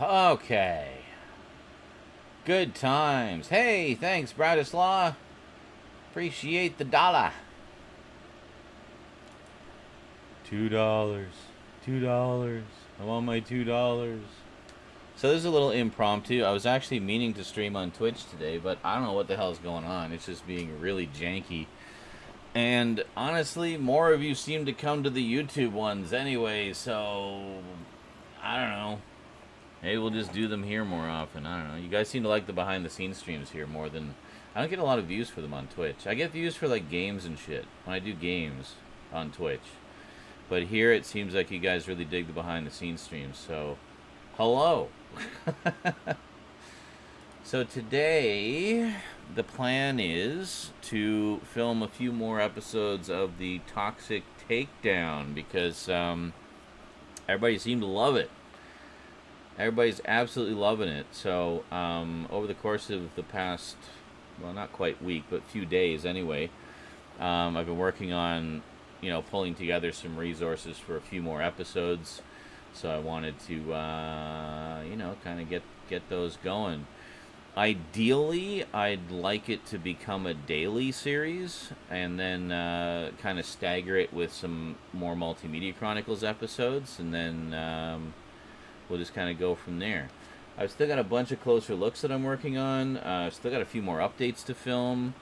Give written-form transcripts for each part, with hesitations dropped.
Okay. Good times. Hey, thanks, Bratislaw. Appreciate the dollar. $2. $2. I want my $2. So this is a little impromptu. I was actually meaning to stream on Twitch today, but I don't know what the hell's going on. It's just being really janky. And honestly, more of you seem to come to the YouTube ones anyway, so I don't know. Maybe we'll just do them here more often. I don't know. You guys seem to like the behind the scenes streams here more than... I don't get a lot of views for them on Twitch. I get views for like games and shit when I do games on Twitch. But here it seems like you guys really dig the behind the scenes streams, so hello. So today the plan is to film a few more episodes of the Toxic Takedown because everybody seemed to love it. Everybody's absolutely loving it. So over the course of the past, well, not quite week, but few days anyway, I've been working on, pulling together some resources for a few more episodes. So I wanted to, kind of get those going. Ideally, I'd like it to become a daily series and then kind of stagger it with some more Multimedia Chronicles episodes, and then we'll just kind of go from there. I've still got a bunch of closer looks that I'm working on. I've still got a few more updates to film.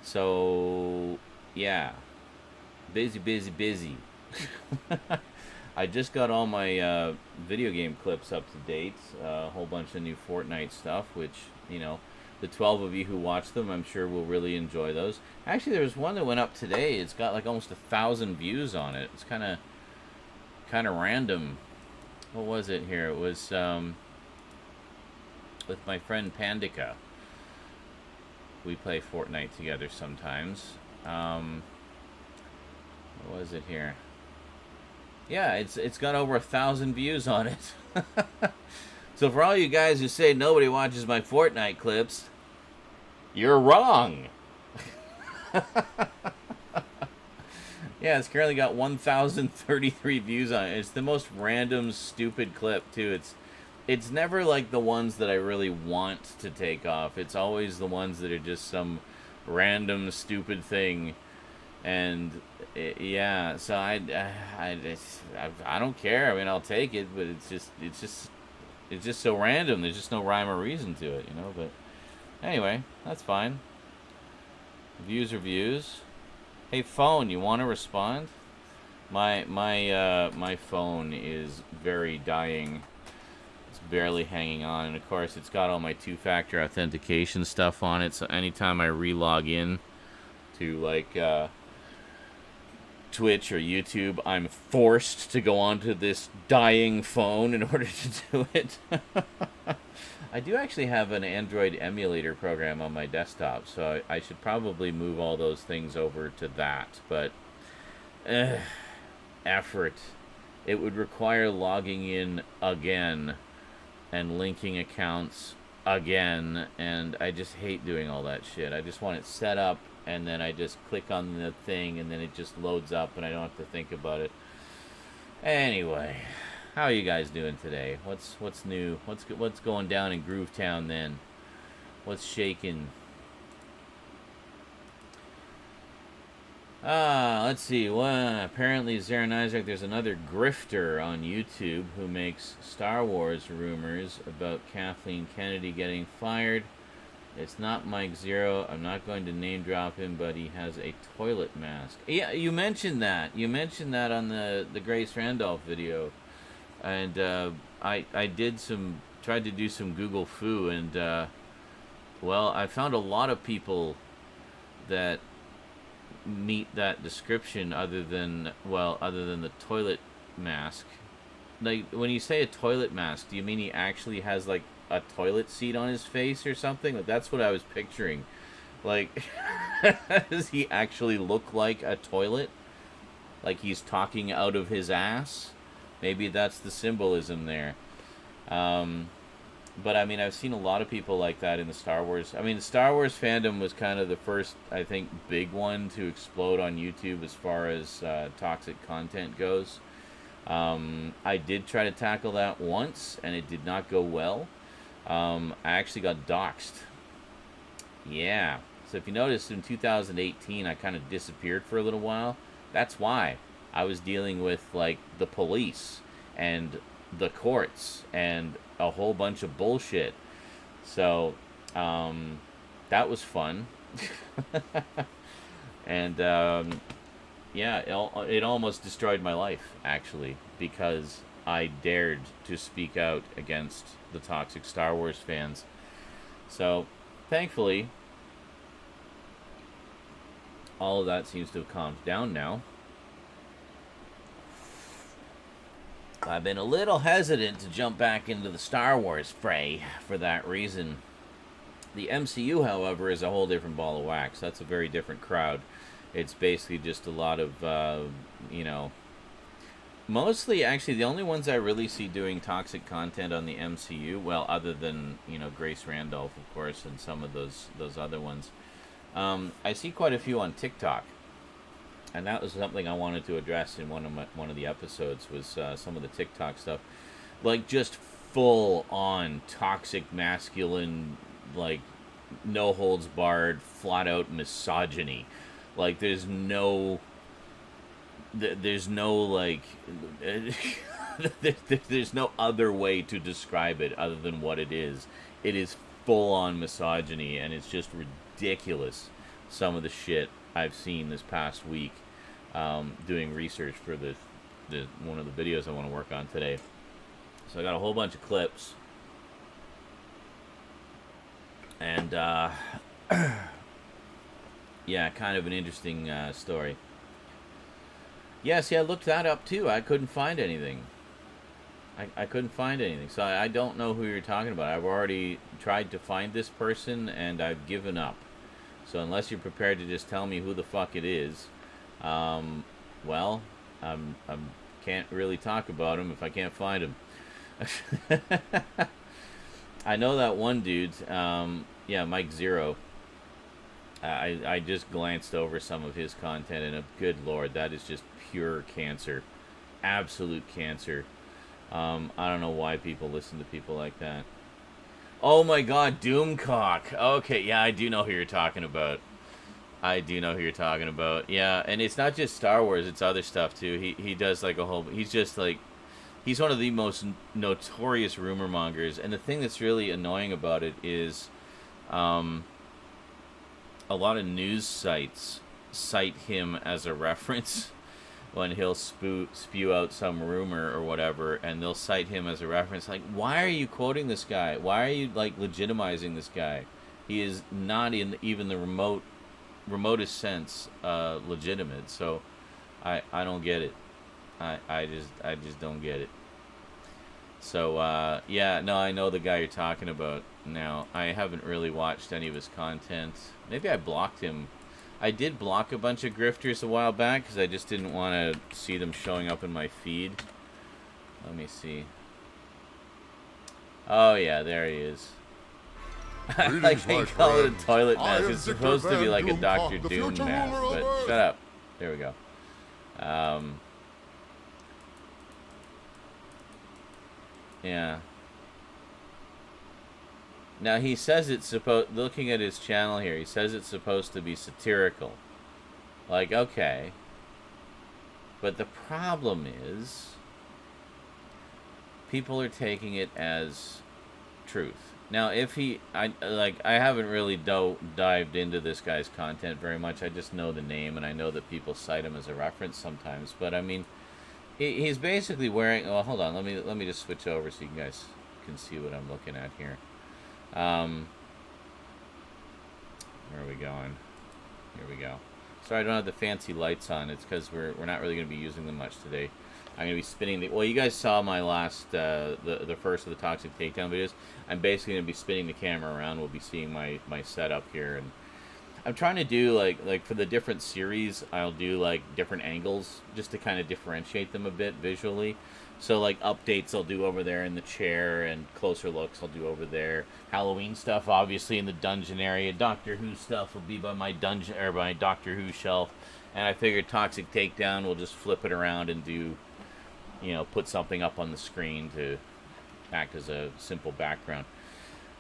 So, yeah. Busy. I just got all my video game clips up to date. A whole bunch of new Fortnite stuff, which, the 12 of you who watch them, I'm sure will really enjoy those. Actually, there was one that went up today. It's got like almost 1,000 views on it. It's kind of random. What was it here? It was with my friend Pandika. We play Fortnite together sometimes. What was it here? Yeah, it's got over 1,000 views on it. So for all you guys who say nobody watches my Fortnite clips, you're wrong. Yeah, it's currently got 1,033 views on it. It's the most random, stupid clip, too. It's never like the ones that I really want to take off. It's always the ones that are just some random, stupid thing. And, yeah, so I don't care. I mean, I'll take it, but it's just so random. There's just no rhyme or reason to it, But anyway, that's fine. Views are views. Hey, phone, you want to respond? My phone is very dying. It's barely hanging on, and of course, it's got all my two-factor authentication stuff on it. So anytime I re-log in to like Twitch or YouTube, I'm forced to go onto this dying phone in order to do it. I do actually have an Android emulator program on my desktop, so I should probably move all those things over to that, but effort. It would require logging in again and linking accounts again, and I just hate doing all that shit. I just want it set up, and then I just click on the thing, and then it just loads up, and I don't have to think about it. Anyway, how are you guys doing today? What's new? What's going down in Groovetown then? What's shaking? Let's see. Well, apparently Zaranyzerak, there's another grifter on YouTube who makes Star Wars rumors about Kathleen Kennedy getting fired. It's not Mike Zero. I'm not going to name drop him, but he has a toilet mask. Yeah, you mentioned that. You mentioned that on the Grace Randolph video. And I tried to do some Google foo, and well, I found a lot of people that meet that description other than the toilet mask. Like, when you say a toilet mask, do you mean he actually has like a toilet seat on his face or something? Like, that's what I was picturing. Like, does he actually look like a toilet? Like he's talking out of his ass? Maybe that's the symbolism there. But I mean, I've seen a lot of people like that in the Star Wars. I mean, the Star Wars fandom was kind of the first, I think, big one to explode on YouTube as far as toxic content goes. I did try to tackle that once, and it did not go well. I actually got doxxed. Yeah. So if you notice, in 2018, I kind of disappeared for a little while. That's why. I was dealing with, like, the police and the courts and a whole bunch of bullshit. So, that was fun. And, yeah, it almost destroyed my life, actually, because I dared to speak out against the toxic Star Wars fans. So, thankfully, all of that seems to have calmed down now. I've been a little hesitant to jump back into the Star Wars fray for that reason. The MCU, however, is a whole different ball of wax. That's a very different crowd. It's basically just a lot of, mostly, actually, the only ones I really see doing toxic content on the MCU, well, other than, Grace Randolph, of course, and some of those other ones, I see quite a few on TikTok. And that was something I wanted to address in one of the episodes, was some of the TikTok stuff. Like, just full-on toxic masculine, like, no-holds-barred, flat-out misogyny. Like, there's no, like, there's no other way to describe it other than what it is. It is full-on misogyny, and it's just ridiculous, some of the shit I've seen this past week, doing research for the one of the videos I want to work on today. So I got a whole bunch of clips, and yeah, kind of an interesting story. Yeah, see, I looked that up too. I couldn't find anything. I couldn't find anything, so I don't know who you're talking about. I've already tried to find this person, and I've given up. So unless you're prepared to just tell me who the fuck it is, well, I can't really talk about him if I can't find him. I know that one dude, yeah, Mike Zero. I just glanced over some of his content, and good lord, that is just pure cancer. Absolute cancer. I don't know why people listen to people like that. Oh my god, Doomcock. Okay, yeah, I do know who you're talking about. Yeah, and it's not just Star Wars, it's other stuff too. He does like a whole... He's just like... He's one of the most notorious rumor mongers, and the thing that's really annoying about it is... a lot of news sites cite him as a reference when he'll spew out some rumor or whatever, and they'll cite him as a reference. Like, why are you quoting this guy? Why are you, like, legitimizing this guy? He is not in even the remotest sense legitimate. So I don't get it. I just don't get it. So yeah, no, I know the guy you're talking about now. I haven't really watched any of his content. Maybe I blocked him. I did block a bunch of grifters a while back because I just didn't want to see them showing up in my feed. Let me see. Oh yeah, there he is. I like they call it a toilet mask. It's supposed to be like a Dr. Doom mask, but shut up. There we go. Yeah. Now he says it's supposed... Looking at his channel here, he says it's supposed to be satirical. Like, okay. But the problem is... people are taking it as truth. Now, if he... I haven't really dived into this guy's content very much. I just know the name, and I know that people cite him as a reference sometimes. But, I mean... He's basically wearing... Well, hold on. Let me just switch over so you guys can see what I'm looking at here. Where are we going? Here we go. Sorry, I don't have the fancy lights on. It's because we're not really going to be using them much today. I'm going to be spinning the... Well, you guys saw my last... the first of the Toxic Takedown videos. I'm basically going to be spinning the camera around. We'll be seeing my setup here. And I'm trying to do, like for the different series, I'll do, like, different angles just to kind of differentiate them a bit visually. So, like, updates I'll do over there in the chair, and closer looks I'll do over there. Halloween stuff, obviously, in the dungeon area. Doctor Who stuff will be by my dungeon, or by my Doctor Who shelf. And I figured Toxic Takedown, we'll just flip it around and do put something up on the screen to act as a simple background.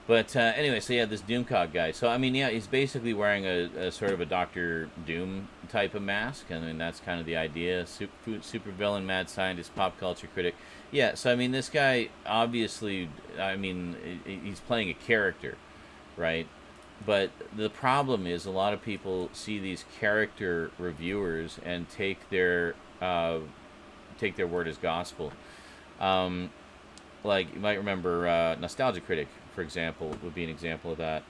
But anyway, so yeah, this Doomcock guy. So I mean, yeah, he's basically wearing a sort of a Doctor Doom type of mask. I mean, that's kind of the idea. Super villain, mad scientist, pop culture critic. Yeah. So I mean, this guy obviously, I mean, he's playing a character, right? But the problem is a lot of people see these character reviewers and take their word as gospel. Like you might remember Nostalgia Critic, for example, would be an example of that.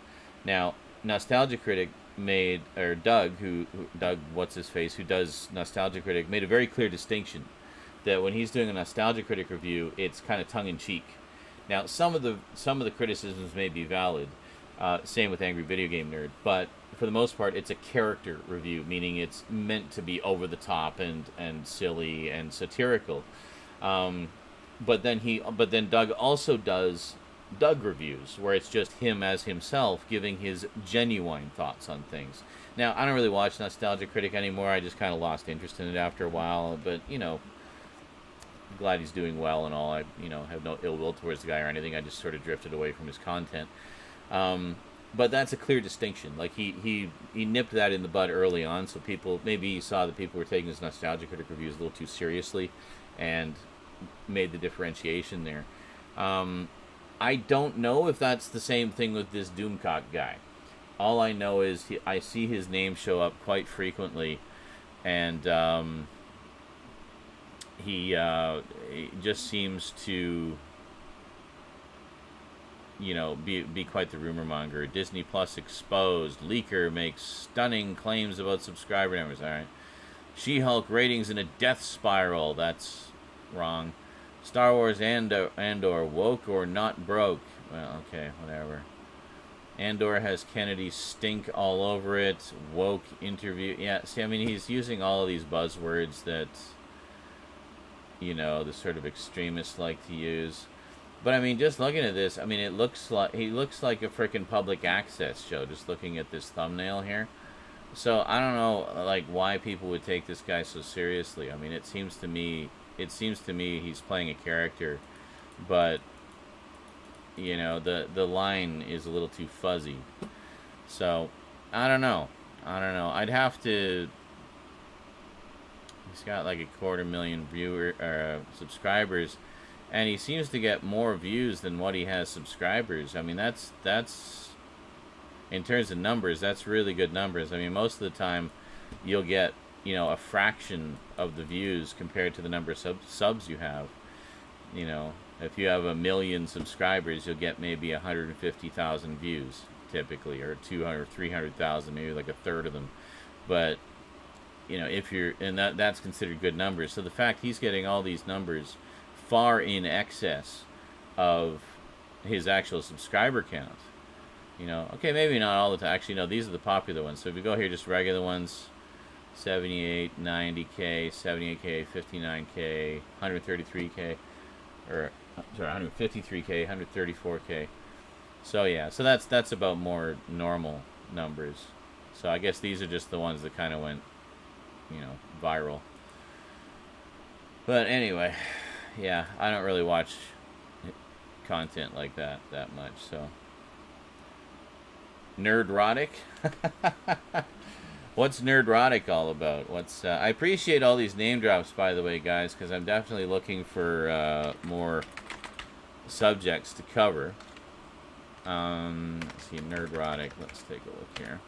Now, Nostalgia Critic made, or Doug, Doug, what's his face, who does Nostalgia Critic, made a very clear distinction that when he's doing a Nostalgia Critic review, it's kind of tongue in cheek. Now, some of the criticisms may be valid. Same with Angry Video Game Nerd, but for the most part, it's a character review, meaning it's meant to be over the top and silly and satirical. But then Doug also does Doug reviews, where it's just him as himself giving his genuine thoughts on things. Now, I don't really watch Nostalgia Critic anymore. I just kind of lost interest in it after a while. But I'm glad he's doing well and all. I have no ill will towards the guy or anything. I just sort of drifted away from his content. But that's a clear distinction. Like he nipped that in the bud early on, so maybe he saw that people were taking his Nostalgia Critic reviews a little too seriously, and made the differentiation there. I don't know if that's the same thing with this Doomcock guy. All I know is I see his name show up quite frequently, and he just seems to be quite the rumor monger. Disney Plus exposed. Leaker makes stunning claims about subscriber numbers. All right. She-Hulk ratings in a death spiral. That's wrong. Star Wars Andor, woke or not broke? Well, okay, whatever. Andor has Kennedy stink all over it. Woke interview. Yeah, see, I mean, he's using all of these buzzwords that, the sort of extremists like to use. But I mean, just looking at this, I mean, he looks like a freaking public access show. Just looking at this thumbnail here, so I don't know, like, why people would take this guy so seriously. I mean, it seems to me he's playing a character, but the line is a little too fuzzy. So I don't know. I'd have to. He's got like 250,000 subscribers. And he seems to get more views than what he has subscribers. I mean, that's in terms of numbers, that's really good numbers. I mean, most of the time, you'll get a fraction of the views compared to the number of subs you have. If you have 1 million subscribers, you'll get maybe 150,000 views typically, or 200, 300,000, maybe like a third of them. But if you're, and that's considered good numbers. So the fact he's getting all these numbers far in excess of his actual subscriber count. Okay, maybe not all the time. Actually, no, these are the popular ones. So if you go here, just regular ones, 78, 90K, 78K, 59K, 133K, or, sorry, 153K, 134K. So yeah, so that's about more normal numbers. So I guess these are just the ones that kind of went, viral. But anyway, yeah, I don't really watch content like that much, so. Nerdronic? What's Nerdronic all about? I appreciate all these name drops, by the way, guys, because I'm definitely looking for more subjects to cover. Let's see, Nerdronic. Let's take a look here.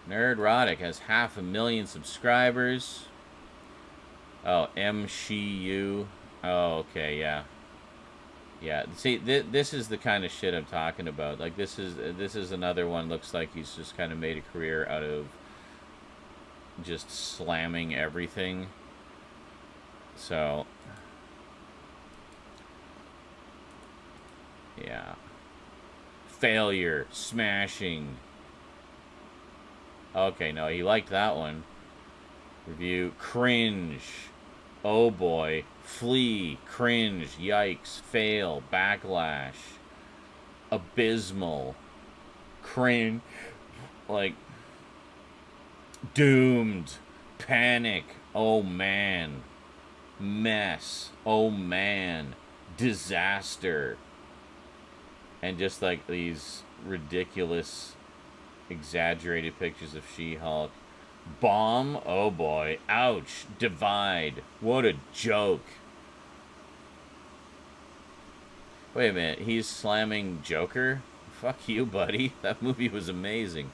Nerdronic has 500,000 subscribers. Oh, MCU. Oh, okay, yeah. Yeah, see, this is the kind of shit I'm talking about. Like, this is another one. Looks like he's just kind of made a career out of just slamming everything. So, yeah. Failure, smashing. Okay, no, he liked that one. Review, cringe. Oh boy. Flee, cringe, yikes, fail, backlash, abysmal, cringe, like, doomed, panic, Oh man. Mess. Oh man. Disaster. And just like these ridiculous, exaggerated pictures of She-Hulk. Bomb? Oh boy. Ouch. Divide. What a joke. Wait a minute. He's slamming Joker? Fuck you, buddy. That movie was amazing.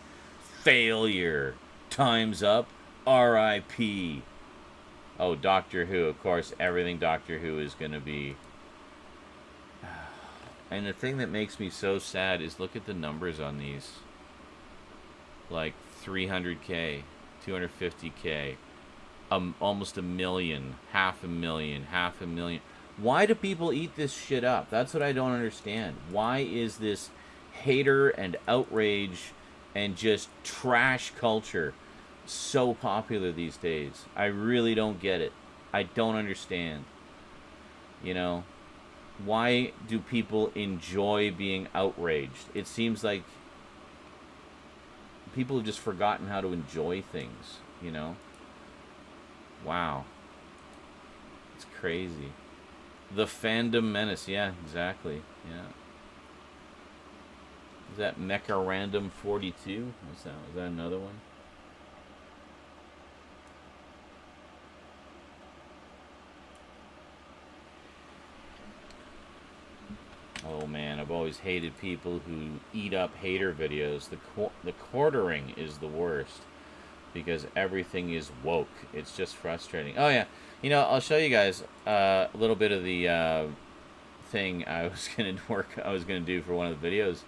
Failure. Time's up. R.I.P. Oh, Doctor Who. Of course, everything Doctor Who is going to be. And the thing that makes me so sad is look at the numbers on these. Like 300K, 250K, almost 1 million, 500,000. Why do people eat this shit up? That's what I don't understand. Why is this hater and outrage and just trash culture so popular these days? I really don't get it. I don't understand. You know, why do people enjoy being outraged? It seems like people have just forgotten how to enjoy things, you know? Wow. It's crazy. The Fandom Menace, yeah, exactly, yeah. Is that Mecha Random 42? What's that? Was that another one? Oh man, I've always hated people who eat up hater videos. The quartering is the worst because everything is woke. It's just frustrating. Oh yeah, you know, I'll show you guys a little bit of the thing I was gonna do for one of the videos.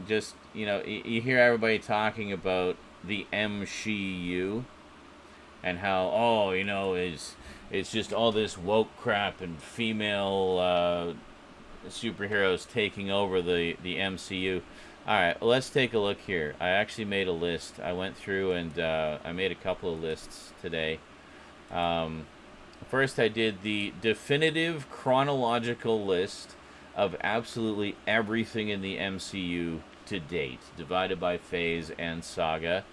Just, you know, you hear everybody talking about the MCU and how, oh, you know, it's just all this woke crap and female superheroes taking over the MCU. All right, well, let's take a look here. I actually made a list. I went through and I made a couple of lists today. First, I did the definitive chronological list of absolutely everything in the MCU to date, divided by phase and saga.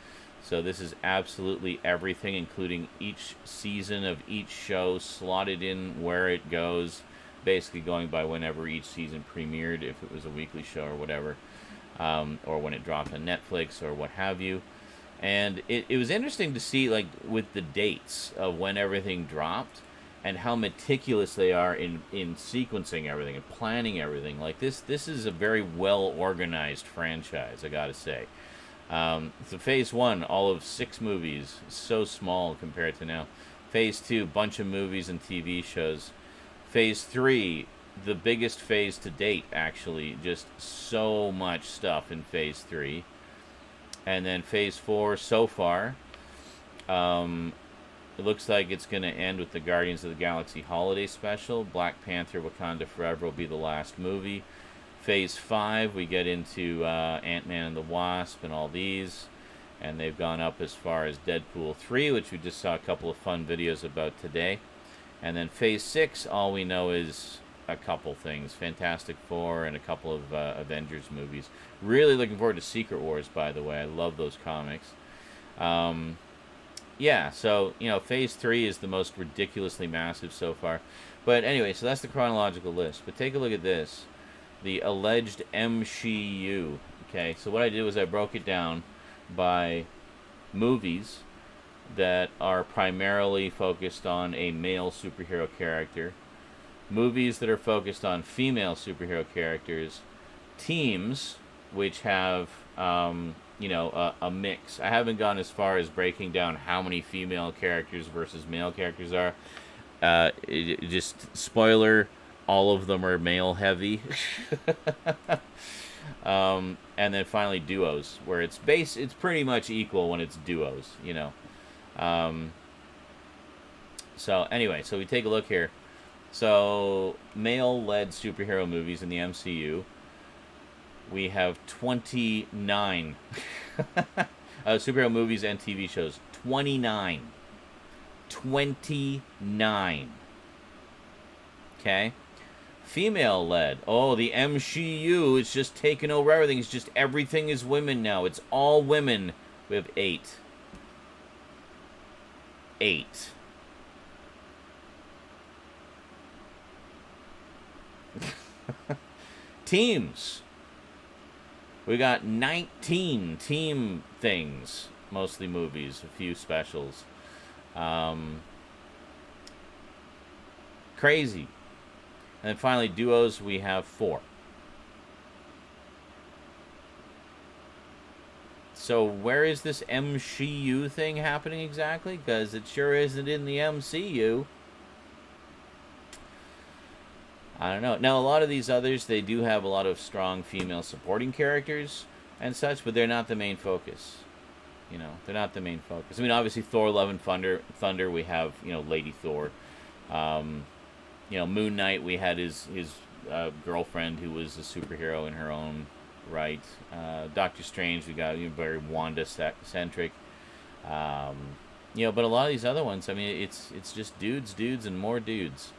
So this is absolutely everything, including each season of each show, slotted in where it goes, basically going by whenever each season premiered, if it was a weekly show or whatever, or when it dropped on Netflix or what have you. And it was interesting to see, like, with the dates of when everything dropped and how meticulous they are in sequencing everything and planning everything. Like, this is a very well-organized franchise, I gotta say. So Phase 1, all of 6 movies, so small compared to now. Phase 2, bunch of movies and TV shows. Phase 3, the biggest phase to date, actually. Just so much stuff in Phase 3. And then Phase 4, so far, it looks like it's going to end with the Guardians of the Galaxy Holiday Special. Black Panther Wakanda Forever will be the last movie. Phase 5, we get into Ant-Man and the Wasp and all these. And they've gone up as far as Deadpool 3, which we just saw a couple of fun videos about today. And then Phase 6, all we know is a couple things. Fantastic Four and a couple of Avengers movies. Really looking forward to Secret Wars, by the way. I love those comics. Yeah, so, you know, Phase 3 is the most ridiculously massive so far. But anyway, so that's the chronological list. But take a look at this. The alleged MCU. Okay, so what I did was I broke it down by movies that are primarily focused on a male superhero character, movies that are focused on female superhero characters, teams which have you know, a mix. I haven't gone as far as breaking down how many female characters versus male characters are. Just spoiler, all of them are male heavy. And then finally duos, where it's pretty much equal when it's duos, you know. So anyway, so we take a look here. So male-led superhero movies in the MCU. We have 29 superhero movies and TV shows. 29. 29. Okay? Female-led. Oh, the MCU is just taking over everything. It's just everything is women now. It's all women. We have 8. 8. Teams. We got 19 team things. Mostly movies, a few specials. Crazy. And then finally, duos, we have 4. So where is this MCU thing happening exactly? Because it sure isn't in the MCU. I don't know. Now, a lot of these others, they do have a lot of strong female supporting characters and such, but they're not the main focus. You know, they're not the main focus. I mean, obviously, Thor, Love and Thunder, we have, you know, Lady Thor. You know, Moon Knight, we had his girlfriend who was a superhero in her own right. Doctor Strange, we got, you know, very Wanda-centric. You know, but a lot of these other ones, I mean, it's just dudes, and more dudes.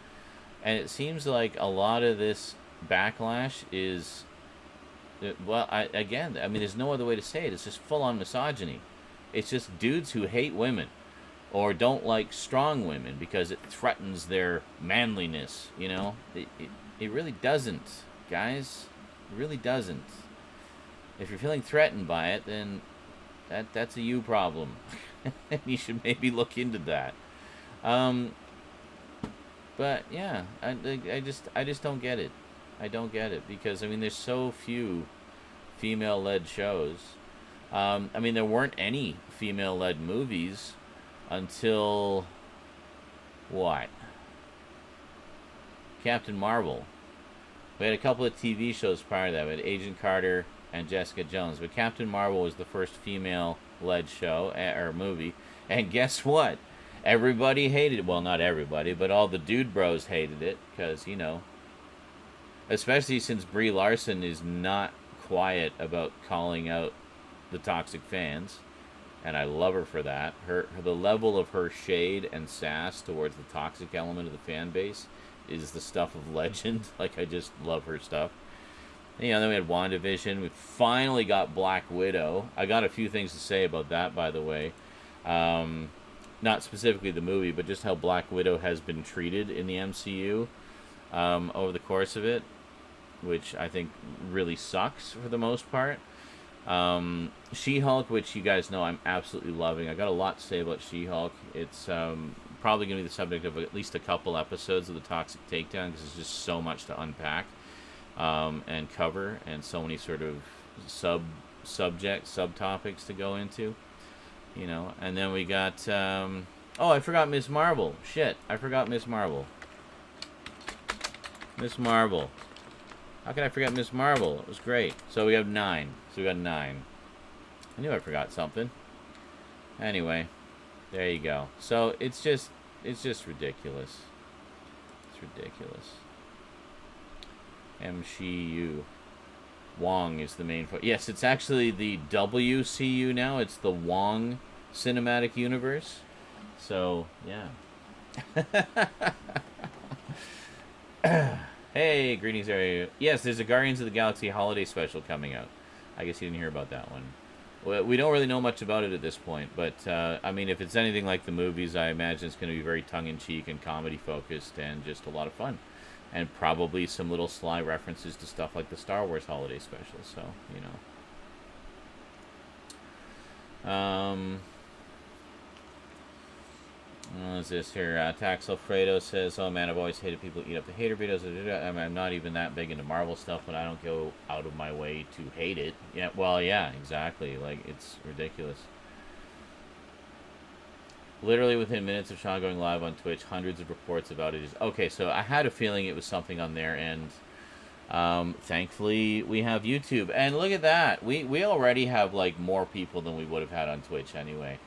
And it seems like a lot of this backlash is, well, I mean, there's no other way to say it. It's just full-on misogyny. It's just dudes who hate women or don't like strong women because it threatens their manliness, you know? It really doesn't, guys. It really doesn't. If you're feeling threatened by it, then that's a you problem. You should maybe look into that. But yeah, I just don't get it. I don't get it because I mean there's so few female-led shows. I mean there weren't any female-led movies until what? Captain Marvel. We had a couple of TV shows prior to that. We had Agent Carter and Jessica Jones, but Captain Marvel was the first female-led show or movie. And guess what? Everybody hated it. Well, not everybody, but all the dude bros hated it because, you know, especially since Brie Larson is not quiet about calling out the toxic fans, and I love her for that. The level of her shade and sass towards the toxic element of the fan base is the stuff of legend. Like, I just love her stuff. And, you know, then we had WandaVision. We finally got Black Widow. I got a few things to say about that, by the way. Not specifically the movie, but just how Black Widow has been treated in the MCU over the course of it, which I think really sucks for the most part. She-Hulk, which you guys know I'm absolutely loving. I got a lot to say about She-Hulk. It's probably going to be the subject of at least a couple episodes of the Toxic Takedown because there's just so much to unpack and cover and so many sort of subtopics to go into. You know, and then we got, oh, I forgot Miss Marvel. Shit, I forgot Miss Marvel. Miss Marvel. How can I forget Miss Marvel? It was great. So we have 9. So we got 9. I knew I forgot something. Anyway, there you go. So it's just ridiculous. It's ridiculous. MCU. Wong is the main... Yes, it's actually the WCU now. It's the Wong Cinematic Universe. So, yeah. Hey, greetings, area. Yes, there's a Guardians of the Galaxy holiday special coming out. I guess you didn't hear about that one. Well, we don't really know much about it at this point, but, I mean, if it's anything like the movies, I imagine it's going to be very tongue-in-cheek and comedy-focused and just a lot of fun. And probably some little sly references to stuff like the Star Wars holiday special, so, you know. What is this here? Tax Alfredo says, oh man, I've always hated people who eat up the hater videos. I mean, I'm not even that big into Marvel stuff, but I don't go out of my way to hate it. Yeah, well, yeah, exactly. Like, it's ridiculous. Literally within minutes of Sean going live on Twitch, hundreds of reports about it. Okay, so I had a feeling it was something on their end. Thankfully, we have YouTube. And look at that. We already have, like, more people than we would have had on Twitch anyway.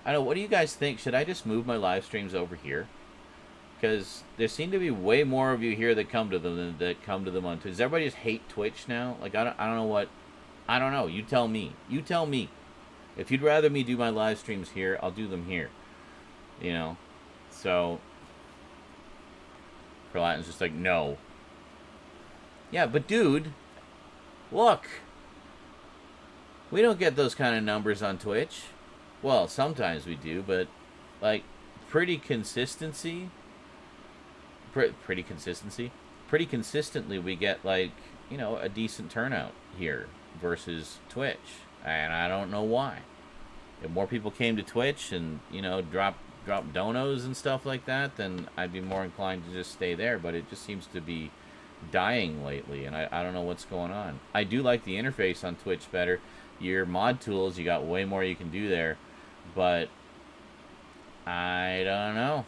I don't know, what do you guys think? Should I just move my live streams over here? Because there seem to be way more of you here that come to them than that come to them on Twitch. Does everybody just hate Twitch now? Like, I don't know what... I don't know. You tell me. You tell me. If you'd rather me do my live streams here, I'll do them here. You know, so Perlatin's just like, no. Yeah, but dude, look. We don't get those kind of numbers on Twitch. Well, sometimes we do, but, like, pretty consistency. Pretty consistently, we get like, you know, a decent turnout here versus Twitch, and I don't know why. If more people came to Twitch and, you know, drop donos and stuff like that, then I'd be more inclined to just stay there. But it just seems to be dying lately, and I don't know what's going on. I do like the interface on Twitch better. Your mod tools, you got way more you can do there, but I don't know.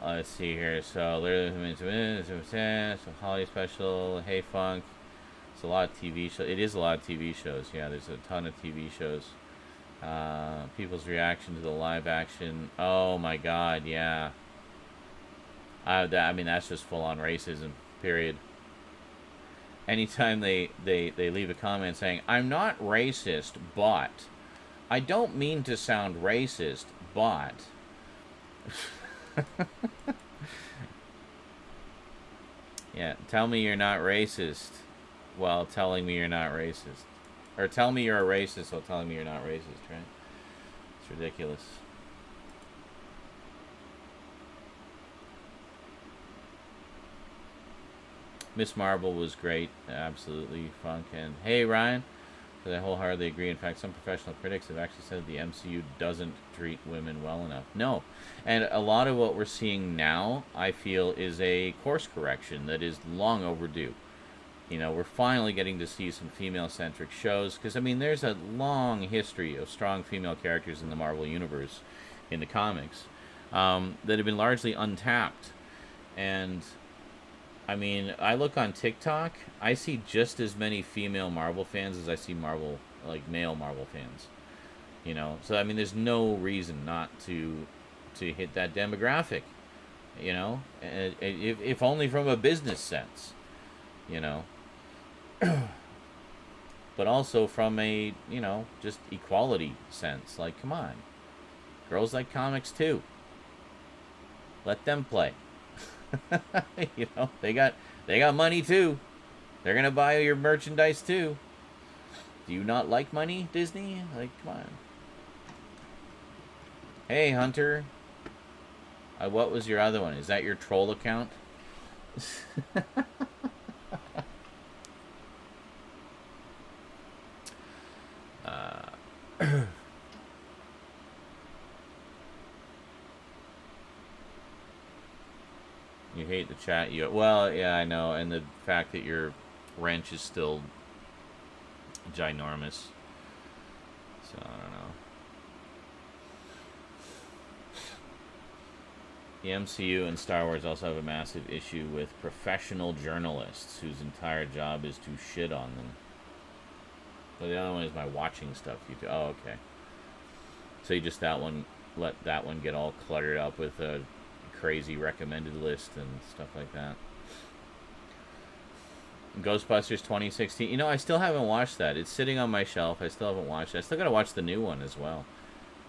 Let's see here. So, literally, holiday special, Hey Funk. It's a lot of TV shows. It is a lot of TV shows. Yeah, there's a ton of TV shows. People's reaction to the live action. Oh my God, yeah. I mean, that's just full on racism. Period. Anytime they leave a comment saying, "I'm not racist, but I don't mean to sound racist, but." Yeah, tell me you're not racist while telling me you're not racist. Or tell me you're a racist while telling me you're not racist, right? It's ridiculous. Miss Marvel was great. Absolutely funk. And hey, Ryan. I wholeheartedly agree. In fact, some professional critics have actually said the MCU doesn't treat women well enough. No. And a lot of what we're seeing now, I feel, is a course correction that is long overdue. You know, we're finally getting to see some female-centric shows. Because, I mean, there's a long history of strong female characters in the Marvel Universe, in the comics, that have been largely untapped. And I mean, I look on TikTok, I see just as many female Marvel fans as I see Marvel, like, male Marvel fans. You know? So, I mean, there's no reason not to hit that demographic. You know? If only from a business sense. You know? But also from a, you know, just equality sense. Like, come on. Girls like comics, too. Let them play. You know, they got money too. They're gonna buy your merchandise too. Do you not like money, Disney? Like, come on. Hey, Hunter. What was your other one? Is that your troll account? You hate the chat. Well, yeah, I know, and the fact that your wrench is still ginormous. So I don't know. The MCU and Star Wars also have a massive issue with professional journalists whose entire job is to shit on them. So the other one is my watching stuff. Oh, okay. So you just let that one get all cluttered up with a crazy recommended list and stuff like that. Ghostbusters 2016. You know, I still haven't watched that. It's sitting on my shelf. I still haven't watched it. I still gotta watch the new one as well.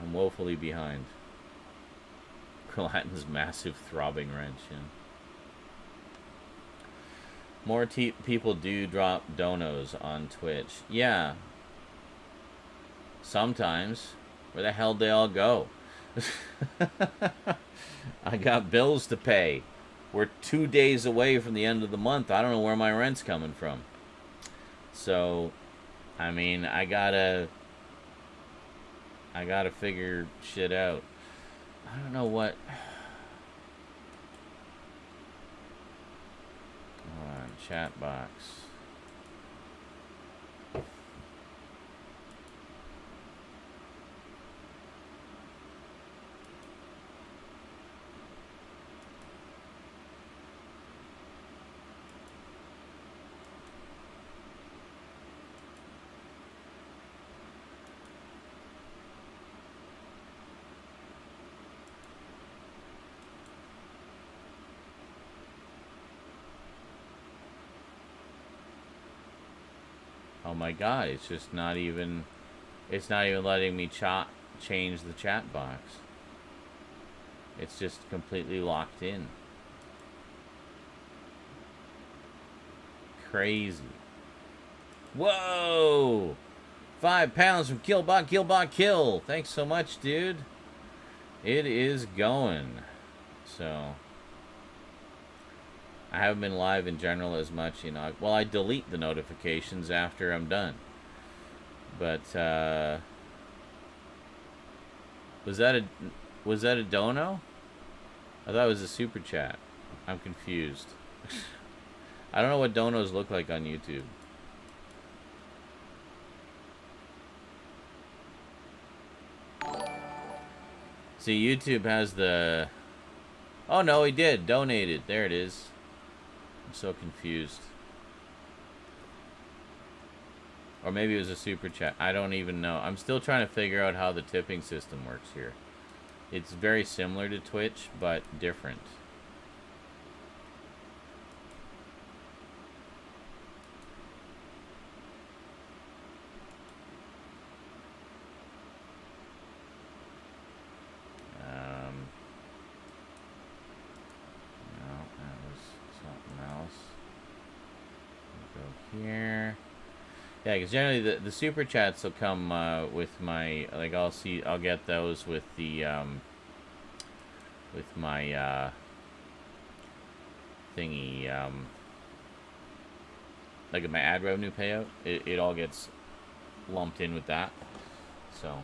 I'm woefully behind. Latin's massive throbbing wrench, yeah. More people do drop donos on Twitch. Yeah. Sometimes. Where the hell they all go? I got bills to pay. We're 2 days away from the end of the month. I don't know where my rent's coming from. So, I mean, I gotta figure shit out. I don't know what. Hold on, chat box. Oh my god, it's just not even letting me change the chat box. It's just completely locked in. Crazy. Whoa! 5 pounds from Killbot, Killbot, Kill. Thanks so much, dude. It is going. So, I haven't been live in general as much, you know. Well, I delete the notifications after I'm done. But, was that a dono? I thought it was a super chat. I'm confused. I don't know what donos look like on YouTube. See, YouTube has the... Oh, no, he did. Donated. There it is. I'm so confused. Or maybe it was a super chat. I don't even know. I'm still trying to figure out how the tipping system works here. It's very similar to Twitch, but different. No, that was something else. We'll go here. Yeah, because generally the super chats will come with my, like, I'll get those with the with my thingy, like my ad revenue payout. It all gets lumped in with that. So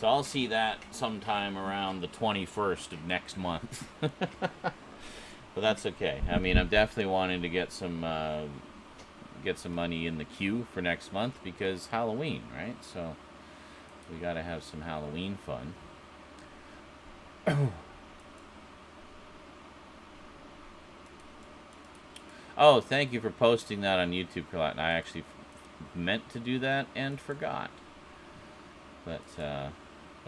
I'll see that sometime around the 21st of next month. But that's okay. I mean, I'm definitely wanting to get some money in the queue for next month because Halloween, right? So we got to have some Halloween fun. Oh, thank you for posting that on YouTube, Carlot. I actually meant to do that and forgot. But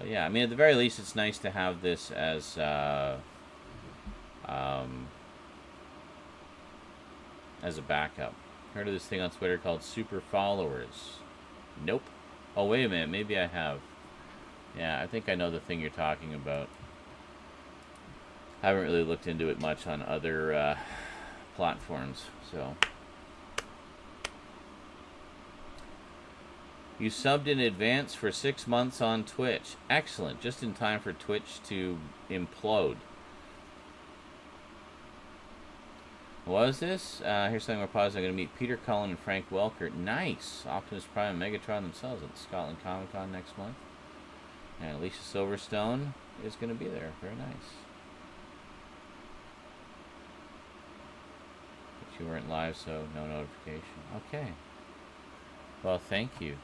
yeah, I mean, at the very least, it's nice to have this as a backup. Heard of this thing on Twitter called Super Followers? Nope. Oh, wait a minute. Maybe I have. Yeah, I think I know the thing you're talking about. I haven't really looked into it much on other platforms, so. You subbed in advance for 6 months on Twitch. Excellent. Just in time for Twitch to implode. What is this? Here's something more positive. I'm going to meet Peter Cullen and Frank Welker. Nice. Optimus Prime and Megatron themselves at the Scotland Comic Con next month. And Alicia Silverstone is going to be there. Very nice. But you weren't live, so no notification. Okay. Well, thank you.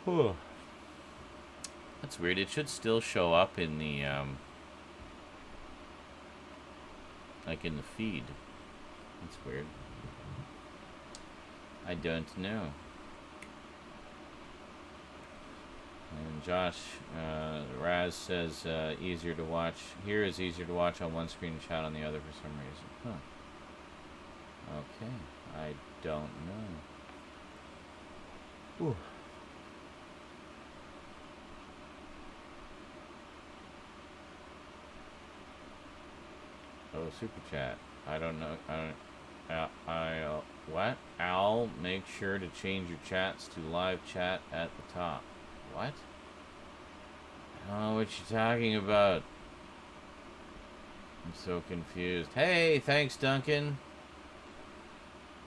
Whew. That's weird. It should still show up in the, like in the feed. That's weird. I don't know. And Josh, Raz says, easier to watch. Here is easier to watch on one screen and chat on the other for some reason. Huh. Okay. I don't know. Ooh. Oh, super chat. I don't know. What? Al, make sure to change your chats to live chat at the top. What? I don't know what you're talking about. I'm so confused. Hey, thanks, Duncan.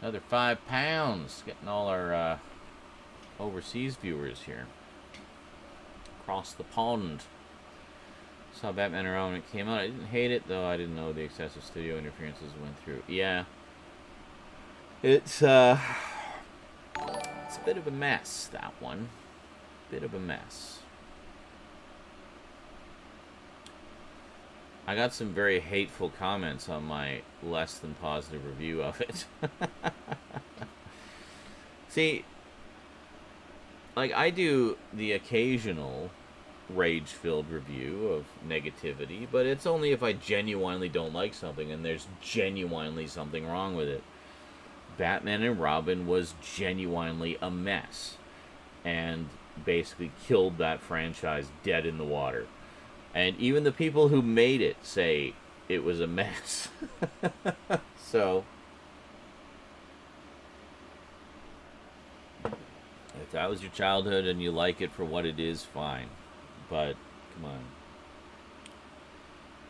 Another 5 pounds. Getting all our overseas viewers here. Across the pond. Saw Batman around when it came out. I didn't hate it, though. I didn't know the excessive studio interferences went through. Yeah. It's a bit of a mess, that one. Bit of a mess. I got some very hateful comments on my less than positive review of it. See, like, I do the occasional rage-filled review of negativity, but it's only if I genuinely don't like something and there's genuinely something wrong with it. Batman and Robin was genuinely a mess and basically killed that franchise dead in the water. And even the people who made it say it was a mess. So if that was your childhood and you like it for what it is, fine. But come on.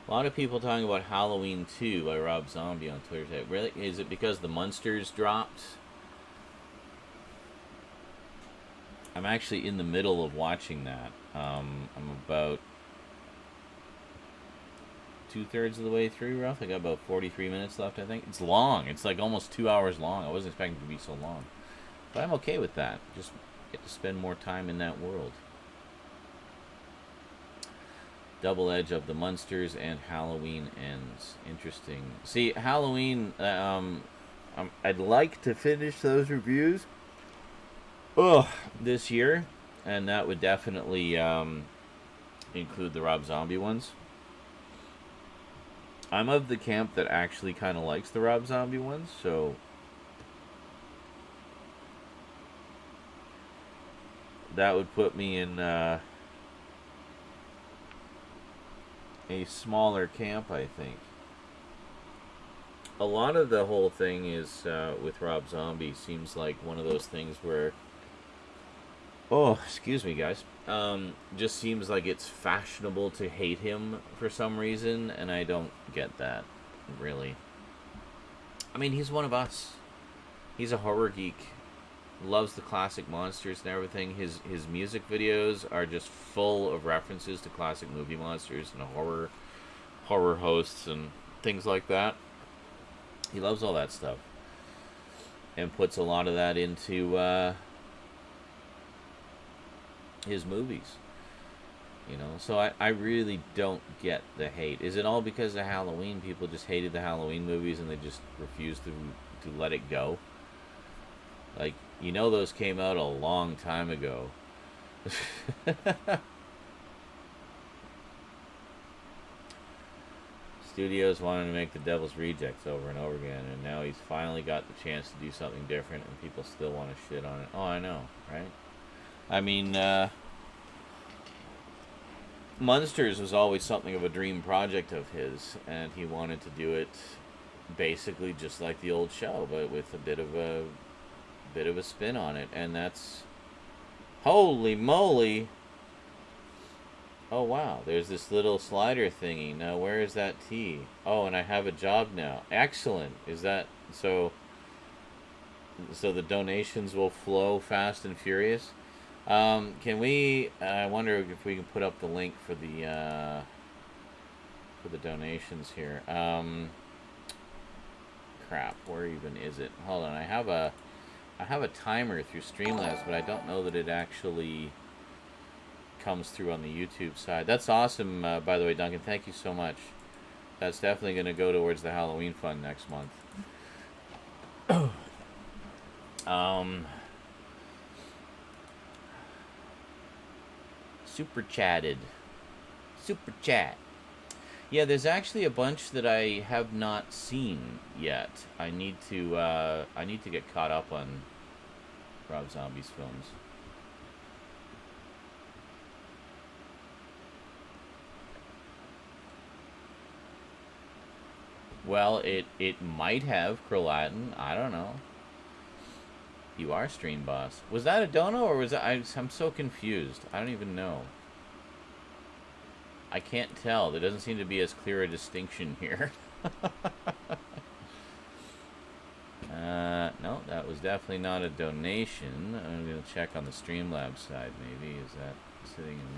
A lot of people talking about Halloween 2 by Rob Zombie on Twitter. Really? Is it because the Munsters dropped? I'm actually in the middle of watching that. I'm about 2/3 of the way through, Ralph. I got about 43 minutes left, I think. It's long. It's like almost 2 hours long. I wasn't expecting it to be so long. But I'm okay with that. Just get to spend more time in that world. Double edge of the Munsters and Halloween ends. Interesting. See, Halloween, I'd like to finish those reviews this year, and that would definitely include the Rob Zombie ones. I'm of the camp that actually kind of likes the Rob Zombie ones, so that would put me in a smaller camp, I think. A lot of the whole thing is with Rob Zombie seems like one of those things where, oh, excuse me, guys, just seems like it's fashionable to hate him for some reason, and I don't get that, really. I mean, he's one of us. He's a horror geek. Loves the classic monsters and everything. His music videos are just full of references to classic movie monsters and horror hosts and things like that. He loves all that stuff and puts a lot of that into his movies. You know, so I really don't get the hate. Is it all because of Halloween? People just hated the Halloween movies and they just refused to let it go? Like, you know, those came out a long time ago. Studios wanted to make the Devil's Rejects over and over again, and now he's finally got the chance to do something different, and people still want to shit on it. Oh, I know, right? I mean, Munsters was always something of a dream project of his, and he wanted to do it basically just like the old show, but with a bit of a spin on it, and that's, holy moly. Oh wow, there's this little slider thingy. Now where is that tea? Oh, and I have a job now. Excellent. Is that so the donations will flow fast and furious? Can we, I wonder if we can put up the link for the donations here. Crap, where even is it? Hold on, I have a timer through Streamlabs, but I don't know that it actually comes through on the YouTube side. That's awesome, by the way, Duncan. Thank you so much. That's definitely going to go towards the Halloween fund next month. Super chatted. Super chat. Yeah, there's actually a bunch that I have not seen yet. I need to get caught up on Rob Zombie's films. Well, it might have, Kralatin. I don't know. You are Stream Boss. Was that a dono, or was that... I'm so confused. I don't even know. I can't tell. There doesn't seem to be as clear a distinction here. No, that was definitely not a donation. I'm going to check on the Streamlabs side, maybe. Is that sitting in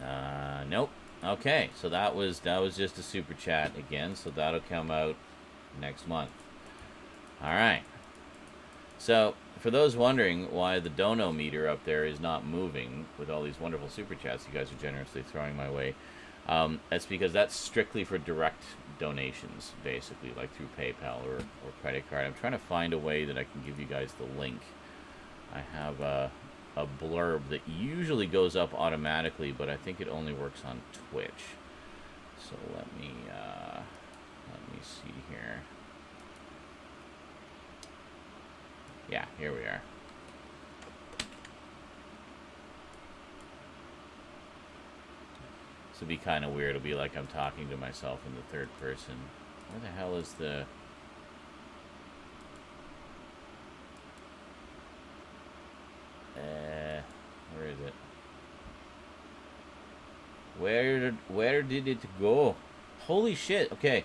there? Nope. Okay, so that was just a super chat again, so that'll come out next month. Alright. So, for those wondering why the dono meter up there is not moving with all these wonderful super chats you guys are generously throwing my way, that's because that's strictly for direct donations, basically, like through PayPal or credit card. I'm trying to find a way that I can give you guys the link. I have a blurb that usually goes up automatically, but I think it only works on Twitch. So let me see here. Yeah, here we are. This would be kind of weird. It'll be like I'm talking to myself in the third person. Where the hell is the... where is it? Where did it go? Holy shit! Okay.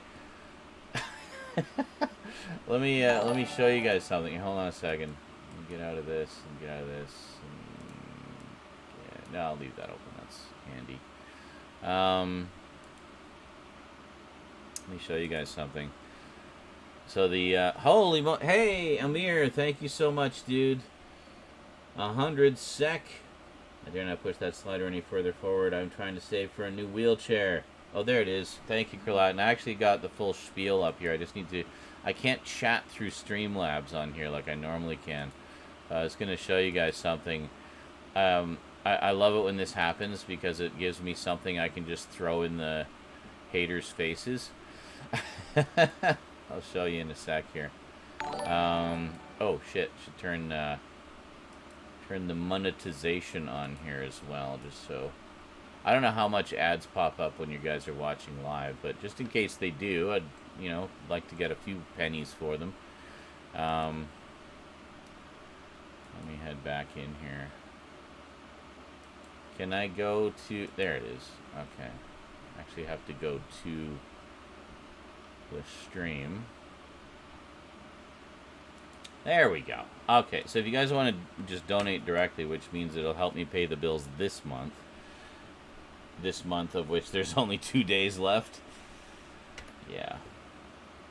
let me show you guys something. Hold on a second. Let me get out of this and get out of this. Yeah, no, I'll leave that open. That's handy. Let me show you guys something. So the hey Amir, thank you so much, dude. 100 sec. I dare not push that slider any further forward. I'm trying to save for a new wheelchair. Oh, there it is. Thank you, Kralatin. I actually got the full spiel up here. I just need to... I can't chat through Streamlabs on here like I normally can. I was going to show you guys something. I love it when this happens because it gives me something I can just throw in the haters' faces. I'll show you in a sec here. Oh, shit. Should turn the monetization on here as well, just so... I don't know how much ads pop up when you guys are watching live, but just in case they do, I'd, like to get a few pennies for them. Let me head back in here. Can I go to... There it is. Okay. Actually have to go to the stream. There we go. Okay, so if you guys want to just donate directly, which means it'll help me pay the bills this month of which there's only 2 days left. Yeah.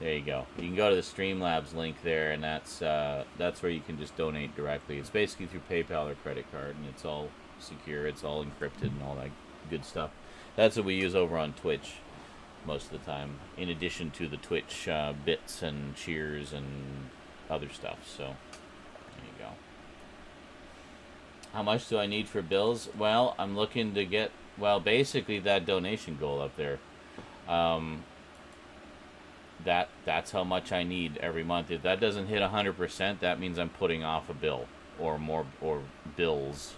There you go. You can go to the Streamlabs link there, and that's where you can just donate directly. It's basically through PayPal or credit card, and it's all secure, it's all encrypted and all that good stuff. That's what we use over on Twitch most of the time, in addition to the Twitch bits and cheers and other stuff. So there you go. How much do I need for bills? Well, I'm looking to get, basically that donation goal up there. That's how much I need every month. If that doesn't hit 100%, that means I'm putting off a bill or more, or bills.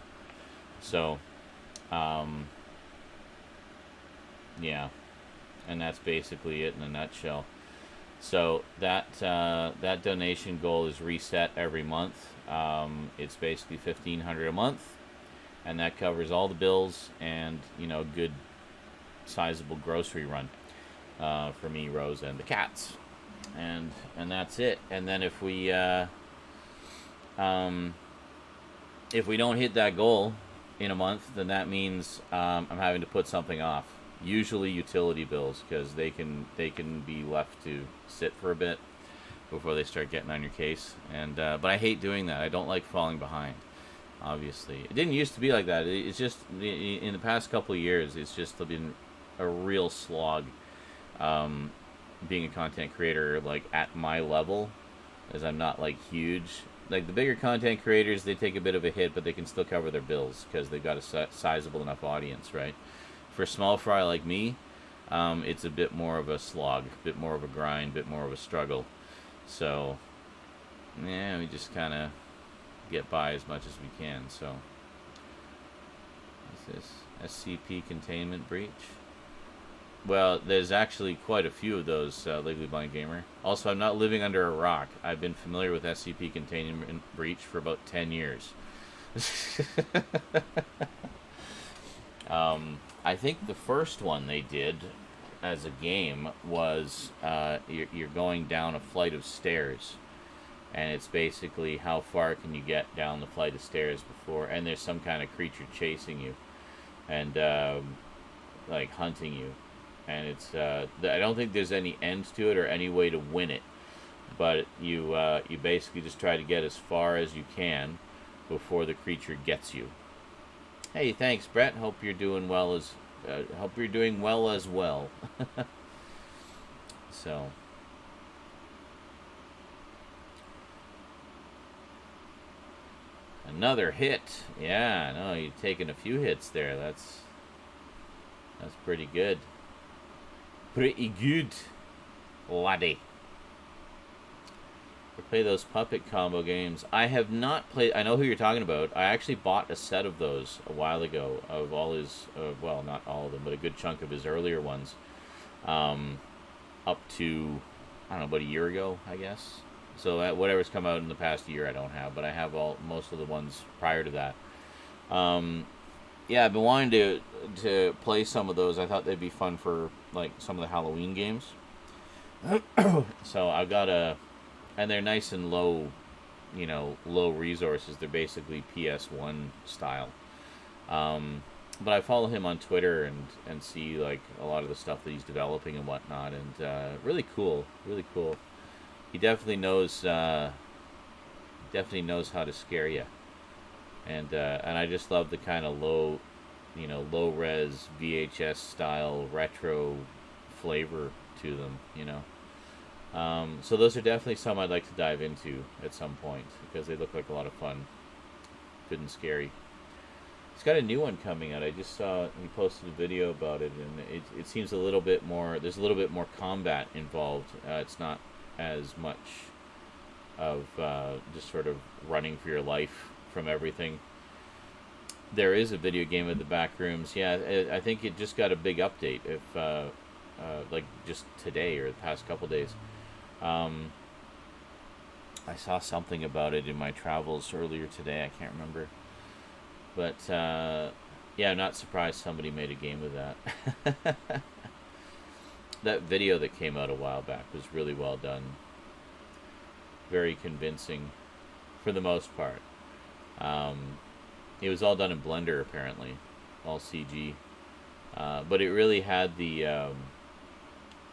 So yeah, and that's basically it in a nutshell. So that donation goal is reset every month. It's basically $1,500 a month, and that covers all the bills and a good sizable grocery run for me, Rose, and the cats, and that's it. And then if we don't hit that goal in a month, then that means I'm having to put something off. Usually utility bills, because they can be left to sit for a bit before they start getting on your case. And but I hate doing that. I don't like falling behind. Obviously, it didn't used to be like that. It's just in the past couple of years, it's just been a real slog. Being a content creator, like at my level, as I'm not like huge. Like the bigger content creators, they take a bit of a hit, but they can still cover their bills because they've got a sizable enough audience, right? For small fry like me, it's a bit more of a slog, a bit more of a grind, a bit more of a struggle. So, yeah, we just kind of get by as much as we can. So, what's this? SCP containment breach? Well, there's actually quite a few of those, Legally Blind Gamer. Also, I'm not living under a rock. I've been familiar with SCP containment breach for about 10 years. I think the first one they did as a game was you're going down a flight of stairs, and it's basically how far can you get down the flight of stairs before, and there's some kind of creature chasing you and like hunting you, and it's I don't think there's any end to it or any way to win it, but you basically just try to get as far as you can before the creature gets you. Hey, thanks, Brett. Hope you're doing well as well. So, another hit. Yeah, no, you've taken a few hits there. That's pretty good. Pretty good, laddie. Play those puppet combo games. I have not played. I know who you're talking about. I actually bought a set of those a while ago of all his, well, not all of them, but a good chunk of his earlier ones. Up to, I don't know, about a year ago, I guess. So whatever's come out in the past year, I don't have, but I have most of the ones prior to that. Yeah, I've been wanting to play some of those. I thought they'd be fun for like some of the Halloween games. So I've got and they're nice and low, low resources. They're basically PS1 style. But I follow him on Twitter and see like a lot of the stuff that he's developing and whatnot, and really cool, really cool. He definitely knows how to scare you, and I just love the kind of low res VHS style retro flavor to them, So those are definitely some I'd like to dive into at some point because they look like a lot of fun, good and scary. He's got a new one coming out. I just saw he posted a video about it, and it seems a little bit more. There's a little bit more combat involved. It's not as much of just sort of running for your life from everything. There is a video game at the back rooms. Yeah, I think it just got a big update. If like just today or the past couple days. I saw something about it in my travels earlier today. I can't remember. But, yeah, I'm not surprised somebody made a game of that. That video that came out a while back was really well done. Very convincing, for the most part. It was all done in Blender, apparently. All CG. But it really had the,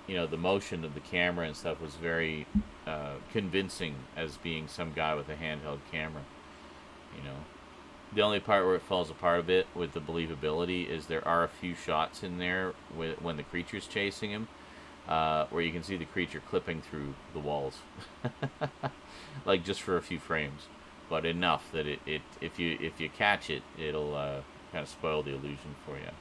the motion of the camera and stuff was very convincing as being some guy with a handheld camera, The only part where it falls apart a bit with the believability is there are a few shots in there when the creature's chasing him, where you can see the creature clipping through the walls, like just for a few frames, but enough that if you catch it, it'll kind of spoil the illusion for you.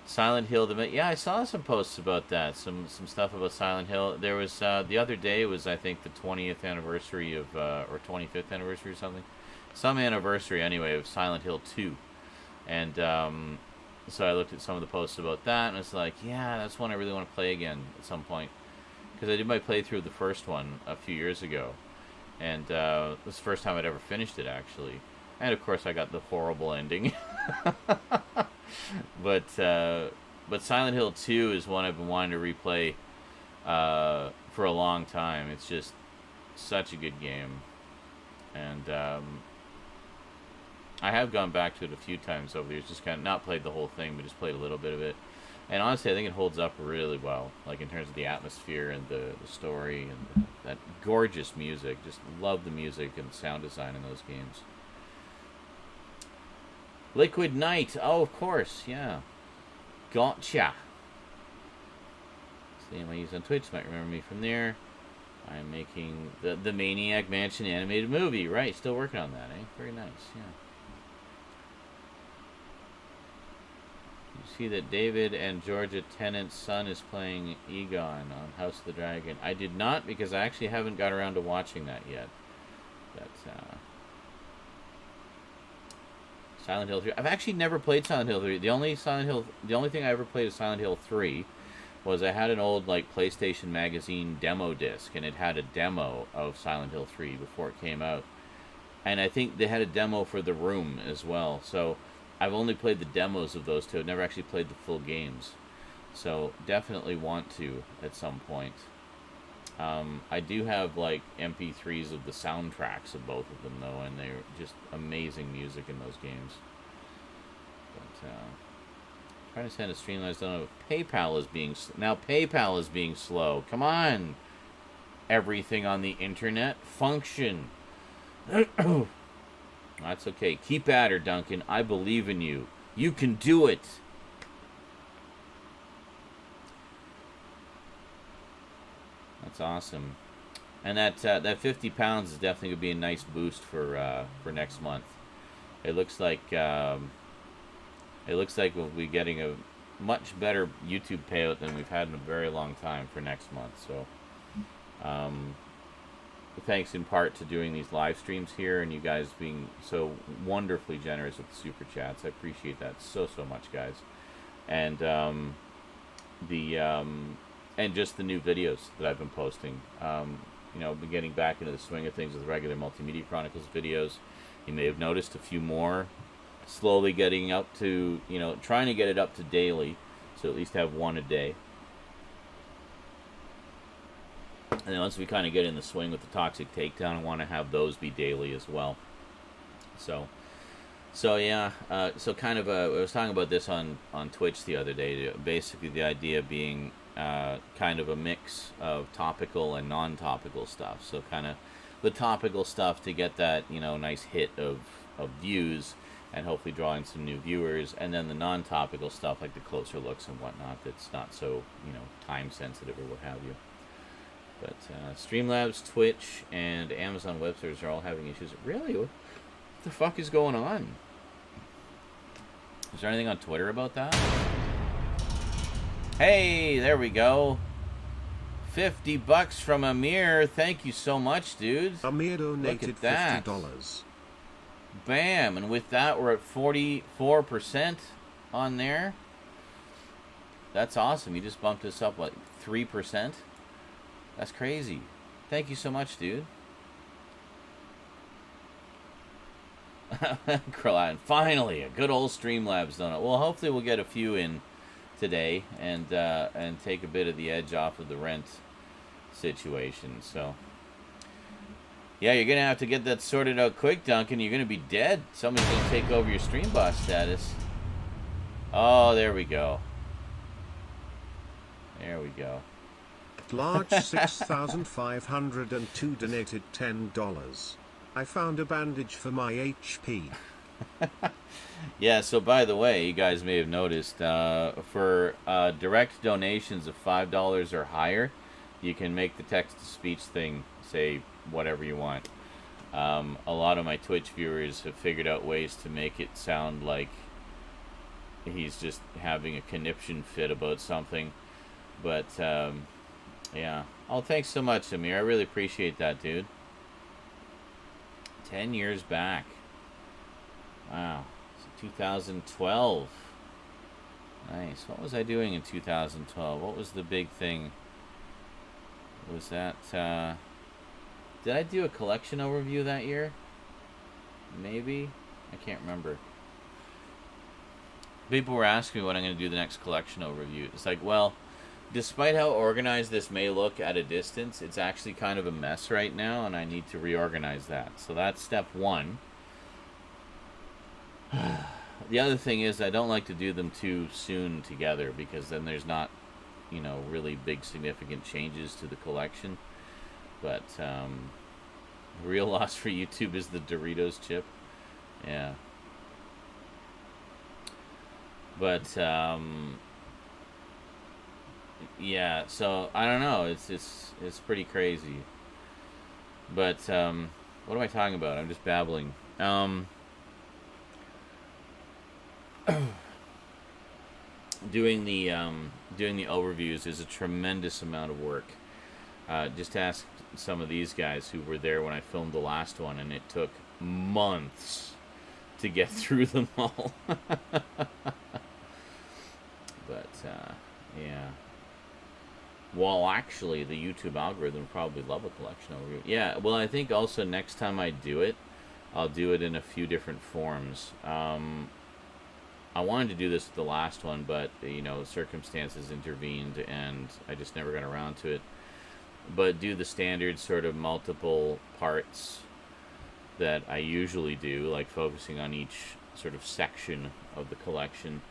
Silent Hill, yeah, I saw some posts about that, some stuff about Silent Hill. There was the other day was I think the 20th anniversary of or 25th anniversary or something. Some anniversary anyway of Silent Hill 2, and so I looked at some of the posts about that, and it's like, yeah, that's one I really want to play again at some point, because I did my playthrough of the first one a few years ago, and it was the first time I'd ever finished it actually, and of course I got the horrible ending, but Silent Hill 2 is one I've been wanting to replay for a long time. It's just such a good game, and I have gone back to it a few times over the years, just kind of not played the whole thing, but just played a little bit of it. And honestly, I think it holds up really well, like in terms of the atmosphere and the story and that gorgeous music. Just love the music and sound design in those games. Liquid Night, oh, of course, yeah. Gotcha. It's the name I use on Twitch, might remember me from there. I'm making the Maniac Mansion animated movie, right? Still working on that, eh? Very nice, yeah. You see that David and Georgia Tennant's son is playing Egon on House of the Dragon. I did not, because I actually haven't got around to watching that yet. But Silent Hill 3. I've actually never played Silent Hill 3. The only thing I ever played of Silent Hill 3 was I had an old like PlayStation Magazine demo disc, and it had a demo of Silent Hill 3 before it came out. And I think they had a demo for The Room as well. So I've only played the demos of those two. I've never actually played the full games. So definitely want to at some point. I do have like MP3s of the soundtracks of both of them though, and they're just amazing music in those games. But trying to send a Streamlabs, don't know. PayPal is being PayPal is being slow. Come on, everything on the internet function. That's okay. Keep at her, Duncan. I believe in you. You can do it. That's awesome. And that £50 is definitely gonna be a nice boost for next month. It looks like we'll be getting a much better YouTube payout than we've had in a very long time for next month. So thanks in part to doing these live streams here and you guys being so wonderfully generous with the super chats. I appreciate that so much, guys. And and just the new videos that I've been posting. You know, been getting back into the swing of things with regular Multimedia Chronicles videos. You may have noticed a few more. Slowly getting up to, you know, trying to get it up to daily, so at least have one a day. And then once we kind of get in the swing with the Toxic Takedown, I want to have those be daily as well. So yeah, so kind of, I was talking about this on Twitch the other day. Basically, the idea being kind of a mix of topical and non-topical stuff. So kind of the topical stuff to get that, you know, nice hit of views and hopefully draw in some new viewers, and then the non-topical stuff like the closer looks and whatnot that's not so, you know, time sensitive or what have you. But Streamlabs, Twitch, and Amazon Web Services are all having issues. Really? What the fuck is going on? Is there anything on Twitter about that? Hey, there we go. $50 from Amir. Thank you so much, dude. Amir donated $50. Bam, and with that we're at 44% on there. That's awesome. You just bumped us up like 3%. That's crazy. Thank you so much, dude. Krillin, finally, a good old Streamlabs donut. Well, hopefully we'll get a few in today and take a bit of the edge off of the rent situation. So yeah, you're gonna have to get that sorted out quick, Duncan. You're gonna be dead. Somebody's gonna take over your stream boss status. Oh, there we go. There we go. Large 6,502 donated $10. I found a bandage for my HP. Yeah, so by the way, you guys may have noticed, for direct donations of $5 or higher, you can make the text-to-speech thing say whatever you want. A lot of my Twitch viewers have figured out ways to make it sound like he's just having a conniption fit about something. But, yeah. Oh, thanks so much, Amir. I really appreciate that, dude. 10 years back. Wow. So 2012. Nice. What was I doing in 2012? What was the big thing? Was that, did I do a collection overview that year? Maybe? I can't remember. People were asking me when I'm going to do the next collection overview. It's like, well, despite how organized this may look at a distance, it's actually kind of a mess right now, and I need to reorganize that. So that's step one. The other thing is I don't like to do them too soon together, because then there's not, you know, really big significant changes to the collection. But real loss for YouTube is the Doritos chip. Yeah. But yeah, so I don't know. It's pretty crazy. But what am I talking about? I'm just babbling. Doing the overviews is a tremendous amount of work. Just ask some of these guys who were there when I filmed the last one, and it took months to get through them all. But yeah. Well, actually, the YouTube algorithm would probably love a collection overview. Yeah, well, I think also next time I do it, I'll do it in a few different forms. I wanted to do this with the last one, but, you know, circumstances intervened, and I just never got around to it. But do the standard sort of multiple parts that I usually do, like focusing on each sort of section of the collection.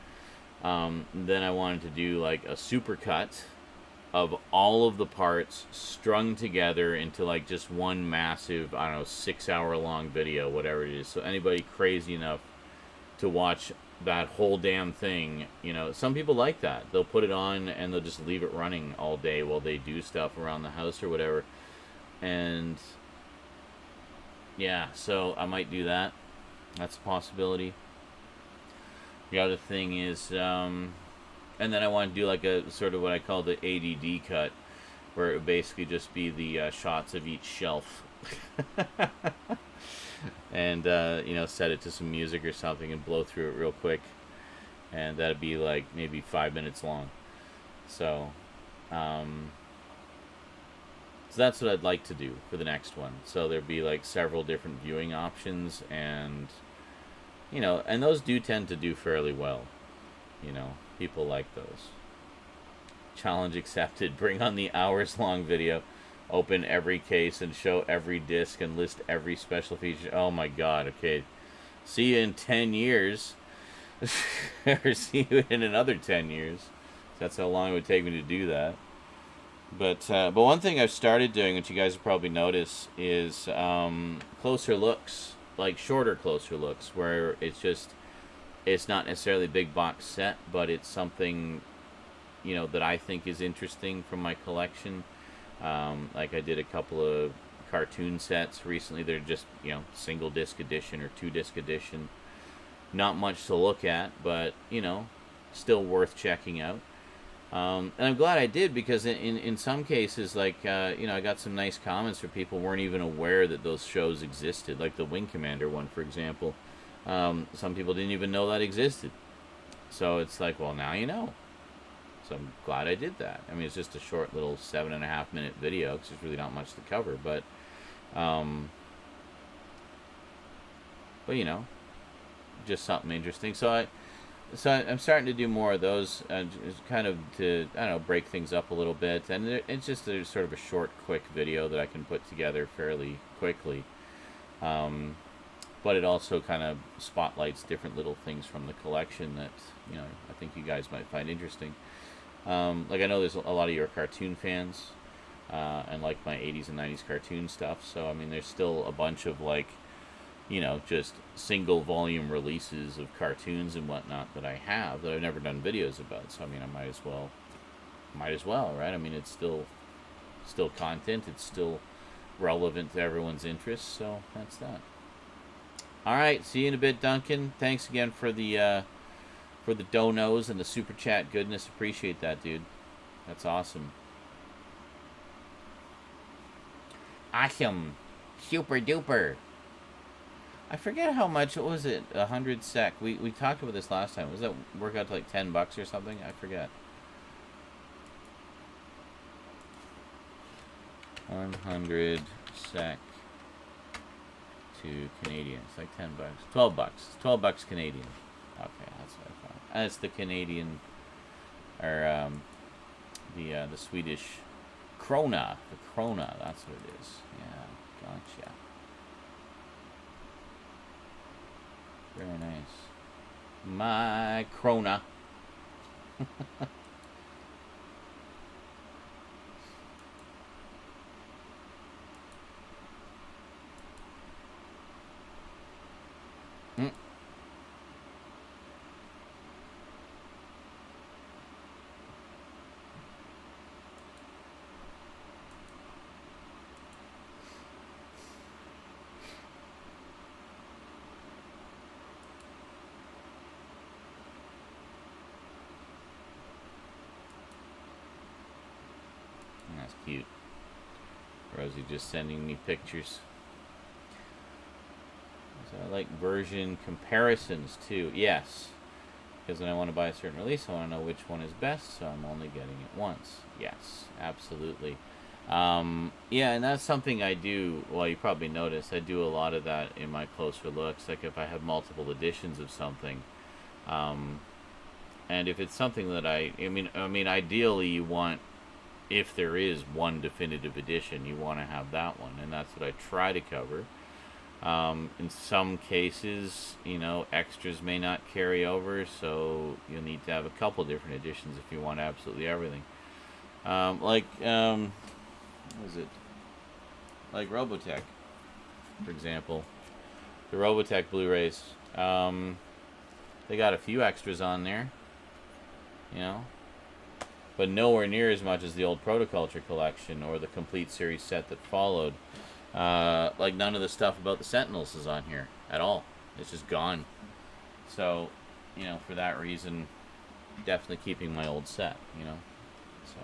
Then I wanted to do, like, a supercut of all of the parts strung together into, like, just one massive, I don't know, 6-hour-long video, whatever it is. So anybody crazy enough to watch that whole damn thing, you know, some people like that. They'll put it on and they'll just leave it running all day while they do stuff around the house or whatever. And yeah, so I might do that. That's a possibility. The other thing is, and then I want to do like a sort of what I call the ADD cut, where it would basically just be the shots of each shelf And set it to some music or something and blow through it real quick, and that'd be like maybe 5 minutes long. So so that's what I'd like to do for the next one. So there'd be like several different viewing options, and and those do tend to do fairly well. People like those. Challenge accepted. Bring on the hours-long video. Open every case and show every disc and list every special feature. Oh my god, okay. See you in 10 years. Or see you in another 10 years. That's how long it would take me to do that. But one thing I've started doing, which you guys have probably noticed, is closer looks. Like shorter closer looks, where it's not necessarily a big box set, but it's something, that I think is interesting from my collection. Like I did a couple of cartoon sets recently. They're just, single disc edition or 2-disc edition. Not much to look at, but, still worth checking out. And I'm glad I did, because in some cases, like, I got some nice comments where people weren't even aware that those shows existed. Like the Wing Commander one, for example. Some people didn't even know that existed. So it's like, well, now you know. So I'm glad I did that. I mean, it's just a short little 7.5-minute video, because there's really not much to cover. But just something interesting. So I'm starting to do more of those, kind of to, I don't know, break things up a little bit. And it's just sort of a short, quick video that I can put together fairly quickly. But it also kind of spotlights different little things from the collection that, I think you guys might find interesting. Like I know there's a lot of your cartoon fans, and like my 80s and 90s cartoon stuff. So, I mean, there's still a bunch of like, just single volume releases of cartoons and whatnot that I have that I've never done videos about. So, I mean, I might as well, right? I mean, it's still content. It's still relevant to everyone's interests. So that's that. All right. See you in a bit, Duncan. Thanks again for the donos and the super chat goodness. Appreciate that, dude. That's awesome. Awesome. Super duper. I forget how much. What was it? 100 sec. We talked about this last time. Was that work out to like $10 or something? I forget. 100 sec to Canadian. It's like $10. $12. $12 Canadian. Okay, that's what I thought. And it's the Canadian, or the Swedish krona. The krona. That's what it is. Yeah, gotcha. Very nice. My krona. That's cute. Rosie just sending me pictures. So I like version comparisons too. Yes. Because when I want to buy a certain release, I want to know which one is best, so I'm only getting it once. Yes, absolutely. Yeah, and that's something I do. Well, you probably noticed I do a lot of that in my closer looks. Like if I have multiple editions of something, and if it's something that I mean, ideally you want, if there is one definitive edition, you want to have that one, and that's what I try to cover. In some cases, extras may not carry over, so you'll need to have a couple different editions if you want absolutely everything. What is it? Like Robotech, for example. The Robotech Blu-rays, they got a few extras on there, but nowhere near as much as the old Protoculture collection or the complete series set that followed. Like none of the stuff about the Sentinels is on here at all. It's just gone. So, for that reason, definitely keeping my old set, So.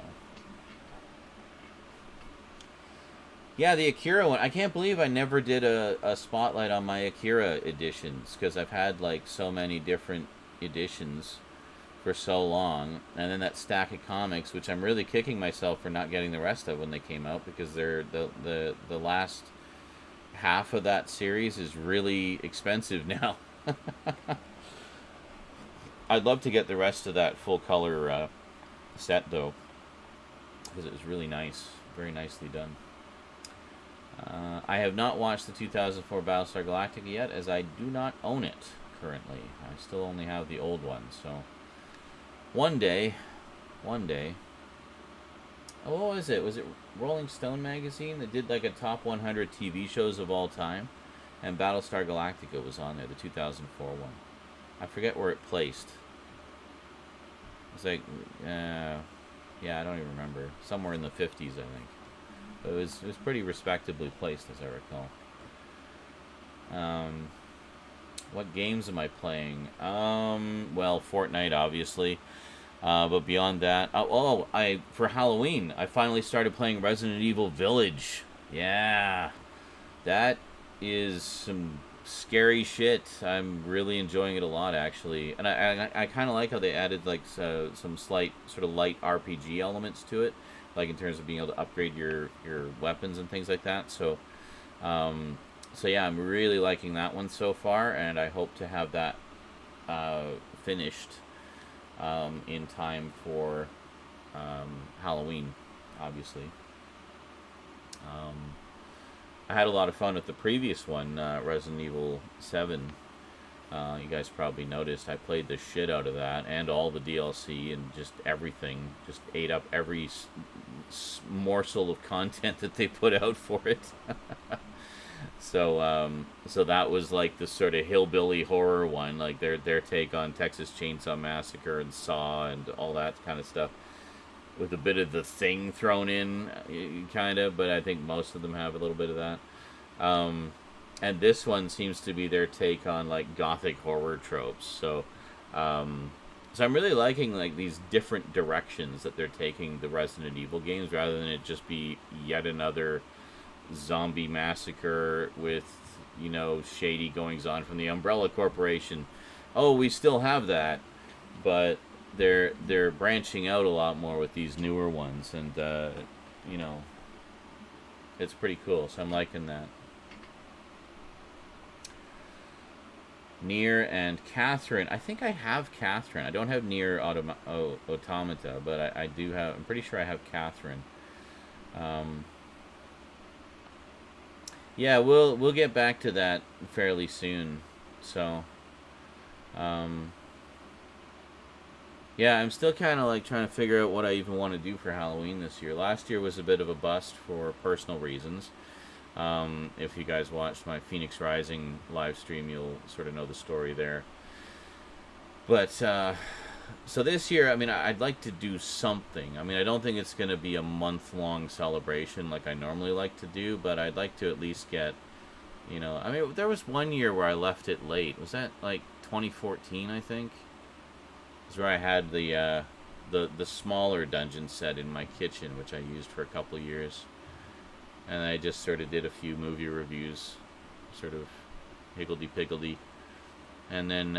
Yeah, the Akira one. I can't believe I never did a spotlight on my Akira editions, because I've had like so many different editions for so long, and then that stack of comics, which I'm really kicking myself for not getting the rest of when they came out, because they're the last half of that series is really expensive now. I'd love to get the rest of that full color set though, because it was really nice, very nicely done. I have not watched the 2004 Battlestar Galactica yet, as I do not own it currently. I still only have the old one, so one day. Oh, what was it? Was it Rolling Stone magazine that did like a top 100 TV shows of all time? And Battlestar Galactica was on there, the 2004 one. I forget where it placed. It's like, yeah, I don't even remember. Somewhere in the 50s, I think. But it was pretty respectably placed, as I recall. What games am I playing? Well, Fortnite, obviously. But beyond that, for Halloween, I finally started playing Resident Evil Village. Yeah, that is some scary shit. I'm really enjoying it a lot, actually, and I kind of like how they added like some slight sort of light RPG elements to it, like in terms of being able to upgrade your weapons and things like that. So yeah, I'm really liking that one so far, and I hope to have that finished in time for Halloween, obviously. I had a lot of fun with the previous one, Resident Evil 7. You guys probably noticed I played the shit out of that, and all the DLC and just everything. Just ate up every morsel of content that they put out for it. So that was like the sort of hillbilly horror one, like their take on Texas Chainsaw Massacre and Saw and all that kind of stuff, with a bit of The Thing thrown in, kind of. But I think most of them have a little bit of that. And this one seems to be their take on like gothic horror tropes. So I'm really liking like these different directions that they're taking the Resident Evil games, rather than it just be yet another zombie massacre with, shady goings on from the Umbrella Corporation. Oh, we still have that, but they're branching out a lot more with these newer ones, and it's pretty cool. So I'm liking that. Nier and Catherine. I think I have Catherine. I don't have Nier Automata, but I do have. I'm pretty sure I have Catherine. Yeah, we'll get back to that fairly soon. So, yeah, I'm still kind of like trying to figure out what I even want to do for Halloween this year. Last year was a bit of a bust for personal reasons. If you guys watched my Phoenix Rising live stream, you'll sort of know the story there. But so this year, I mean, I'd like to do something. I mean, I don't think it's going to be a month-long celebration like I normally like to do, but I'd like to at least get, I mean, there was one year where I left it late. Was that like 2014, I think? It was where I had the smaller dungeon set in my kitchen, which I used for a couple years. And I just sort of did a few movie reviews, sort of higgledy-piggledy. And then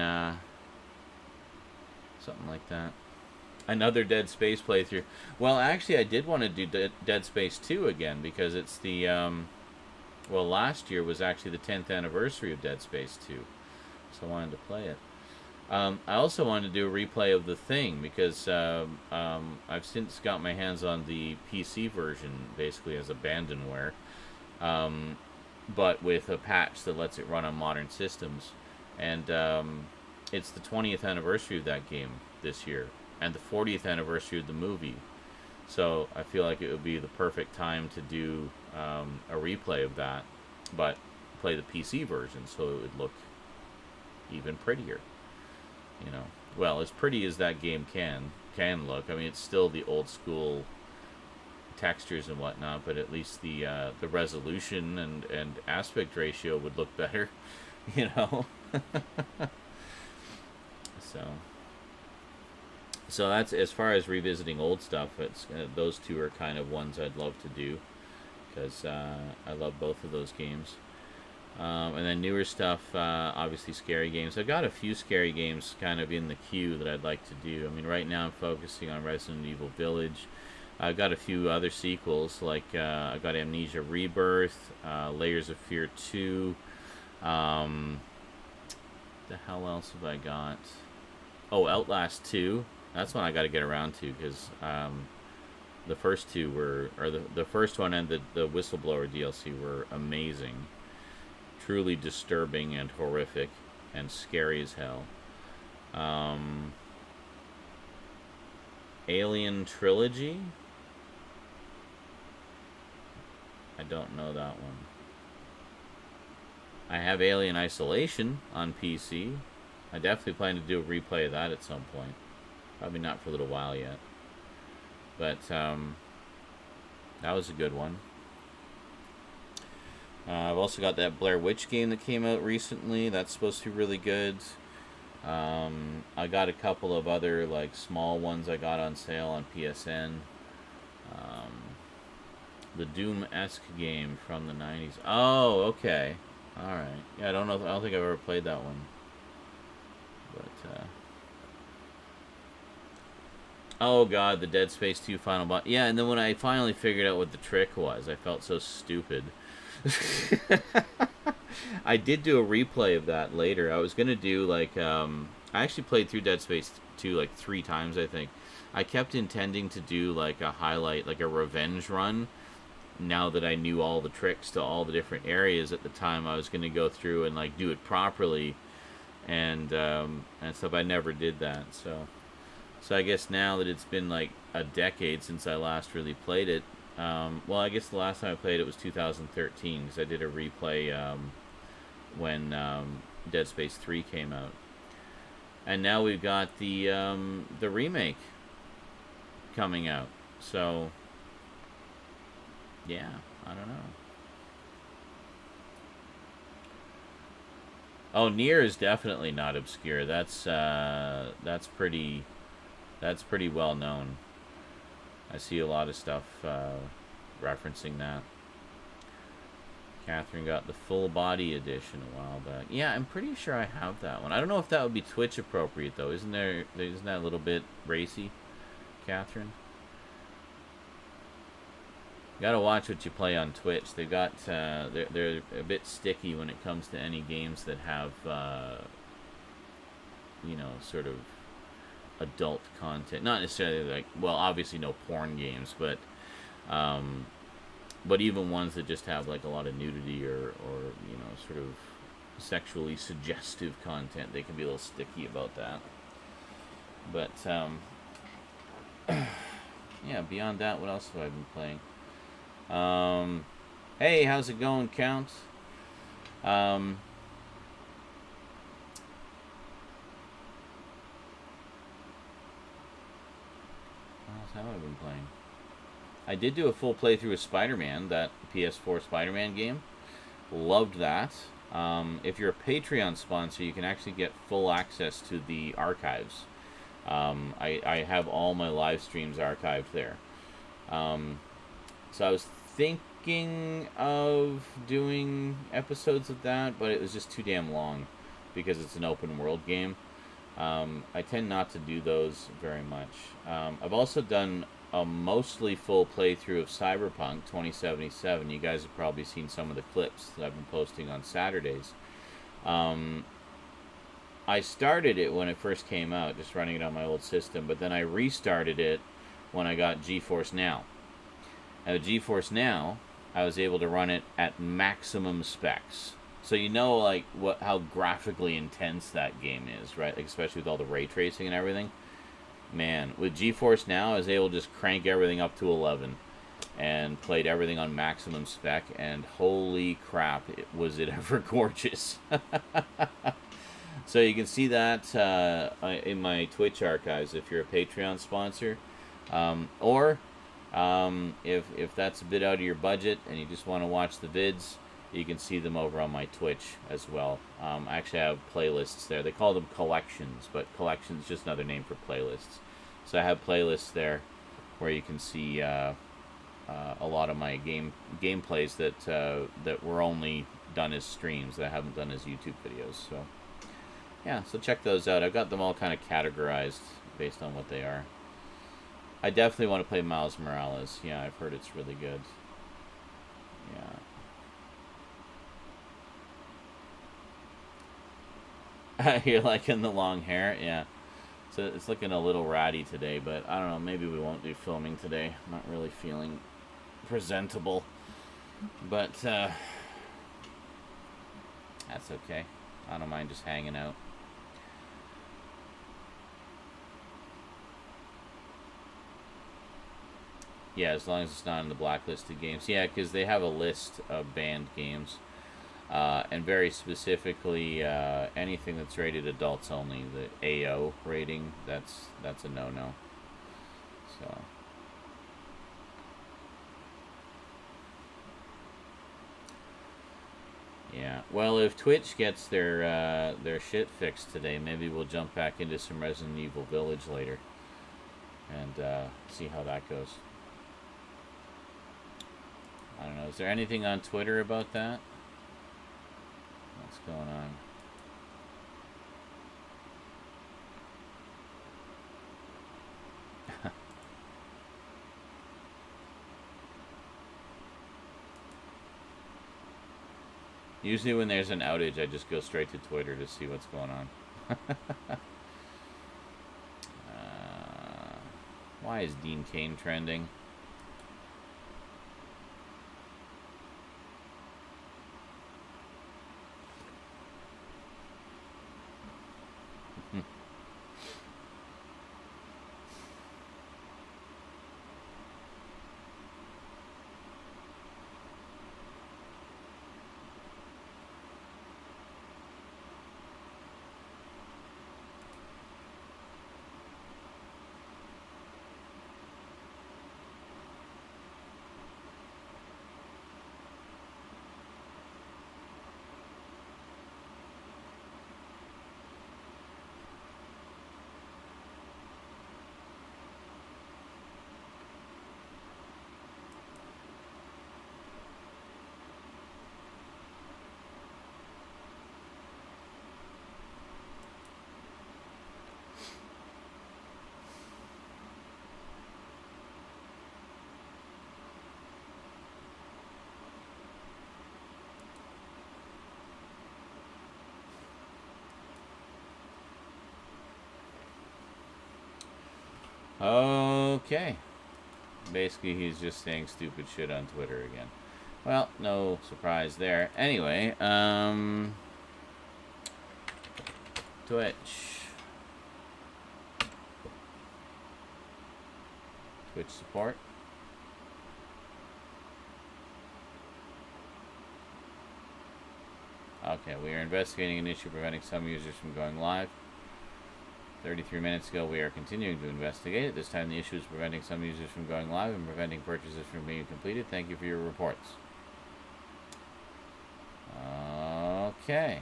something like that. Another Dead Space playthrough. Well, actually, I did want to do Dead Space 2 again, because it's the... well, last year was actually the 10th anniversary of Dead Space 2. So I wanted to play it. I also wanted to do a replay of The Thing, because I've since got my hands on the PC version, basically as abandonware, but with a patch that lets it run on modern systems. And it's the 20th anniversary of that game this year, and the 40th anniversary of the movie. So I feel like it would be the perfect time to do a replay of that, but play the PC version so it would look even prettier. Well, as pretty as that game can look. I mean, it's still the old school textures and whatnot, but at least the resolution and aspect ratio would look better, So that's as far as revisiting old stuff. It's those two are kind of ones I'd love to do. because I love both of those games. And then newer stuff, obviously scary games. I've got a few scary games kind of in the queue that I'd like to do. I mean, right now I'm focusing on Resident Evil Village. I've got a few other sequels, like I've got Amnesia Rebirth, Layers of Fear 2. The hell else have I got? Oh, Outlast 2. That's one I got to get around to, because the first two were, or the first one and the Whistleblower DLC were amazing. Truly disturbing and horrific and scary as hell. Alien Trilogy. I don't know that one. I have Alien Isolation on PC. I definitely plan to do a replay of that at some point. Probably not for a little while yet. But that was a good one. I've also got that Blair Witch game that came out recently. That's supposed to be really good. I got a couple of other like small ones I got on sale on PSN. The Doom-esque game from the 90s. Oh, okay. Alright. Yeah, I don't think I've ever played that one. But, oh god, the Dead Space 2 final boss. Yeah, and then when I finally figured out what the trick was, I felt so stupid. I did do a replay of that later. I was gonna do like I actually played through Dead Space 2 like 3 times, I think. I kept intending to do like a highlight, like a revenge run. Now that I knew all the tricks to all the different areas at the time, I was gonna go through and like do it properly, and stuff. I never did that. So I guess now that it's been like a decade since I last really played it. Well, I guess the last time I played it was 2013, because I did a replay when Dead Space 3 came out. And now we've got the remake coming out. So, yeah, I don't know. Oh, Nier is definitely not obscure. That's pretty well known. I see a lot of stuff referencing that. Catherine got the full body edition a while back. Yeah, I'm pretty sure I have that one. I don't know if that would be Twitch appropriate though. Isn't that a little bit racy, Catherine? You gotta watch what you play on Twitch. They've got they're a bit sticky when it comes to any games that have sort of adult content. Not necessarily like, well, obviously no porn games, but even ones that just have like a lot of nudity or sort of sexually suggestive content, they can be a little sticky about that. But yeah, beyond that, what else have I been playing? Hey, how's it going, Count? What else have I been playing? I did do a full playthrough of Spider-Man, that PS4 Spider-Man game. Loved that. If you're a Patreon sponsor, you can actually get full access to the archives. I have all my live streams archived there. So I was thinking of doing episodes of that, but it was just too damn long because it's an open world game. I tend not to do those very much. I've also done a mostly full playthrough of Cyberpunk 2077. You guys have probably seen some of the clips that I've been posting on Saturdays. I started it when it first came out, just running it on my old system, but then I restarted it when I got GeForce Now. And with GeForce Now, I was able to run it at maximum specs. So you know, like, how graphically intense that game is, right? Like, especially with all the ray tracing and everything. Man, with GeForce Now, I was able to just crank everything up to 11 and played everything on maximum spec, and holy crap, was it ever gorgeous. So you can see that in my Twitch archives if you're a Patreon sponsor. Or if that's a bit out of your budget and you just want to watch the vids, you can see them over on my Twitch as well. I actually have playlists there. They call them collections, but collections is just another name for playlists. So I have playlists there where you can see a lot of my gameplays that were only done as streams, that I haven't done as YouTube videos. So yeah, so check those out. I've got them all kind of categorized based on what they are. I definitely want to play Miles Morales. Yeah, I've heard it's really good. Yeah. You're liking the long hair? Yeah. So it's looking a little ratty today, but I don't know, maybe we won't do filming today. I'm not really feeling presentable. But that's okay. I don't mind just hanging out. Yeah, as long as it's not in the blacklisted games. Yeah, because they have a list of banned games. And very specifically, anything that's rated adults only. The AO rating, that's a no-no. So... yeah. Well, if Twitch gets their shit fixed today, maybe we'll jump back into some Resident Evil Village later. And see how that goes. I don't know. Is there anything on Twitter about that? What's going on? Usually when there's an outage, I just go straight to Twitter to see what's going on. Why is Dean Cain trending? Okay. Basically, he's just saying stupid shit on Twitter again. Well, no surprise there. Anyway, Twitch. Twitch support. Okay, we are investigating an issue preventing some users from going live. 33 minutes ago, we are continuing to investigate it. This time, the issue is preventing some users from going live and preventing purchases from being completed. Thank you for your reports. Okay.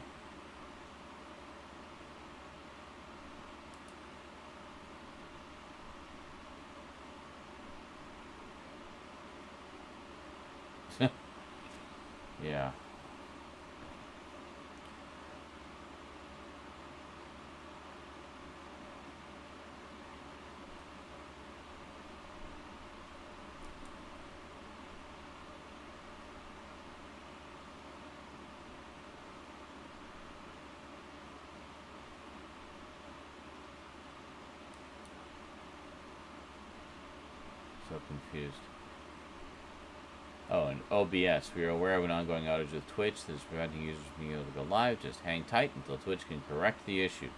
Yeah. So confused. Oh, and OBS. We are aware of an ongoing outage with Twitch that is preventing users from being able to go live. Just hang tight until Twitch can correct the issue.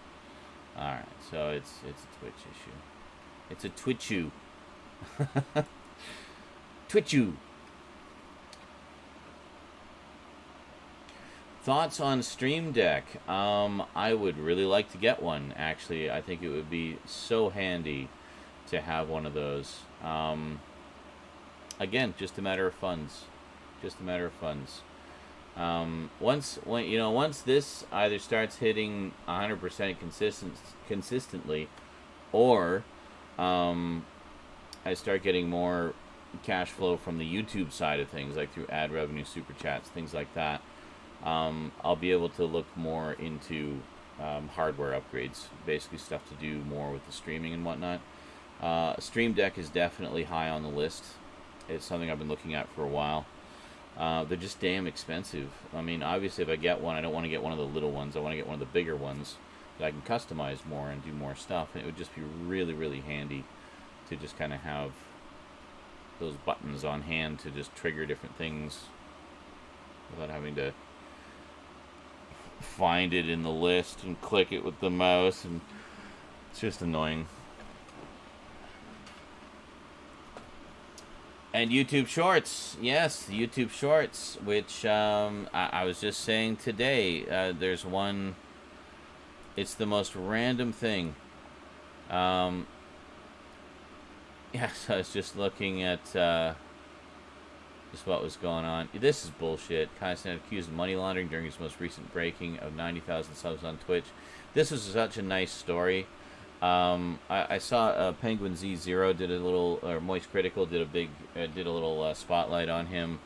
Alright, so it's a Twitch issue. It's a Twitchu. Twitchu. Thoughts on Stream Deck? I would really like to get one, actually. I think it would be so handy to have one of those. Again, just a matter of funds. Just a matter of funds. Once this either starts hitting 100% consistently, or I start getting more cash flow from the YouTube side of things, like through ad revenue, super chats, things like that, I'll be able to look more into hardware upgrades, basically stuff to do more with the streaming and whatnot. Stream Deck is definitely high on the list. It's something I've been looking at for a while. They're just damn expensive. I mean, obviously, if I get one, I don't want to get one of the little ones. I want to get one of the bigger ones that I can customize more and do more stuff. And it would just be really, really handy to just kind of have those buttons on hand to just trigger different things without having to find it in the list and click it with the mouse. And it's just annoying. And YouTube Shorts, yes, YouTube Shorts, which I was just saying today, there's one, it's the most random thing. Yeah, so I was just looking at just what was going on. This is bullshit. Kaizen accused of money laundering during his most recent breaking of 90,000 subs on Twitch. This was such a nice story. I saw Penguin Z0 did a little, or Moist Critical did a little spotlight on him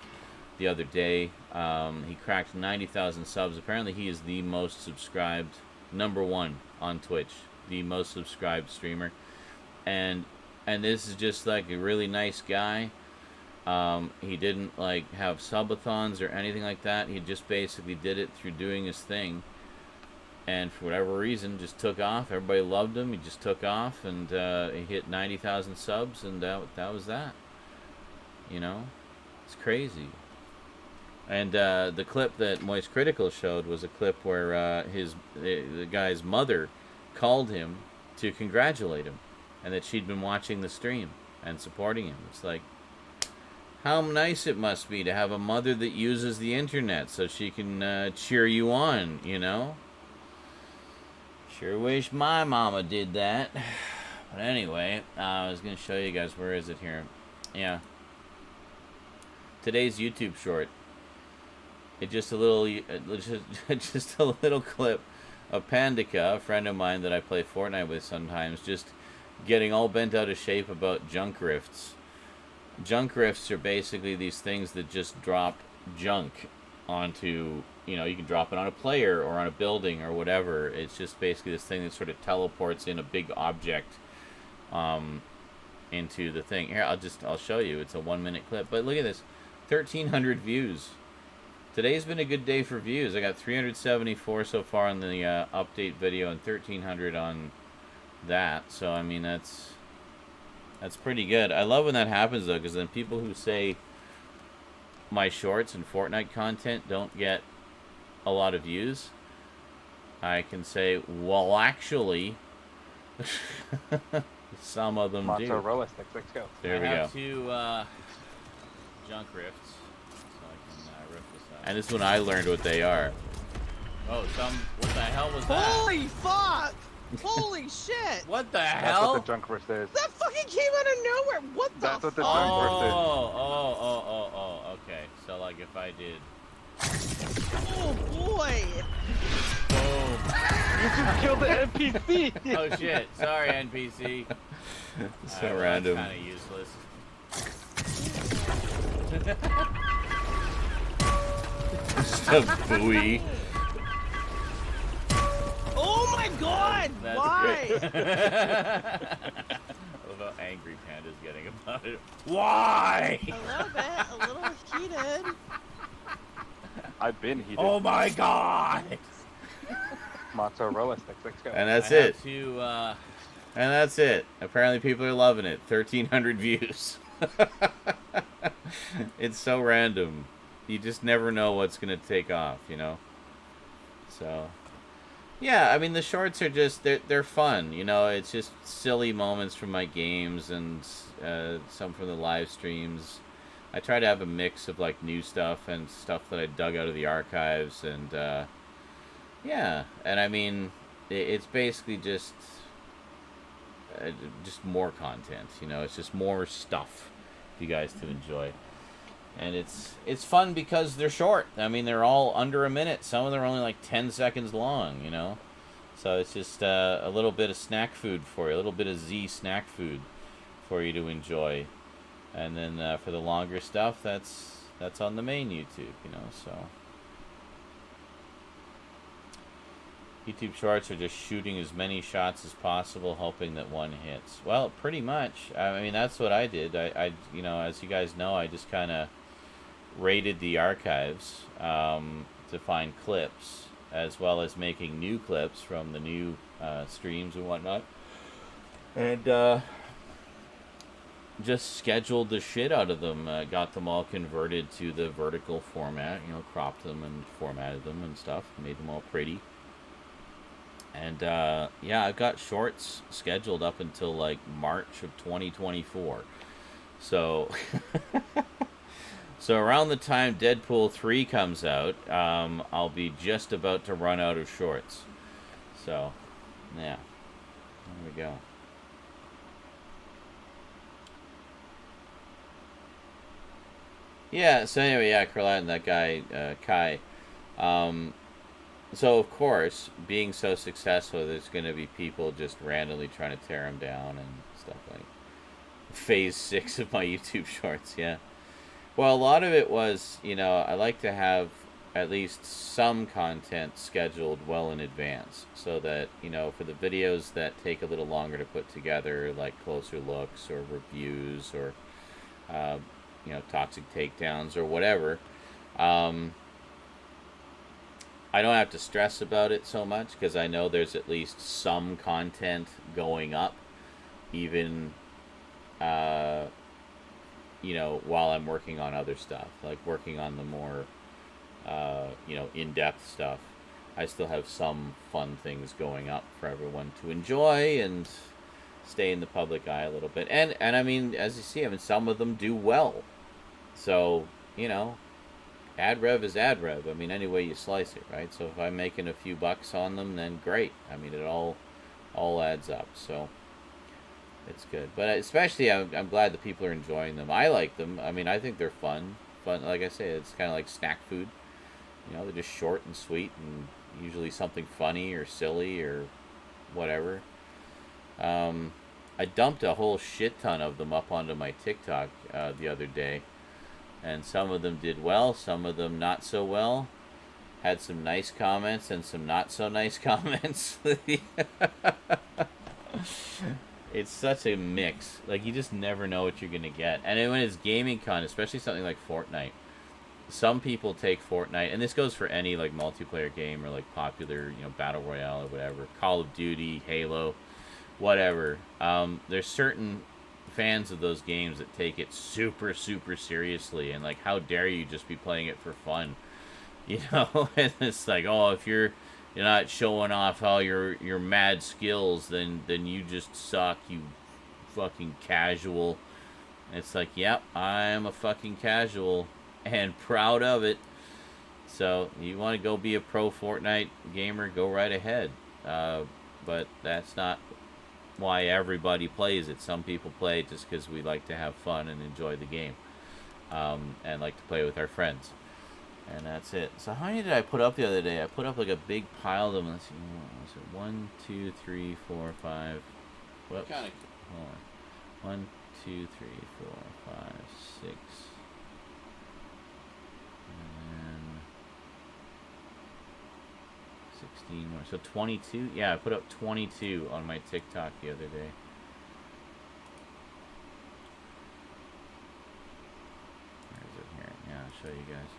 the other day. He cracked 90,000 subs. Apparently, he is the most subscribed, #1 on Twitch, the most subscribed streamer, and this is just like a really nice guy. He didn't like have subathons or anything like that. He just basically did it through doing his thing. And for whatever reason, just took off. Everybody loved him. He just took off, and he hit 90,000 subs, and that was that. You know, it's crazy. And the clip that Moist Critical showed was a clip where the guy's mother called him to congratulate him, and that she'd been watching the stream and supporting him. It's like, how nice it must be to have a mother that uses the internet so she can cheer you on, you know? Sure wish my mama did that. But anyway, I was going to show you guys, where is it here? Yeah. Today's YouTube short. It's just a little just a little clip of Pandika, a friend of mine that I play Fortnite with sometimes, just getting all bent out of shape about junk rifts. Junk rifts are basically these things that just drop junk onto, you know, you can drop it on a player or on a building or whatever. It's just basically this thing that sort of teleports in a big object into the thing. Here, I'll show you. It's a 1-minute clip. But look at this. 1,300 views. Today's been a good day for views. I got 374 so far on the update video and 1,300 on that. So, I mean, that's pretty good. I love when that happens, though, because then people who say my shorts and Fortnite content don't get a lot of views, I can say, well, actually, some of them do. Mozzarella sticks, let's go. There we go. I have 2 junk rifts, so I can rift this out. And this is when I learned what they are. Oh, what the hell was that? Holy fuck! Holy shit! What the That's hell? what the junk rift is. That fucking came out of nowhere! What the That's what the fuck? junk rift is. Oh, okay. So, like, if I did... Oh boy! Boom. You just killed the NPC! Oh, shit. Sorry, NPC. So Well, random. that's kind of useless. Just a buoy. Oh my god! That's Why? great. I love how angry Panda's getting about it. Why? A little heated. I've been heated. Oh my god! Mozzarella sticks, let's go. And that's I have it. to, And that's it. Apparently people are loving it. 1,300 views. It's so random. You just never know what's going to take off, you know? So, yeah, I mean, the shorts are just, they're fun, you know? It's just silly moments from my games and some from the live streams. I try to have a mix of, like, new stuff and stuff that I dug out of the archives. And, yeah, and I mean, it's basically just more content, you know? It's just more stuff for you guys to enjoy. And it's fun because they're short. I mean, they're all under a minute. Some of them are only like 10 seconds long, you know? So it's just a little bit of snack food for you, a little bit of Z snack food for you to enjoy. And then for the longer stuff, that's on the main YouTube, so. YouTube Shorts are just shooting as many shots as possible, hoping that one hits. Well, pretty much. I mean, that's what I did. I as you guys know, I just kind of raided the archives to find clips, as well as making new clips from the new streams and whatnot. And just scheduled the shit out of them. Got them all converted to the vertical format, cropped them and formatted them and stuff. Made them all pretty. And, yeah, I've got shorts scheduled up until, like, March of 2024. So, so around the time Deadpool 3 comes out, I'll be just about to run out of shorts. So, yeah. There we go. Yeah, so anyway, yeah, Carlat and that guy, Kai, so, of course, being so successful, there's going to be people just randomly trying to tear him down and stuff like Phase 6 of my YouTube shorts, yeah. Well, a lot of it was, I like to have at least some content scheduled well in advance. So that, for the videos that take a little longer to put together, like closer looks or reviews or, toxic takedowns or whatever, I don't have to stress about it so much because I know there's at least some content going up, even, while I'm working on other stuff, like working on the more, in-depth stuff. I still have some fun things going up for everyone to enjoy and stay in the public eye a little bit. And I mean, as you see, some of them do well. So, ad rev is ad rev. I mean, any way you slice it, right? So if I'm making a few bucks on them, then great. I mean, it all adds up. So it's good. But especially, I'm glad that people are enjoying them. I like them. I mean, I think they're fun. But like I say, it's kind of like snack food. They're just short and sweet, and usually something funny or silly or whatever. I dumped a whole shit ton of them up onto my TikTok the other day. And some of them did well, some of them not so well. Had some nice comments and some not so nice comments. It's such a mix. Like, you just never know what you're going to get. And then when it's gaming con, especially something like Fortnite, some people take Fortnite, and this goes for any, like, multiplayer game or, like, popular, Battle Royale or whatever. Call of Duty, Halo, whatever. There's certain fans of those games that take it super, super seriously, and like, how dare you just be playing it for fun, and it's like, oh, if you're not showing off all your mad skills, then you just suck, you fucking casual. And it's like, yep, I'm a fucking casual and proud of it. So you want to go be a pro Fortnite gamer, go right ahead, but that's not why everybody plays it. Some people play it just because we like to have fun and enjoy the game, and like to play with our friends, and that's it. So how many did I put up the other day? I put up like a big pile of them. Let's see, what was it? 1, 2, 3, 4, 5. Whoops. Hold on. 1, 2, 3, 4, 5, 6. And 16 more. So 22? Yeah, I put up 22 on my TikTok the other day. Where is it here? Yeah, I'll show you guys.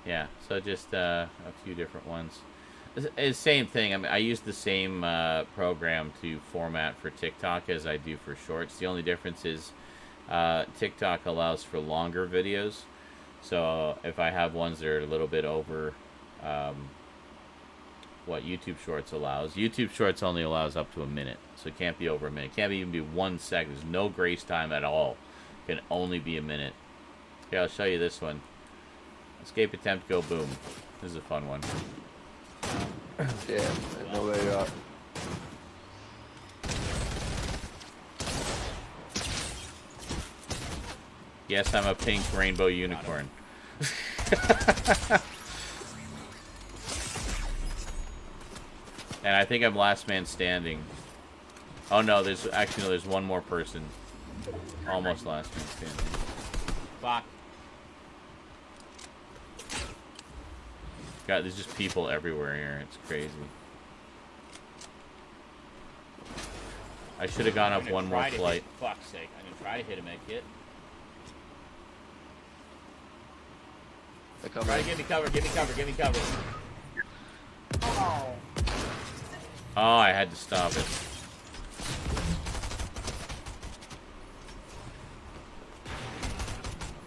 Yeah, so just a few different ones. It's same thing. I mean, I use the same program to format for TikTok as I do for Shorts. The only difference is TikTok allows for longer videos. So if I have ones that are a little bit over what YouTube Shorts allows. YouTube Shorts only allows up to a minute, so it can't be over a minute. It can't even be 1 second. There's no grace time at all. It can only be a minute. Here, I'll show you this one. Escape attempt, go boom. This is a fun one. Yeah, I know they are. Yes, I'm a pink rainbow unicorn. And I think I'm last man standing. Oh no, there's one more person. Almost last man standing. Fuck. God, there's just people everywhere here. It's crazy. I should have gone up one more flight. Fuck's sake. I'm gonna try to hit a med kit. Try to give me cover, give me cover, give me cover. Oh. Oh, I had to stop it.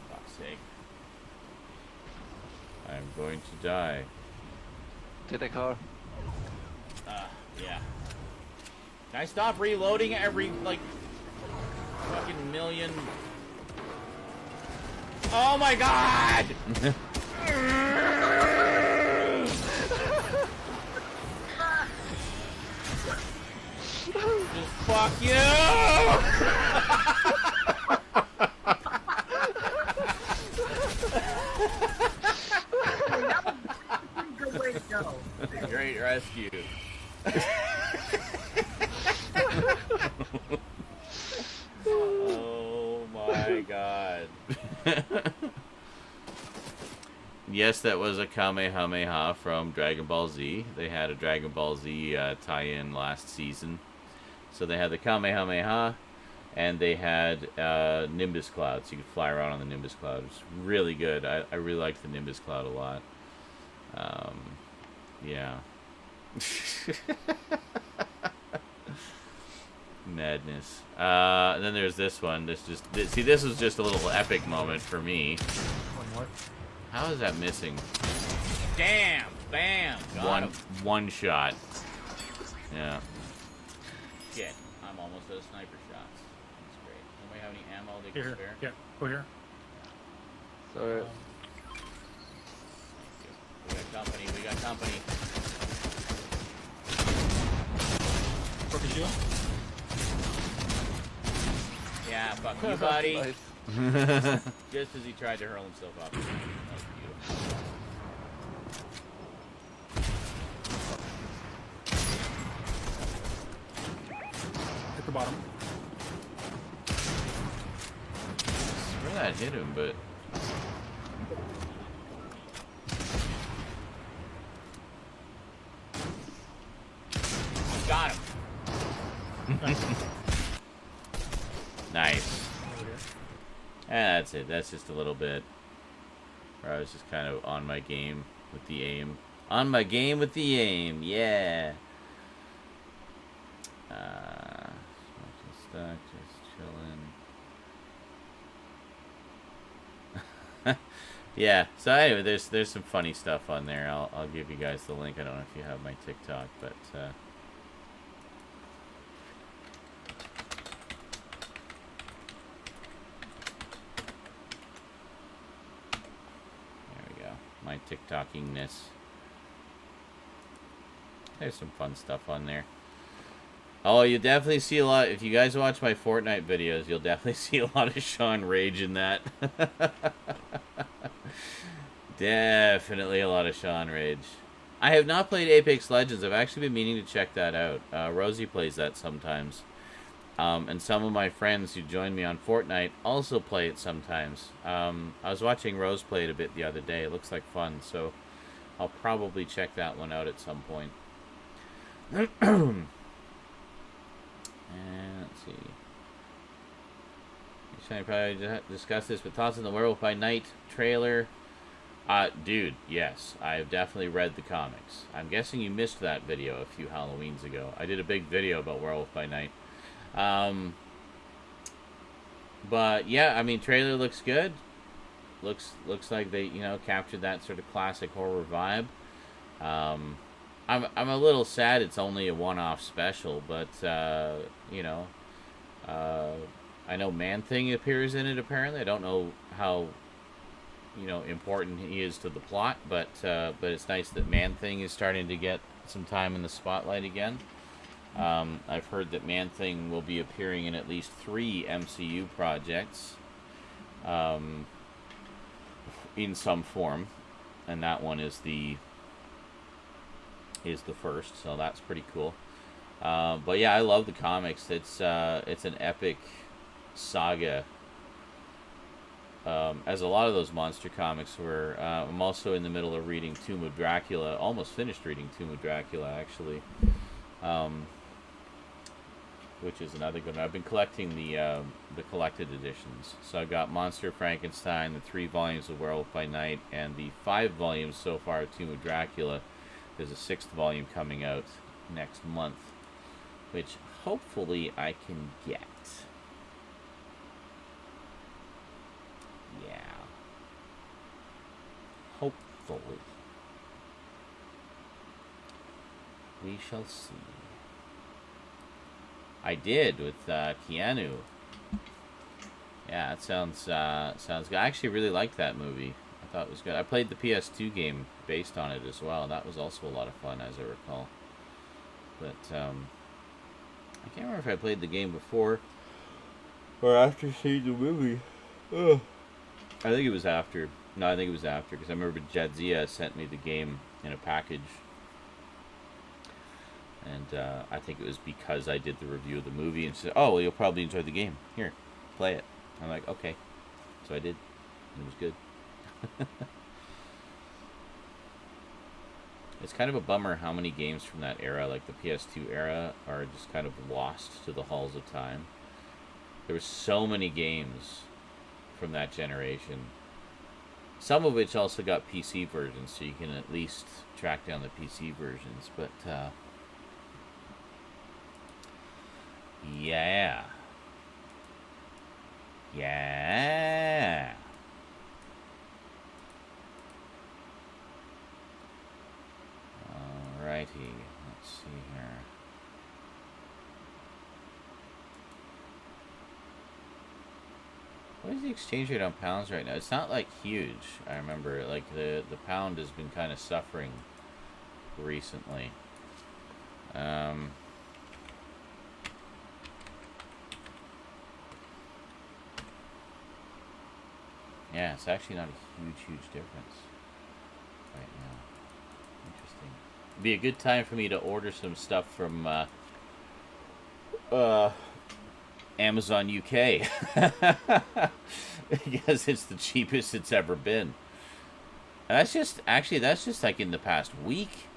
Fuck's sake. I'm going to die. Take the car. Yeah. Can I stop reloading every, like, fucking million? Oh my god! Just fuck you! Good way to go. Great rescue. Oh my god. Yes, that was a Kamehameha from Dragon Ball Z. They had a Dragon Ball Z tie-in last season. So they had the Kamehameha, and they had Nimbus Cloud, so you could fly around on the Nimbus Cloud. It was really good. I really liked the Nimbus Cloud a lot. Yeah. Madness. And then there's this one. See, this was just a little epic moment for me. One more. How is that missing? Damn! Bam! Got him. One shot. Yeah. Shit. I'm almost out of sniper shots. That's great. Anybody have any ammo they can Here. spare? Yeah. Go here. Sorry. We got company. We got company. Broken shield. Yeah, fuck you, buddy. Nice. Just as he tried to hurl himself up. That was beautiful. Hit the bottom. I swear that hit him, but... Got him. Nice. Over here. And that's it. That's just a little bit where I was just kind of on my game with the aim. On my game with the aim. Yeah. Just stuck. Just chilling. Yeah. So anyway, there's some funny stuff on there. I'll give you guys the link. I don't know if you have my TikTok, but my TikTokingness. There's some fun stuff on there. Oh, you definitely see a lot. If you guys watch my Fortnite videos, you'll definitely see a lot of Sean Rage in that. Definitely a lot of Sean Rage. I have not played Apex Legends. I've actually been meaning to check that out. Rosie plays that sometimes. And some of my friends who join me on Fortnite also play it sometimes. I was watching Rose play it a bit the other day. It looks like fun, so I'll probably check that one out at some point. And let's see. Should I probably discuss this, but thoughts on the Werewolf by Night trailer? Dude, yes. I've definitely read the comics. I'm guessing you missed that video a few Halloweens ago. I did a big video about Werewolf by Night. But yeah, I mean, trailer looks good. Looks like they, captured that sort of classic horror vibe. I'm a little sad it's only a one-off special, but I know Man-Thing appears in it apparently. I don't know how important he is to the plot, but it's nice that Man-Thing is starting to get some time in the spotlight again. I've heard that Man-Thing will be appearing in at least 3 MCU projects in some form, and that one is the first, so that's pretty cool. But yeah, I love the comics. It's an epic saga. As a lot of those monster comics were. I'm also in the middle of reading Tomb of Dracula. Almost finished reading Tomb of Dracula, actually. Which is another good one. I've been collecting the collected editions. So I've got Monster of Frankenstein, the 3 volumes of Werewolf by Night, and the 5 volumes so far of Tomb of Dracula. There's a 6th volume coming out next month, which hopefully I can get. Yeah. Hopefully. We shall see. I did with Keanu. Yeah, that sounds good. I actually really liked that movie. I thought it was good. I played the PS2 game based on it as well. That was also a lot of fun, as I recall. But I can't remember if I played the game before or after seeing the movie. Ugh. I think it was after. No, I think it was after, because I remember Jadzia sent me the game in a package. And I think it was because I did the review of the movie and said, oh, well, you'll probably enjoy the game. Here, play it. I'm like, okay. So I did. And it was good. It's kind of a bummer how many games from that era, like the PS2 era, are just kind of lost to the halls of time. There were so many games from that generation. Some of which also got PC versions, so you can at least track down the PC versions. But, yeah. Yeah. Alrighty. Let's see here. What is the exchange rate on pounds right now? It's not like huge. I remember like the pound has been kind of suffering recently. Yeah, it's actually not a huge difference right now. Interesting. It'd be a good time for me to order some stuff from Amazon UK because it's the cheapest it's ever been. And that's just like in the past week.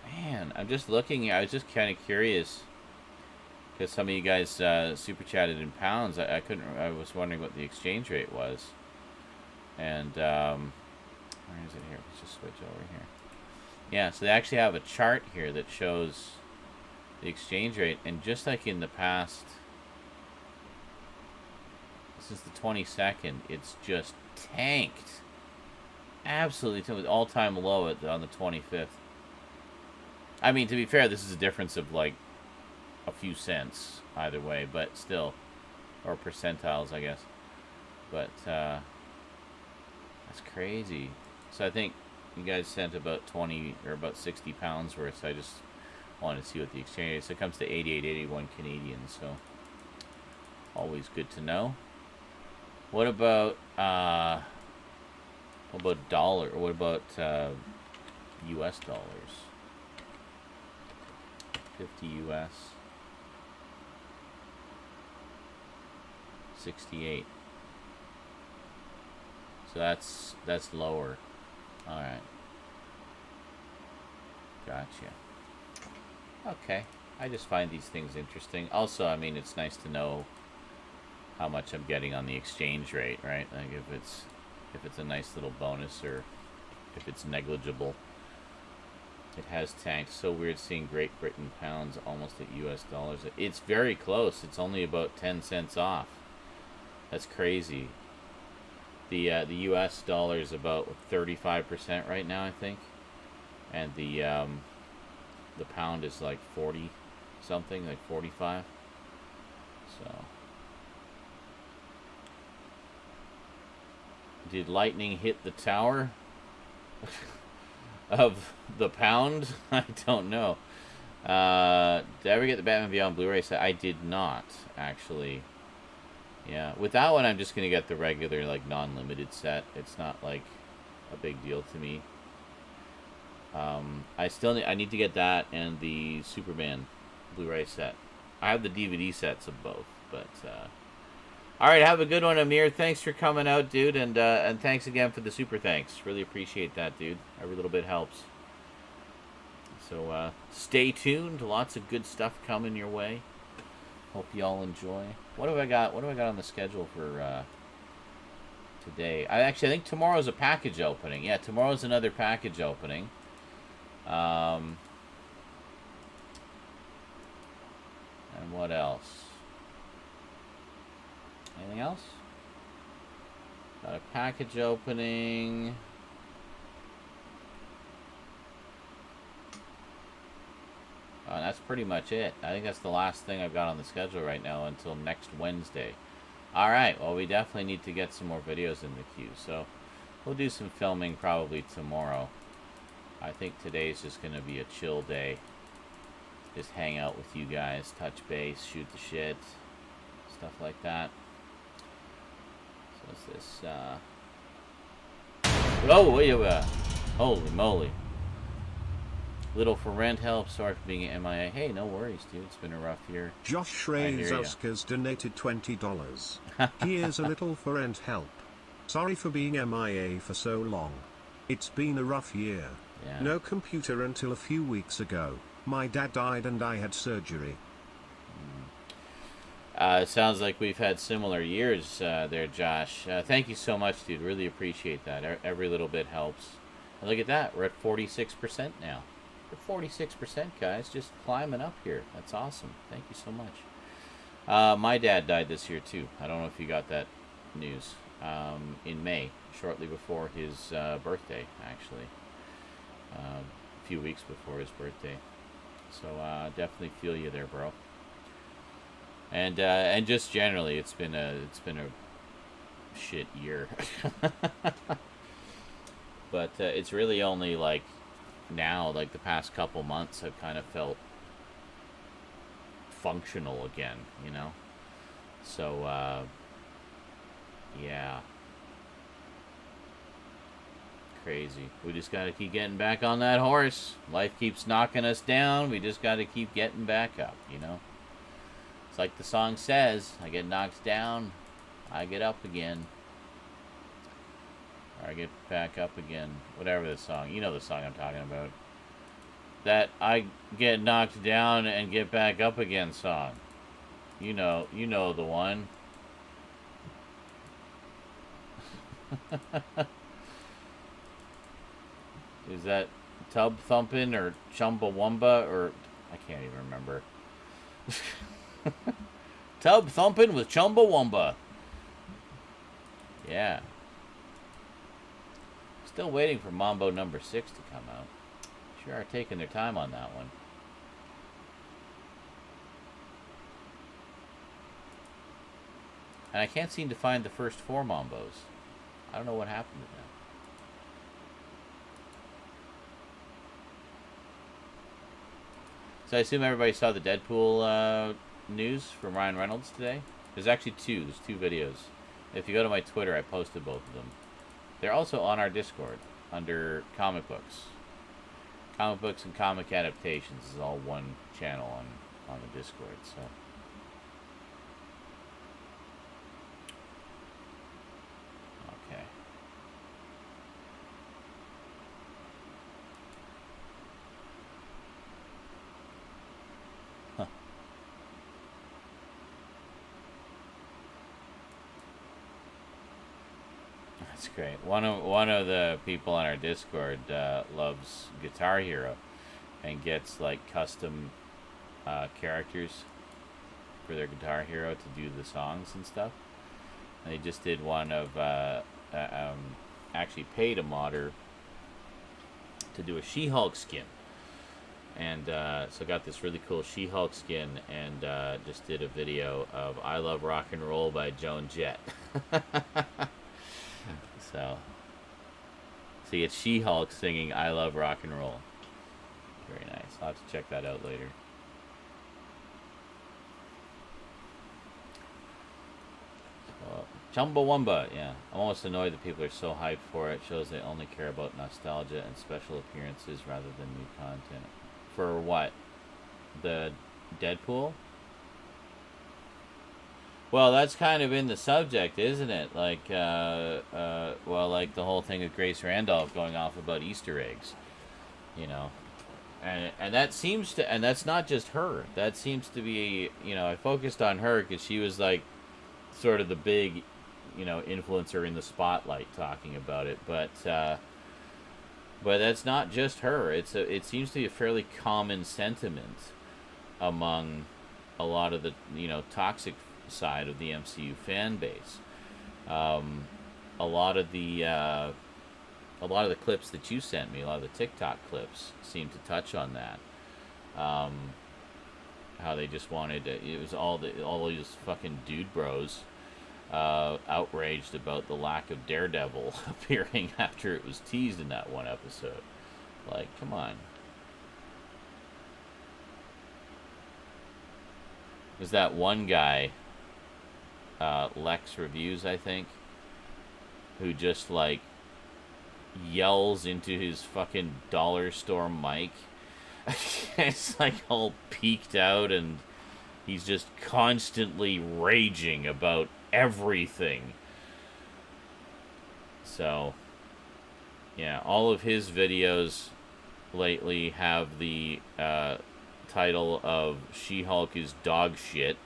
Man, I'm just looking. I was just kind of curious because some of you guys super chatted in pounds. I couldn't. I was wondering what the exchange rate was. And where is it here? Let's just switch over here. Yeah, so they actually have a chart here that shows the exchange rate, and just like in the past, since the 22nd, it's just tanked. Absolutely, to all-time low on the 25th. I mean, to be fair, this is a difference of like a few cents either way, but still, or percentiles, I guess. But that's crazy. So I think you guys sent about 20 or about 60 pounds worth. So I just wanted to see what the exchange is. So it comes to 88.81 Canadian. So always good to know. What about dollar? Or what about U.S. dollars? 50 U.S. 68. So that's lower. All right. Gotcha. Okay. I just find these things interesting. Also, I mean, it's nice to know how much I'm getting on the exchange rate, right? Like if it's a nice little bonus or if it's negligible. It has tanked. So weird seeing Great Britain pounds almost at US dollars. It's very close. It's only about 10 cents off. That's crazy. The US dollar is about 35% right now, I think. And the pound is like 40 something, like 45. So did lightning hit the tower of the pound? I don't know. Did I ever get the Batman Beyond Blu-ray set? I did not, actually. Yeah, with that one, I'm just gonna get the regular, like, non-limited set. It's not like a big deal to me. I need to get that and the Superman Blu-ray set. I have the DVD sets of both, But all right, have a good one, Amir. Thanks for coming out, dude, and thanks again for the super thanks. Really appreciate that, dude. Every little bit helps. So stay tuned. Lots of good stuff coming your way. Hope you all enjoy. What have I got? What do I got on the schedule for today? I think tomorrow's a package opening. Yeah, tomorrow's another package opening. And what else? Anything else? Got a package opening. That's pretty much it. I think that's the last thing I've got on the schedule right now until next Wednesday. Alright, well, we definitely need to get some more videos in the queue. So, we'll do some filming probably tomorrow. I think today's just going to be a chill day. Just hang out with you guys, touch base, shoot the shit, stuff like that. So, what's this? Oh, wait, holy moly. Little for rent help. Sorry for being at MIA. Hey, no worries, dude. It's been a rough year. Josh Schreizauskas donated $20. Here's a little for rent help. Sorry for being MIA for so long. It's been a rough year. Yeah. No computer until a few weeks ago. My dad died and I had surgery. It sounds like we've had similar years there, Josh. Thank you so much, dude. Really appreciate that. Every little bit helps. And look at that. We're at 46% now. We're 46%, guys. Just climbing up here. That's awesome. Thank you so much. My dad died this year, too. I don't know if you got that news. In May, shortly before his birthday, actually. A few weeks before his birthday. So, definitely feel you there, bro. And just generally, it's been a shit year. But it's really only like now, like the past couple months, I've kind of felt functional again, you know. So yeah, crazy. We just gotta keep getting back on that horse. Life keeps knocking us down. We just gotta keep getting back up, you know. It's like the song says, I get knocked down, I get up again. Or I get back up again. Whatever the song. You know the song I'm talking about. That I get knocked down and get back up again song. You know the one. Is that Tub Thumpin' or Chumbawamba or I can't even remember. Tub Thumpin' with Chumbawamba. Yeah. Still waiting for Mambo number 6 to come out. Sure are taking their time on that one. And I can't seem to find the first 4 Mambos. I don't know what happened to them. So I assume everybody saw the Deadpool news from Ryan Reynolds today? There's actually 2. There's 2 videos. If you go to my Twitter, I posted both of them. They're also on our Discord under comic books. Comic books and comic adaptations is all one channel on the Discord. So okay. Huh. That's great. One of the people on our Discord loves Guitar Hero and gets like custom characters for their Guitar Hero to do the songs and stuff. And they just did one of actually paid a modder to do a She-Hulk skin. And so got this really cool She-Hulk skin and just did a video of I Love Rock and Roll by Joan Jett. So you get She-Hulk singing I Love Rock and Roll. Very nice. I'll have to check that out later. So, Chumbawamba, yeah. I'm almost annoyed that people are so hyped for it. Shows they only care about nostalgia and special appearances rather than new content. For what? The Deadpool? Well, that's kind of in the subject, isn't it? Like, well, like the whole thing with Grace Randolph going off about Easter eggs, you know, and that seems to, and that's not just her. That seems to be, you know, I focused on her because she was like, sort of the big, you know, influencer in the spotlight talking about it, but that's not just her. It seems to be a fairly common sentiment among a lot of the, you know, toxic side of the MCU fan base. A lot of the clips that you sent me, a lot of the TikTok clips, seem to touch on that. How they just wanted it was all these fucking dude bros outraged about the lack of Daredevil appearing after it was teased in that one episode. Like, come on. There's that one guy, Lex Reviews, I think, who just, like, yells into his fucking dollar store mic. It's, like, all peaked out, and he's just constantly raging about everything. So, yeah, all of his videos lately have the title of She-Hulk is dog shit.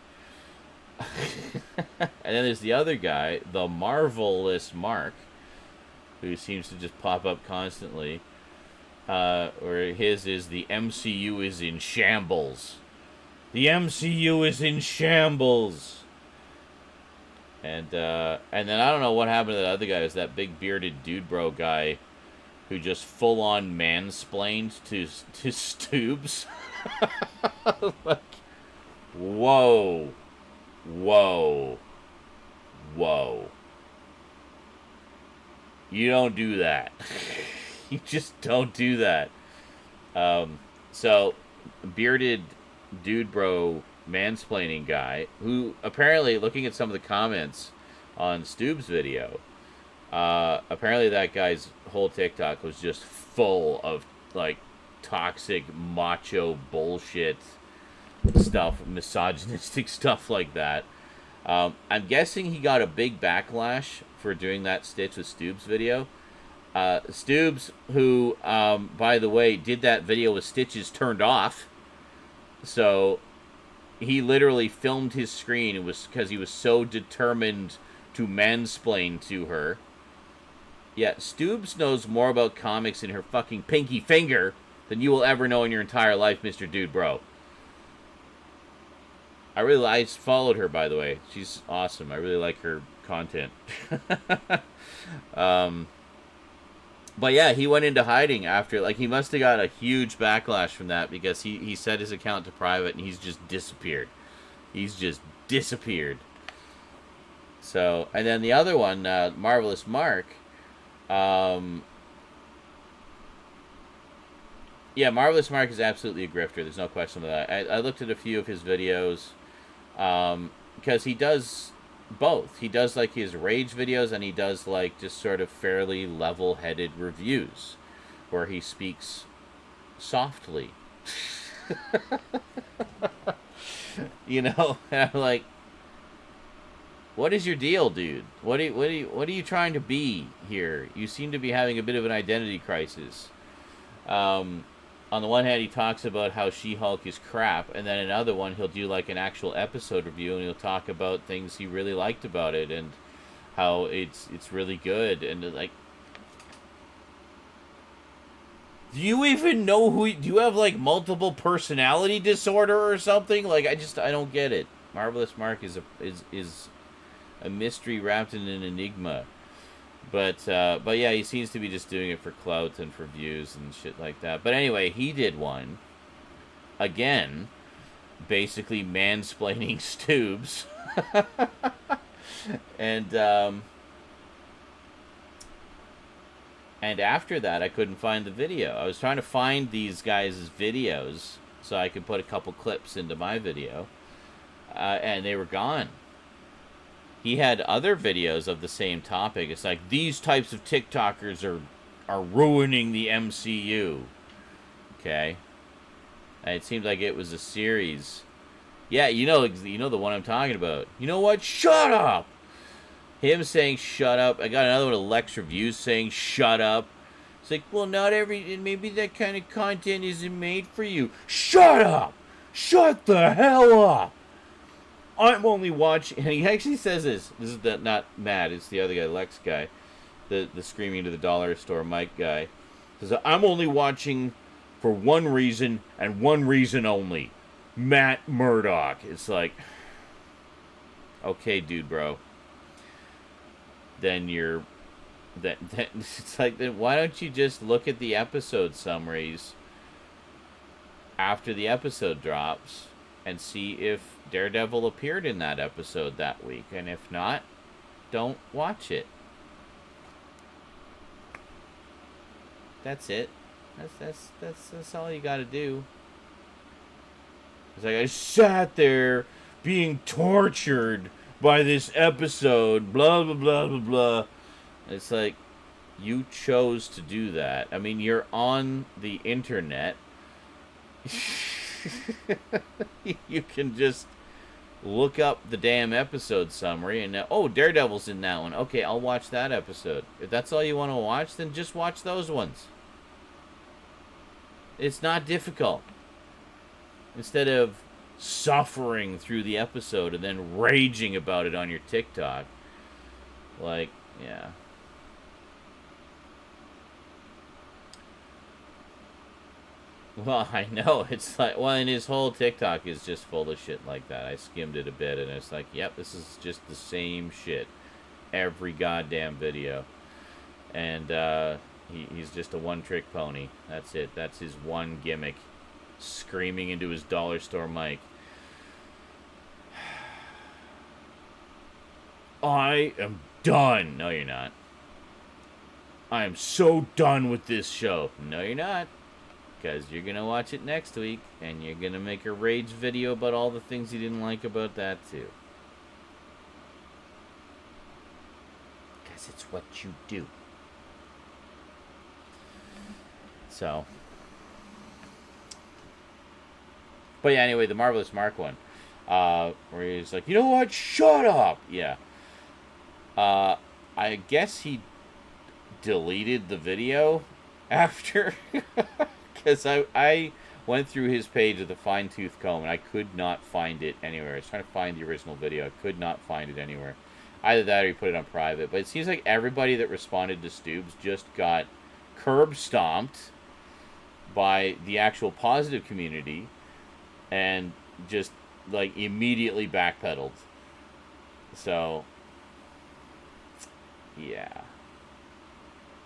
And then there's the other guy, the Marvelous Mark, who seems to just pop up constantly. Or his is the MCU is in shambles. The MCU is in shambles. And then I don't know what happened to that other guy. It was that big bearded dude bro guy who just full on mansplained to Stoobs. Like, whoa. You don't do that. You just don't do that. So, bearded dude bro mansplaining guy, who apparently, looking at some of the comments on Stoob's video, apparently that guy's whole TikTok was just full of, like, toxic macho bullshit stuff, misogynistic stuff like that. I'm guessing he got a big backlash for doing that Stitch with Stoob's video. Stoobs, who, by the way, did that video with Stitches turned off. So he literally filmed his screen. It was because he was so determined to mansplain to her. Yeah, Stoobs knows more about comics in her fucking pinky finger than you will ever know in your entire life, Mr. Dude Bro. I followed her, by the way. She's awesome. I really like her content. But yeah, he went into hiding after, like, he must have got a huge backlash from that because he set his account to private and he's just disappeared. He's just disappeared. So, and then the other one, Marvelous Mark, yeah, Marvelous Mark is absolutely a grifter. There's no question about that. I looked at a few of his videos because he does both. He does, like, his rage videos, and he does, like, just sort of fairly level-headed reviews where he speaks softly. You know, and I'm like, what is your deal, dude? What are you trying to be here? You seem to be having a bit of an identity crisis. On the one hand, he talks about how She-Hulk is crap, and then another one, he'll do, like, an actual episode review, and he'll talk about things he really liked about it, and how it's really good, and, like... Do you even know who... Do you have, like, multiple personality disorder or something? Like, I don't get it. Marvelous Mark is a mystery wrapped in an enigma. But yeah, he seems to be just doing it for clout and for views and shit like that. But anyway, he did one. Again, basically mansplaining Stoobs. And after that, I couldn't find the video. I was trying to find these guys' videos so I could put a couple clips into my video. And they were gone. He had other videos of the same topic. It's like, these types of TikTokers are ruining the MCU. Okay? And it seemed like it was a series Yeah, you know the one I'm talking about. You know what? Shut up! Him saying shut up. I got another one of Lex Reviews saying shut up. It's like, well, maybe that kind of content isn't made for you. Shut up! Shut the hell up! I'm only watching, and he actually says this. This is not Matt, it's the other guy, Lex guy. The screaming to the dollar store Mike guy. Says, I'm only watching for one reason, and one reason only. Matt Murdock. It's like, okay, dude, bro. Then it's like, then why don't you just look at the episode summaries after the episode drops and see if Daredevil appeared in that episode that week, and if not, don't watch it. That's it. That's all you got to do. It's like, I sat there being tortured by this episode, blah blah blah blah blah. It's like, you chose to do that. I mean, you're on the internet. You can just look up the damn episode summary and oh, Daredevil's in that one. Okay, I'll watch that episode. If that's all you want to watch, then just watch those ones. It's not difficult. Instead of suffering through the episode and then raging about it on your TikTok. Like, yeah. Well, I know. It's like, well, and his whole TikTok is just full of shit like that. I skimmed it a bit, and it's like, yep, this is just the same shit. Every goddamn video. And he's just a one-trick pony. That's it. That's his one gimmick. Screaming into his dollar store mic. I am done. No, you're not. I am so done with this show. No, you're not. Because you're going to watch it next week, and you're going to make a rage video about all the things you didn't like about that, too. Because it's what you do. So. But yeah, anyway, the Marvelous Mark one. Where he's like, you know what? Shut up! Yeah. I guess he deleted the video after. Because I went through his page with a fine-tooth comb, and I could not find it anywhere. I was trying to find the original video. I could not find it anywhere. Either that or he put it on private. But it seems like everybody that responded to Stoobs just got curb-stomped by the actual positive community and just, like, immediately backpedaled. So, yeah.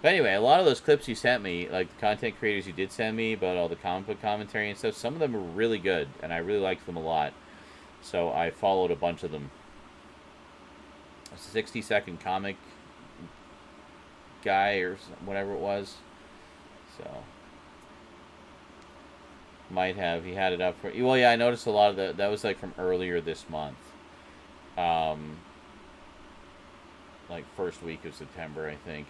But anyway, a lot of those clips you sent me, like the content creators you did send me about all the comic book commentary and stuff, some of them were really good, and I really liked them a lot. So I followed a bunch of them. A 60-second comic guy or whatever it was. So might have, he had it up for, well, yeah, I noticed a lot of that was like from earlier this month. Like first week of September, I think.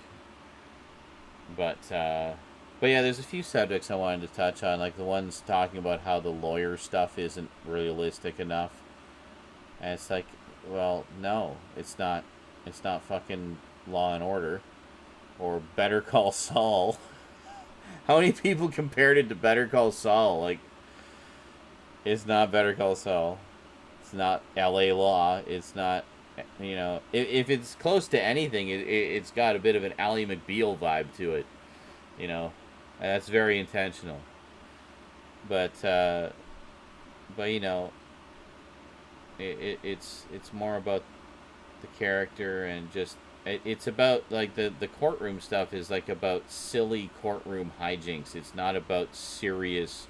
But yeah, there's a few subjects I wanted to touch on, like the ones talking about how the lawyer stuff isn't realistic enough. And it's like, well, no, it's not. It's not fucking Law and Order or Better Call Saul. How many people compared it to Better Call Saul? Like, it's not Better Call Saul. It's not L.A. Law. It's not, you know, if it's close to anything, it's got a bit of an Ally McBeal vibe to it, you know, and that's very intentional. But you know, it's more about the character and just it's about like the courtroom stuff is like about silly courtroom hijinks. It's not about serious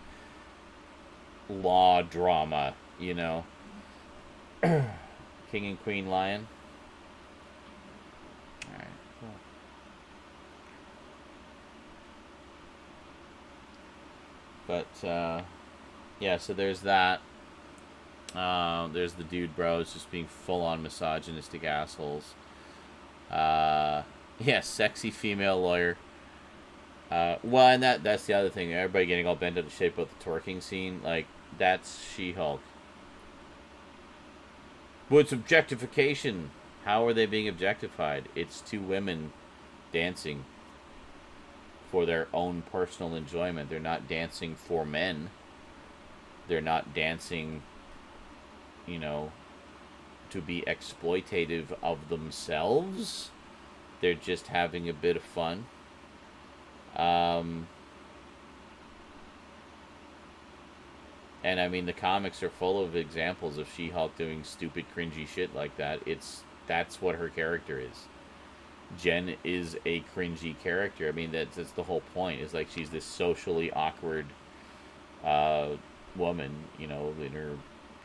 law drama, you know. King and Queen Lion. Alright, cool. But, yeah, so there's that. There's the dude bros just being full-on misogynistic assholes. Yeah, sexy female lawyer. Well, and that's the other thing. Everybody getting all bent out of shape about the twerking scene. Like, that's She-Hulk. Well, it's objectification. How are they being objectified? It's two women dancing for their own personal enjoyment. They're not dancing for men. They're not dancing, you know, to be exploitative of themselves. They're just having a bit of fun. And I mean, the comics are full of examples of She-Hulk doing stupid, cringy shit like that. That's what her character is. Jen is a cringy character. I mean, that's the whole point. Is like she's this socially awkward woman, you know, in her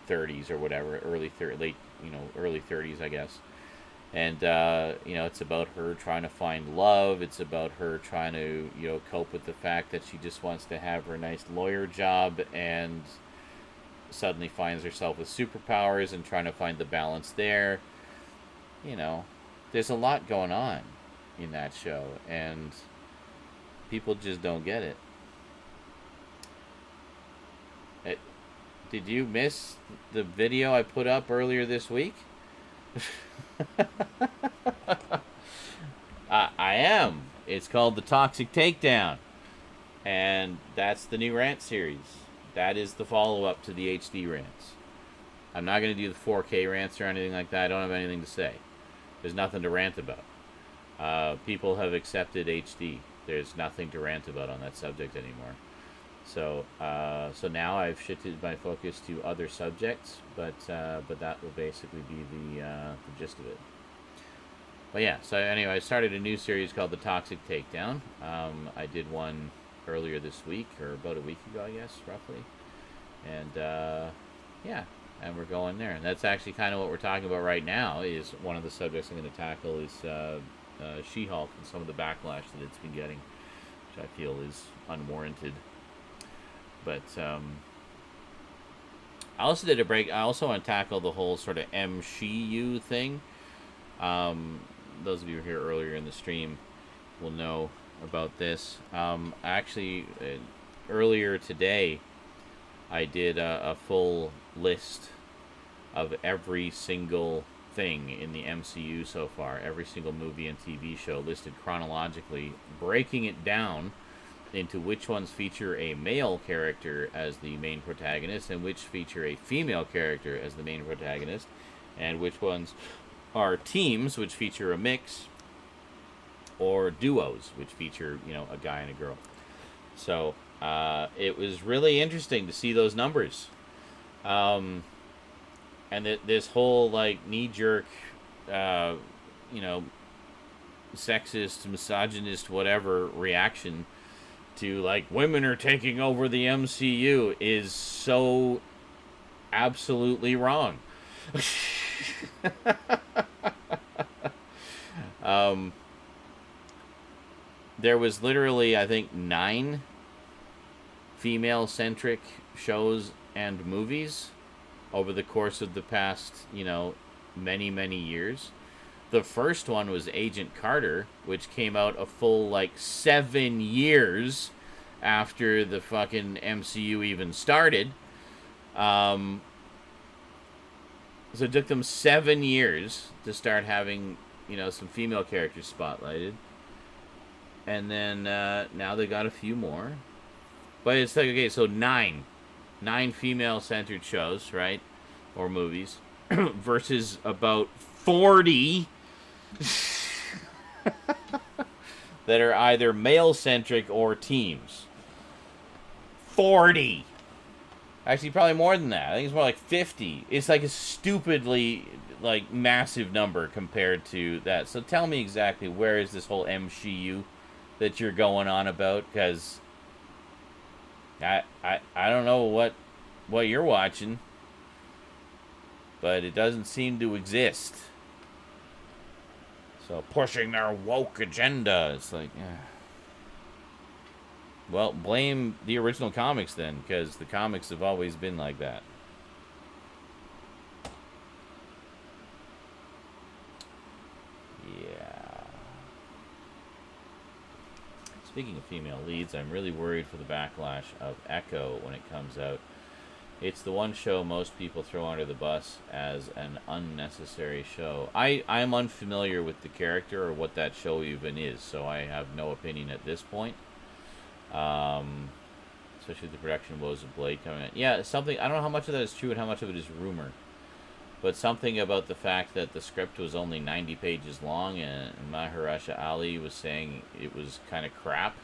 30s or whatever, early 30s, I guess. And you know, it's about her trying to find love. It's about her trying to, you know, cope with the fact that she just wants to have her nice lawyer job, and suddenly finds herself with superpowers and trying to find the balance there. You know, there's a lot going on in that show, and people just don't get it. Did you miss the video I put up earlier this week? I am. It's called The Toxic Takedown. And that's the new rant series. That is the follow-up to the HD rants. I'm not going to do the 4K rants or anything like that. I don't have anything to say. There's nothing to rant about. People have accepted HD. There's nothing to rant about on that subject anymore. So now I've shifted my focus to other subjects, but that will basically be the gist of it. But yeah, so anyway, I started a new series called The Toxic Takedown. I did one earlier this week, or about a week ago, I guess, roughly. And yeah, and we're going there. And that's actually kind of what we're talking about right now. Is one of the subjects I'm going to tackle is She-Hulk and some of the backlash that it's been getting, which I feel is unwarranted. But I also did a break. I also want to tackle the whole sort of MCU thing. Those of you who were here earlier in the stream will know about this. Actually, earlier today, I did a full list of every single thing in the MCU so far. Every single movie and TV show listed chronologically, breaking it down into which ones feature a male character as the main protagonist and which feature a female character as the main protagonist, and which ones are teams, which feature a mix, or duos, which feature, you know, a guy and a girl. So it was really interesting to see those numbers, and this whole like knee-jerk, you know, sexist, misogynist, whatever reaction to like women are taking over the MCU is so absolutely wrong. There was literally, I think, 9 female-centric shows and movies over the course of the past, you know, many, many years. The first one was Agent Carter, which came out a full, like, 7 years after the fucking MCU even started. So it took them 7 years to start having, you know, some female characters spotlighted. And then now they got a few more. But it's like, okay, so 9 female-centered shows, right? Or movies. Versus about 40 that are either male-centric or teams. 40! Actually, probably more than that. I think it's more like 50. It's like a stupidly, like, massive number compared to that. So tell me exactly, where is this whole MCU that you're going on about? Because I don't know what you're watching, but it doesn't seem to exist. So pushing their woke agenda. It's like, well, blame the original comics then, because the comics have always been like that. Yeah. Speaking of female leads, I'm really worried for the backlash of Echo when it comes out. It's the one show most people throw under the bus as an unnecessary show. I'm unfamiliar with the character or what that show even is, so I have no opinion at this point. Especially the production woes of Blade coming in. Yeah, something, I don't know how much of that is true and how much of it is rumor. But something about the fact that the script was only 90 pages long and Mahershala Ali was saying it was kind of crap.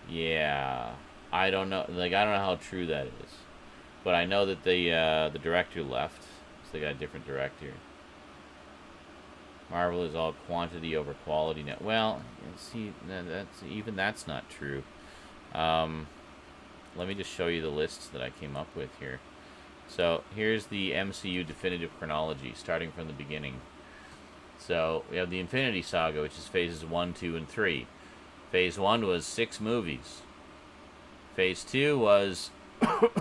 Yeah, I don't know. Like, I don't know how true that is, but I know that the director left, so they got a different director. Marvel is all quantity over quality now. Well, see, that's not true. Let me just show you the lists that I came up with here. So here's the MCU definitive chronology, starting from the beginning. So we have the Infinity Saga, which is phases 1, 2, and 3. Phase 1 was 6 movies. Phase 2 was,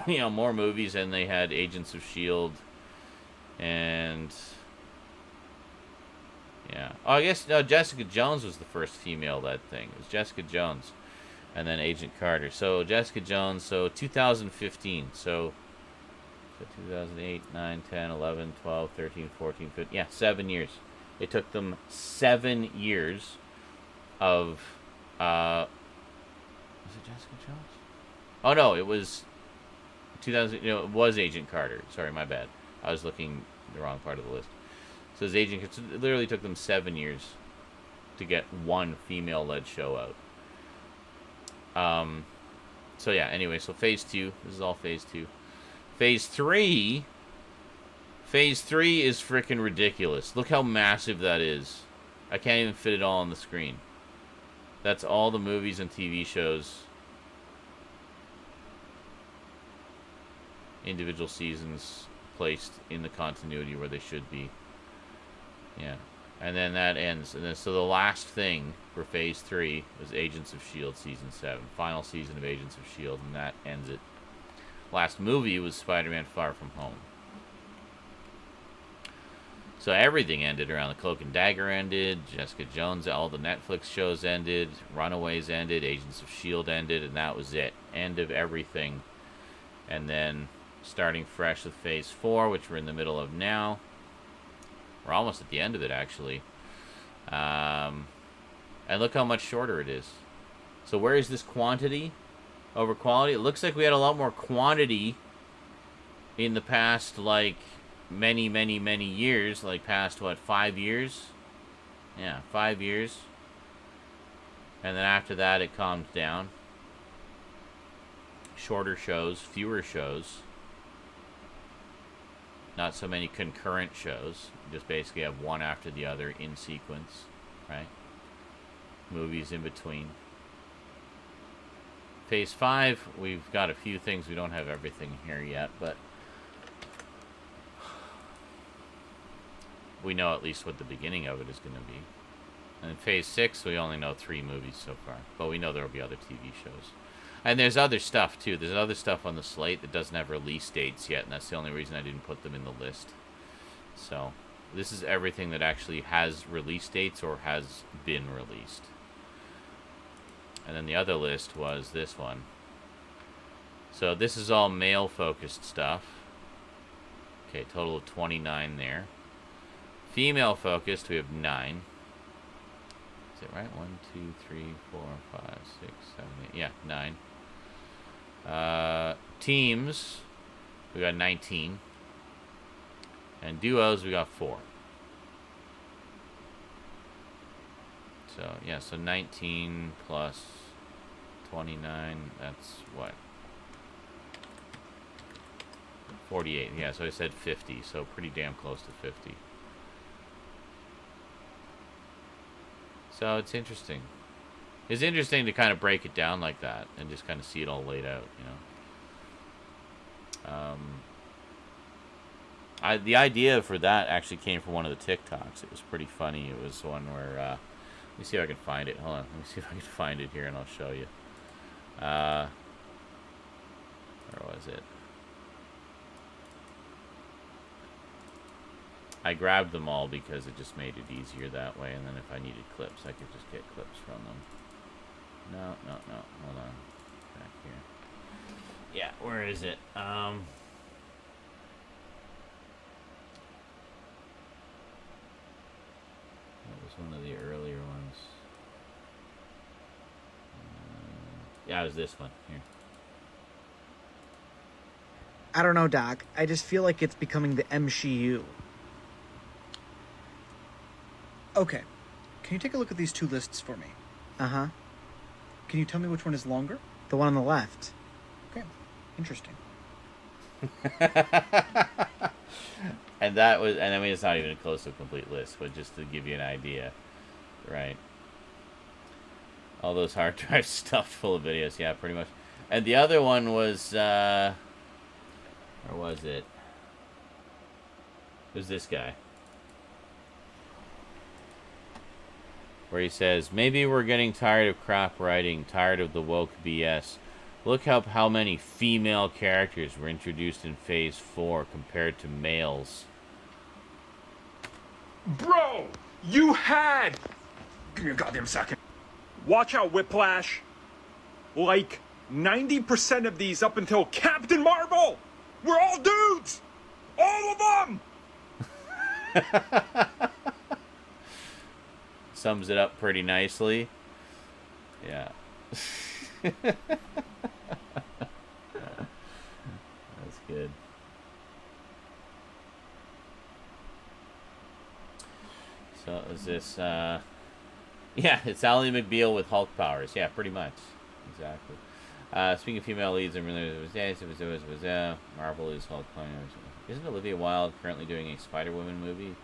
more movies, and they had Agents of S.H.I.E.L.D. and... Yeah. Oh, I guess, no, Jessica Jones was the first female led thing. It was Jessica Jones. And then Agent Carter. So, Jessica Jones, so 2015. So 2008, 9, 10, 11, 12, 13, 14, 15. Yeah, 7 years. It took them 7 years of... was it Jessica Jones? Oh no, it was 2000. It was Agent Carter. Sorry, my bad. I was looking the wrong part of the list. So it literally took them 7 years to get one female-led show out. So yeah. Anyway, so Phase 2. This is all Phase 2. Phase 3. Phase 3 is freaking ridiculous. Look how massive that is. I can't even fit it all on the screen. That's all the movies and TV shows. Individual seasons placed in the continuity where they should be. Yeah. And then that ends. And then, so the last thing for Phase 3 was Agents of S.H.I.E.L.D. Season 7. Final season of Agents of S.H.I.E.L.D. And that ends it. Last movie was Spider-Man Far From Home. So everything ended around. The Cloak and Dagger ended, Jessica Jones, all the Netflix shows ended, Runaways ended, Agents of S.H.I.E.L.D. ended, and that was it. End of everything. And then starting fresh with Phase 4, which we're in the middle of now. We're almost at the end of it, actually. And look how much shorter it is. So where is this quantity over quality? It looks like we had a lot more quantity in the past, like... many years, like past, 5 years? Yeah, 5 years. And then after that, it calmed down. Shorter shows, fewer shows. Not so many concurrent shows. Just basically have one after the other in sequence, right? Movies in between. Phase 5, we've got a few things. We don't have everything here yet, but we know at least what the beginning of it is going to be. And in Phase 6, we only know 3 movies so far. But we know there will be other TV shows. And there's other stuff, too. There's other stuff on the slate that doesn't have release dates yet, and that's the only reason I didn't put them in the list. So, this is everything that actually has release dates or has been released. And then the other list was this one. So, this is all male-focused stuff. Okay, total of 29 there. Female focused, we have 9. Is it right? 1, 2, 3, 4, 5, 6, 7, 8. Yeah, 9. Teams, we got 19. And duos, we got 4. So, yeah, so 19 plus 29, that's what? 48. Yeah, so I said 50, so pretty damn close to 50. So it's interesting. It's interesting to kind of break it down like that and just kind of see it all laid out, you know. The idea for that actually came from one of the TikToks. It was pretty funny. It was one where, let me see if I can find it. Hold on. Let me see if I can find it here and I'll show you. Where was it? I grabbed them all because it just made it easier that way, and then if I needed clips, I could just get clips from them. No, hold on. Back here. Yeah, where is it? That was one of the earlier ones. Yeah, it was this one. Here. I don't know, Doc. I just feel like it's becoming the MCU. Okay. Can you take a look at these two lists for me? Uh-huh. Can you tell me which one is longer? The one on the left. Okay. Interesting. And that was, and I mean, it's not even a close to a complete list, but just to give you an idea, right? All those hard drives stuffed full of videos, yeah, pretty much. And the other one was, where was it? It was this guy. Where he says, maybe we're getting tired of crap writing, tired of the woke BS. Look up how many female characters were introduced in Phase 4 compared to males. Bro, you had... Give me a goddamn second. Watch out, Whiplash. Like, 90% of these up until Captain Marvel were all dudes! All of them! Sums it up pretty nicely. Yeah. That's good. So is this yeah, it's Ally McBeal with Hulk powers. Yeah, pretty much. Exactly. Speaking of female leads, Marvel is Hulk powers. Isn't Olivia Wilde currently doing a Spider-Woman movie?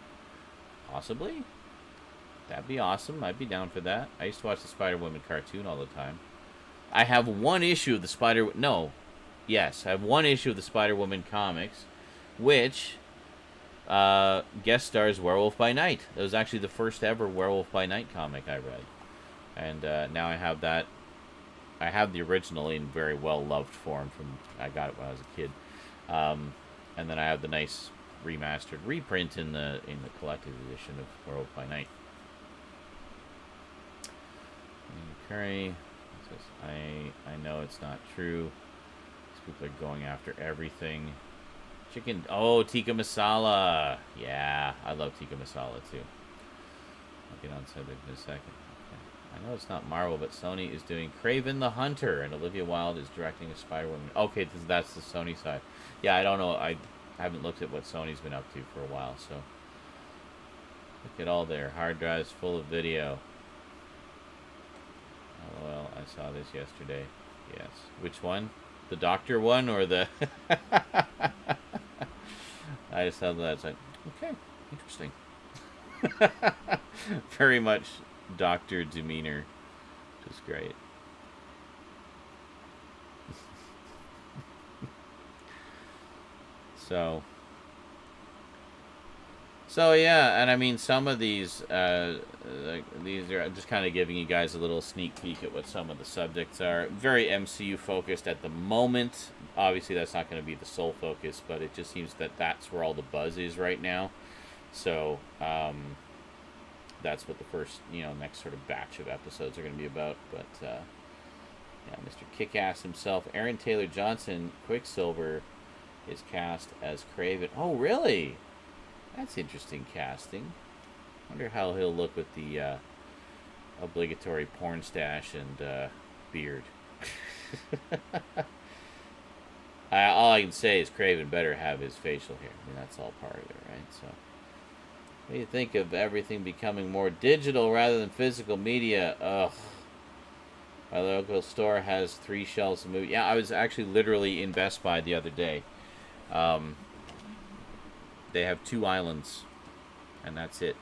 Possibly? That'd be awesome. I'd be down for that. I used to watch the Spider-Woman cartoon all the time. I have one issue of the I have one issue of the Spider-Woman comics, which guest stars Werewolf by Night. It was actually the first ever Werewolf by Night comic I read. And now I have that. I have the original in very well-loved form I got it when I was a kid. And then I have the nice remastered reprint in the collector's edition of Werewolf by Night. Curry says, I know it's not true. These people are going after everything. Chicken. Oh, tikka masala. Yeah, I love tikka masala too. I'll get on subject in a second. Okay. I know it's not Marvel, but Sony is doing Kraven the Hunter, and Olivia Wilde is directing a Spider-Woman. Okay, that's the Sony side. Yeah, I don't know. I haven't looked at what Sony's been up to for a while, so look at all their hard drives full of video. Oh, well, I saw this yesterday. Yes. Which one? The doctor one or the... I just thought that. It's like, okay, interesting. Very much doctor demeanor, which is great. So yeah, and I mean some of these are just kind of giving you guys a little sneak peek at what some of the subjects are. Very MCU focused at the moment. Obviously, that's not going to be the sole focus, but it just seems that that's where all the buzz is right now. So that's what the first, next sort of batch of episodes are going to be about. But yeah, Mr. Kick-Ass himself, Aaron Taylor Johnson, Quicksilver, is cast as Kraven. Oh, really? That's interesting casting. Wonder how he'll look with the obligatory porn stash and beard. All I can say is Kraven better have his facial hair. I mean, that's all part of it, right? So, what do you think of everything becoming more digital rather than physical media? Ugh. My local store has 3 shelves of movies. Yeah, I was actually literally in Best Buy the other day. They have 2 islands, and that's it.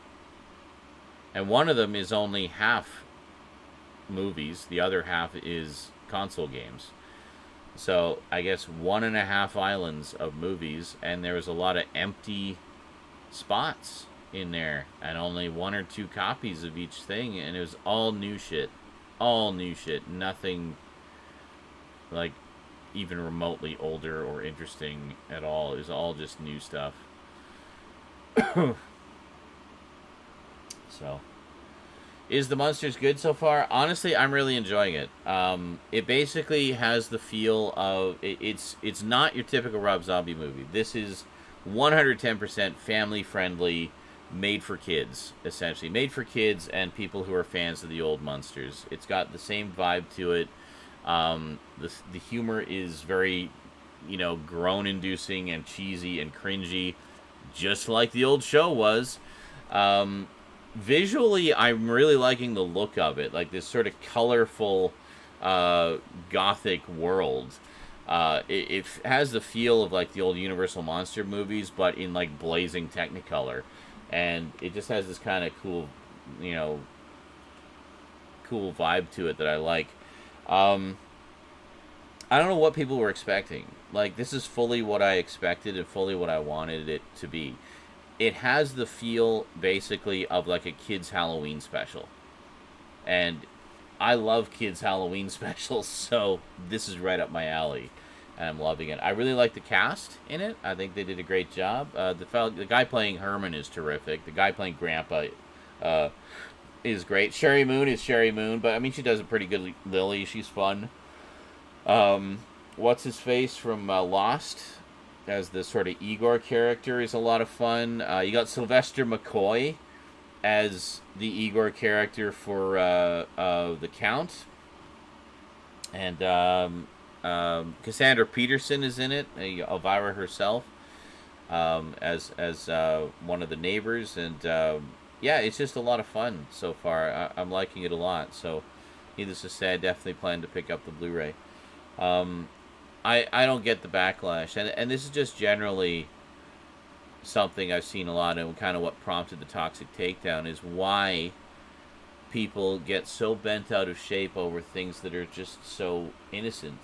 And one of them is only half movies. The other half is console games. So I guess 1.5 islands of movies, and there was a lot of empty spots in there, and only 1 or 2 copies of each thing, and it was all new shit. All new shit. Nothing like even remotely older or interesting at all. It was all just new stuff. So, is the Monsters good so far? Honestly, I'm really enjoying it. It basically has the feel of it's not your typical Rob Zombie movie. This is 110% family friendly, made for kids, essentially made for kids and people who are fans of the old Monsters. It's got the same vibe to it. The humor is very, groan-inducing and cheesy and cringy, just like the old show was. Visually, I'm really liking the look of it, like this sort of colorful, gothic world. It has the feel of like the old Universal Monster movies, but in like blazing Technicolor, and it just has this kind of cool, cool vibe to it that I like. I don't know what people were expecting. Like, this is fully what I expected and fully what I wanted it to be. It has the feel, basically, of like a kid's Halloween special. And I love kids' Halloween specials, so this is right up my alley. And I'm loving it. I really like the cast in it. I think they did a great job. The guy playing Herman is terrific. The guy playing Grandpa is great. Sherry Moon is Sherry Moon, but I mean, she does a pretty good Lily. She's fun. What's his face from Lost as the sort of Igor character is a lot of fun. You got Sylvester McCoy as the Igor character for the Count, and Cassandra Peterson is in it, Elvira herself, as one of the neighbors, and yeah, it's just a lot of fun so far. I'm liking it a lot. So, needless to say, I definitely plan to pick up the Blu-ray. I don't get the backlash, and this is just generally something I've seen a lot, and kind of what prompted the Toxic Takedown is why people get so bent out of shape over things that are just so innocent.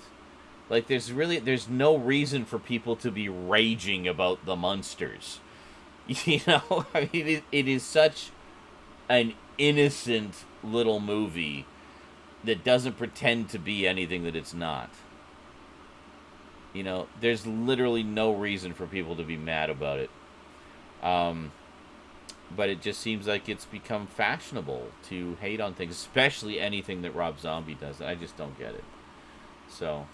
Like, there's no reason for people to be raging about the Munsters. I mean, it is such an innocent little movie that doesn't pretend to be anything that it's not. There's literally no reason for people to be mad about it. But it just seems like it's become fashionable to hate on things, especially anything that Rob Zombie does. I just don't get it. So,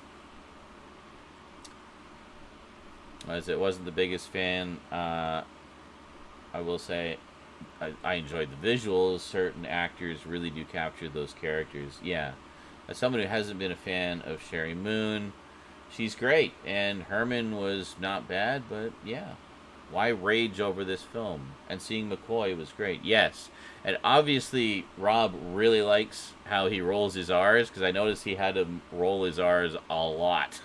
as it wasn't the biggest fan, I will say I enjoyed the visuals. Certain actors really do capture those characters. Yeah. As someone who hasn't been a fan of Sherry Moon, she's great. And Herman was not bad, but yeah. Why rage over this film? And seeing McCoy was great. Yes. And obviously, Rob really likes how he rolls his R's, because I noticed he had to roll his R's a lot.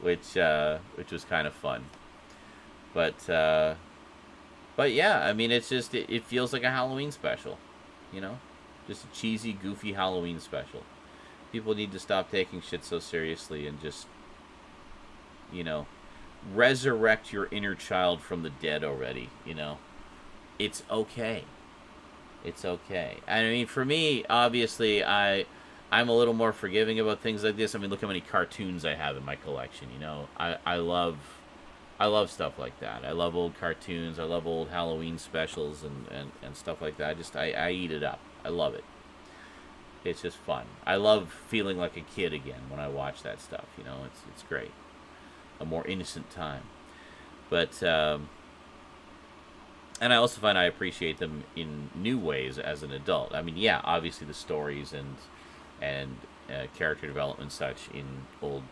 which was kind of fun. But yeah, I mean, it's just, it feels like a Halloween special, just a cheesy, goofy Halloween special. People need to stop taking shit so seriously and just, resurrect your inner child from the dead already, It's okay. It's okay. I mean, for me, obviously, I'm a little more forgiving about things like this. I mean, look how many cartoons I have in my collection, I love stuff like that. I love old cartoons. I love old Halloween specials and stuff like that. I eat it up. I love it. It's just fun. I love feeling like a kid again when I watch that stuff. It's great. A more innocent time. But and I also find I appreciate them in new ways as an adult. I mean, yeah, obviously the stories and character development such in old,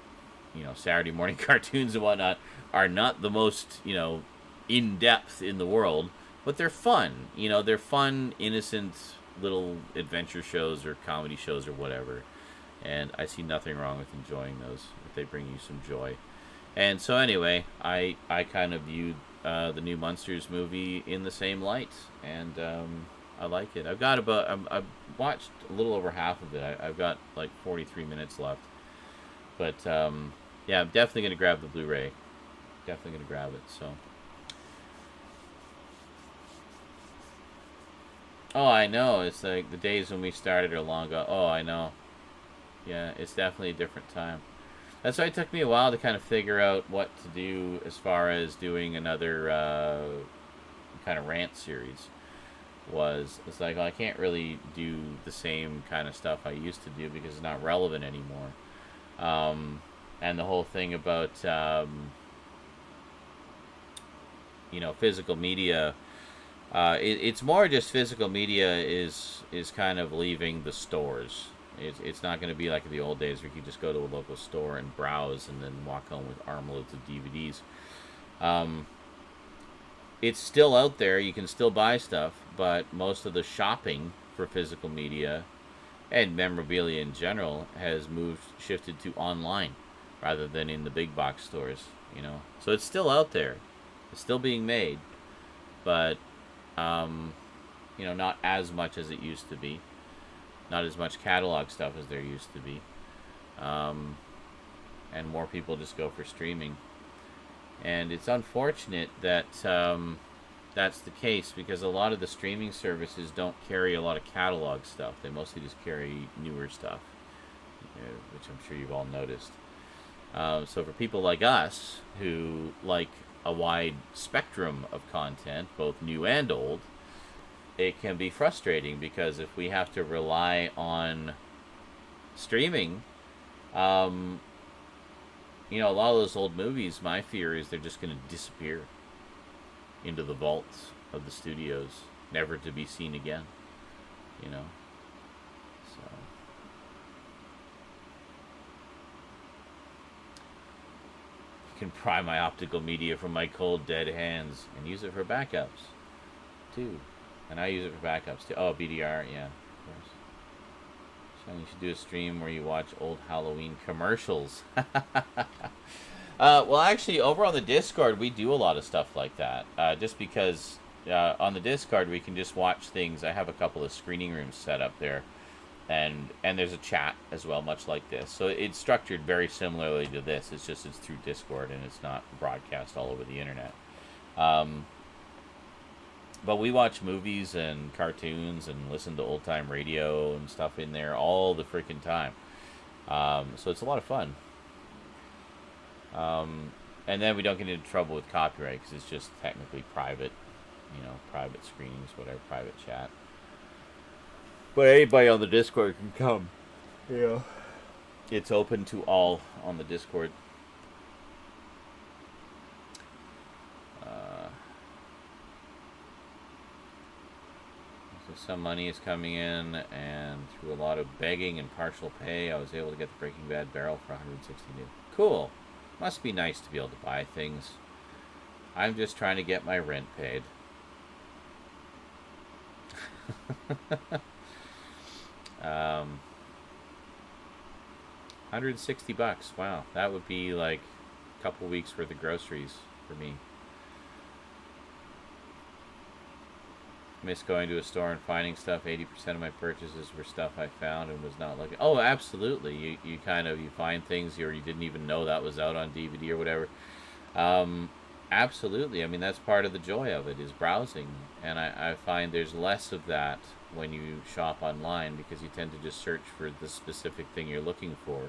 Saturday morning cartoons and whatnot are not the most, in depth in the world, but they're fun. They're fun, innocent little adventure shows or comedy shows or whatever. And I see nothing wrong with enjoying those if they bring you some joy. And so anyway, I kind of viewed the new Munsters movie in the same light, and I like it. I've watched a little over half of it. I've got like 43 minutes left. But yeah, I'm definitely going to grab the Blu-ray. Definitely going to grab it, so. Oh, I know. It's like the days when we started are long ago. Oh, I know. Yeah, it's definitely a different time. That's why it took me a while to kind of figure out what to do as far as doing another kind of rant series was, it's like, well, I can't really do the same kind of stuff I used to do because it's not relevant anymore. And the whole thing about, physical media, it's more just physical media is kind of leaving the stores. It's not going to be like the old days where you could just go to a local store and browse and then walk home with armloads of DVDs. It's still out there. You can still buy stuff, but most of the shopping for physical media and memorabilia in general has shifted to online rather than in the big box stores, So it's still out there. It's still being made, but, not as much as it used to be. Not as much catalog stuff as there used to be. And more people just go for streaming. And it's unfortunate that that's the case, because a lot of the streaming services don't carry a lot of catalog stuff. They mostly just carry newer stuff, which I'm sure you've all noticed. So for people like us who like a wide spectrum of content, both new and old, it can be frustrating, because if we have to rely on streaming, a lot of those old movies, my fear is they're just going to disappear into the vaults of the studios, never to be seen again, So you can pry my optical media from my cold, dead hands and use it for backups, too. And I use it for backups, too. Oh, BDR, yeah, of course. So you should do a stream where you watch old Halloween commercials. Well, actually, over on the Discord, we do a lot of stuff like that. Just because on the Discord, we can just watch things. I have a couple of screening rooms set up there. And there's a chat as well, much like this. So it's structured very similarly to this. It's just it's through Discord, and it's not broadcast all over the internet. But we watch movies and cartoons and listen to old-time radio and stuff in there all the freaking time. So it's a lot of fun. And then we don't get into trouble with copyright, because it's just technically private, private screenings, whatever, private chat. But anybody on the Discord can come. Yeah. It's open to all on the Discord. So some money is coming in, and through a lot of begging and partial pay, I was able to get the Breaking Bad barrel for 160 new. Cool. Must be nice to be able to buy things. I'm just trying to get my rent paid. 160 bucks. Wow, that would be like a couple weeks worth of groceries for me. Miss going to a store and finding stuff. 80% of my purchases were stuff I found and was not looking. Oh, absolutely. You find things or you didn't even know that was out on DVD or whatever. Absolutely. I mean, that's part of the joy of it, is browsing. And I find there's less of that when you shop online, because you tend to just search for the specific thing you're looking for.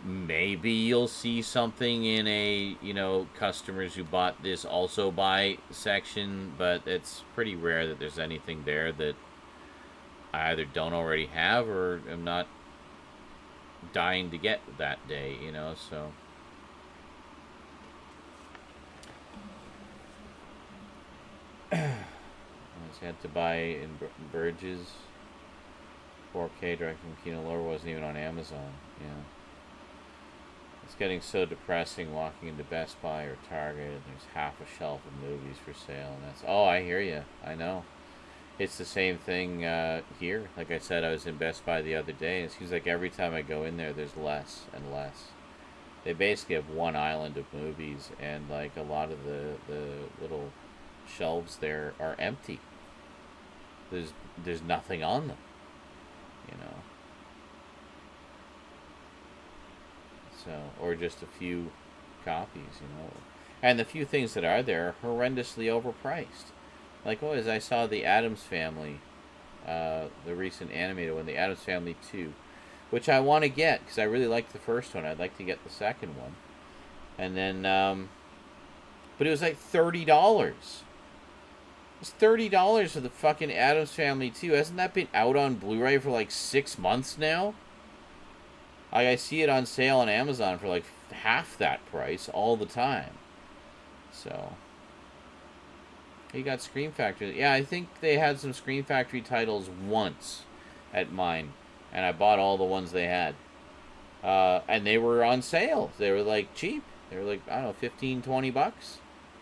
Maybe you'll see something in a, customers who bought this also buy section, but it's pretty rare that there's anything there that I either don't already have or am not dying to get that day, so. I just had to buy in Burgess. 4K direct from Kino Lore wasn't even on Amazon, yeah. It's getting so depressing walking into Best Buy or Target and there's half a shelf of movies for sale, and that's, oh, I hear you. I know. It's the same thing here. Like I said, I was in Best Buy the other day, and it seems like every time I go in there, there's less and less. They basically have one island of movies, and like a lot of the little shelves there are empty. There's nothing on them, So, or just a few copies, And the few things that are there are horrendously overpriced. Like, as I saw the Addams Family, the recent animated one, the Addams Family 2, which I want to get, because I really liked the first one. I'd like to get the second one. And then, but it was like $30. It's $30 for the fucking Addams Family 2. Hasn't that been out on Blu-ray for like 6 months now? Like, I see it on sale on Amazon for like half that price all the time. So, you got Scream Factory. Yeah, I think they had some Scream Factory titles once at mine, and I bought all the ones they had. And they were on sale. They were like cheap. They were like, I don't know, 15, 20 bucks.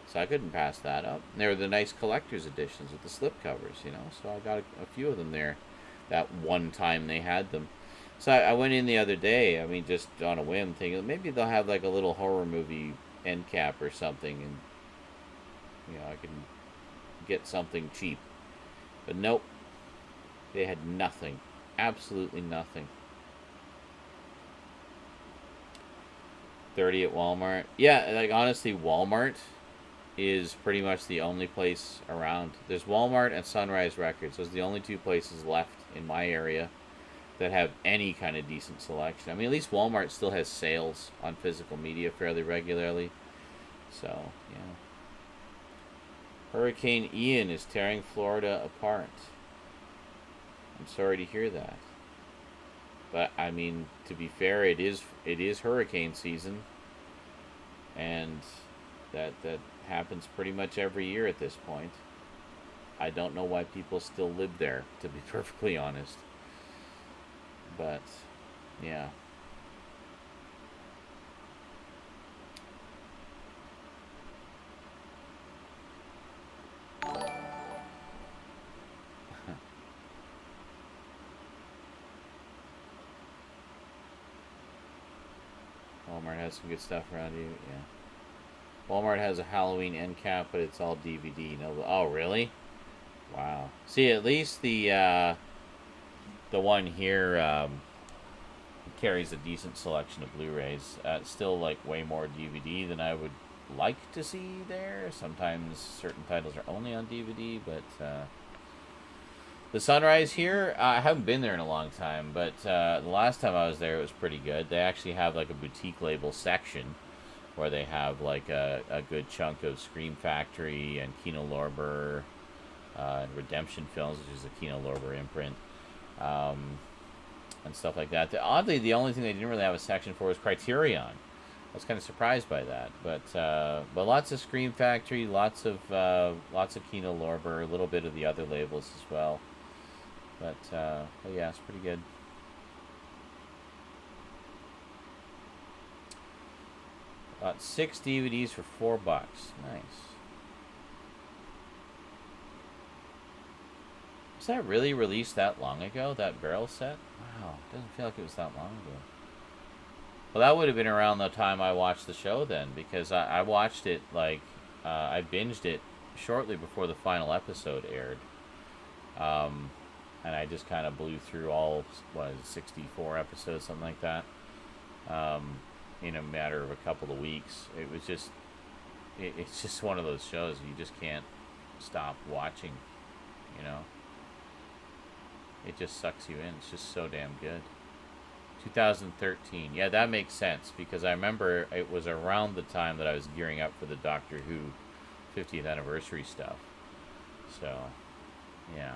So I couldn't pass that up. And they were the nice collector's editions with the slipcovers, you know. So I got a few of them there that one time they had them. So I went in the other day, I mean, just on a whim, thinking maybe they'll have like a little horror movie end cap or something, and, you know, I can get something cheap. But nope. They had nothing. Absolutely nothing. 30 at Walmart. Yeah, like, honestly, Walmart is pretty much the only place around. There's Walmart and Sunrise Records. Those are the only two places left in my area that have any kind of decent selection. I mean, at least Walmart still has sales on physical media fairly regularly. So, yeah. Hurricane Ian is tearing Florida apart. I'm sorry to hear that. But, I mean, to be fair, it is hurricane season. And that happens pretty much every year at this point. I don't know why people still live there, to be perfectly honest. But, yeah. Walmart has some good stuff around you, yeah. Walmart has a Halloween end cap, but it's all DVD. No, oh, really? Wow. See, at least the one here carries a decent selection of Blu-rays. Still, like, way more DVD than I would like to see there. Sometimes certain titles are only on DVD, but the Sunrise here, I haven't been there in a long time, but the last time I was there, it was pretty good. They actually have, like, a boutique label section where they have, like, a good chunk of Scream Factory and Kino Lorber and Redemption Films, which is a Kino Lorber imprint, and stuff like that. Oddly, the only thing they didn't really have a section for was Criterion. I was kind of surprised by that, but lots of Scream Factory, lots of Kino Lorber, a little bit of the other labels as well. But yeah, it's pretty good. Got 6 DVDs for $4. Nice. Was that really released that long ago, that barrel set? Wow, doesn't feel like it was that long ago. Well, that would have been around the time I watched the show then, because I watched it, like, I binged it shortly before the final episode aired. And I just kind of blew through all, 64 episodes, something like that, in a matter of a couple of weeks. It was just, it's just one of those shows you just can't stop watching, you know? It just sucks you in. It's just so damn good. 2013. Yeah, that makes sense, because I remember it was around the time that I was gearing up for the Doctor Who 50th anniversary stuff. So, yeah.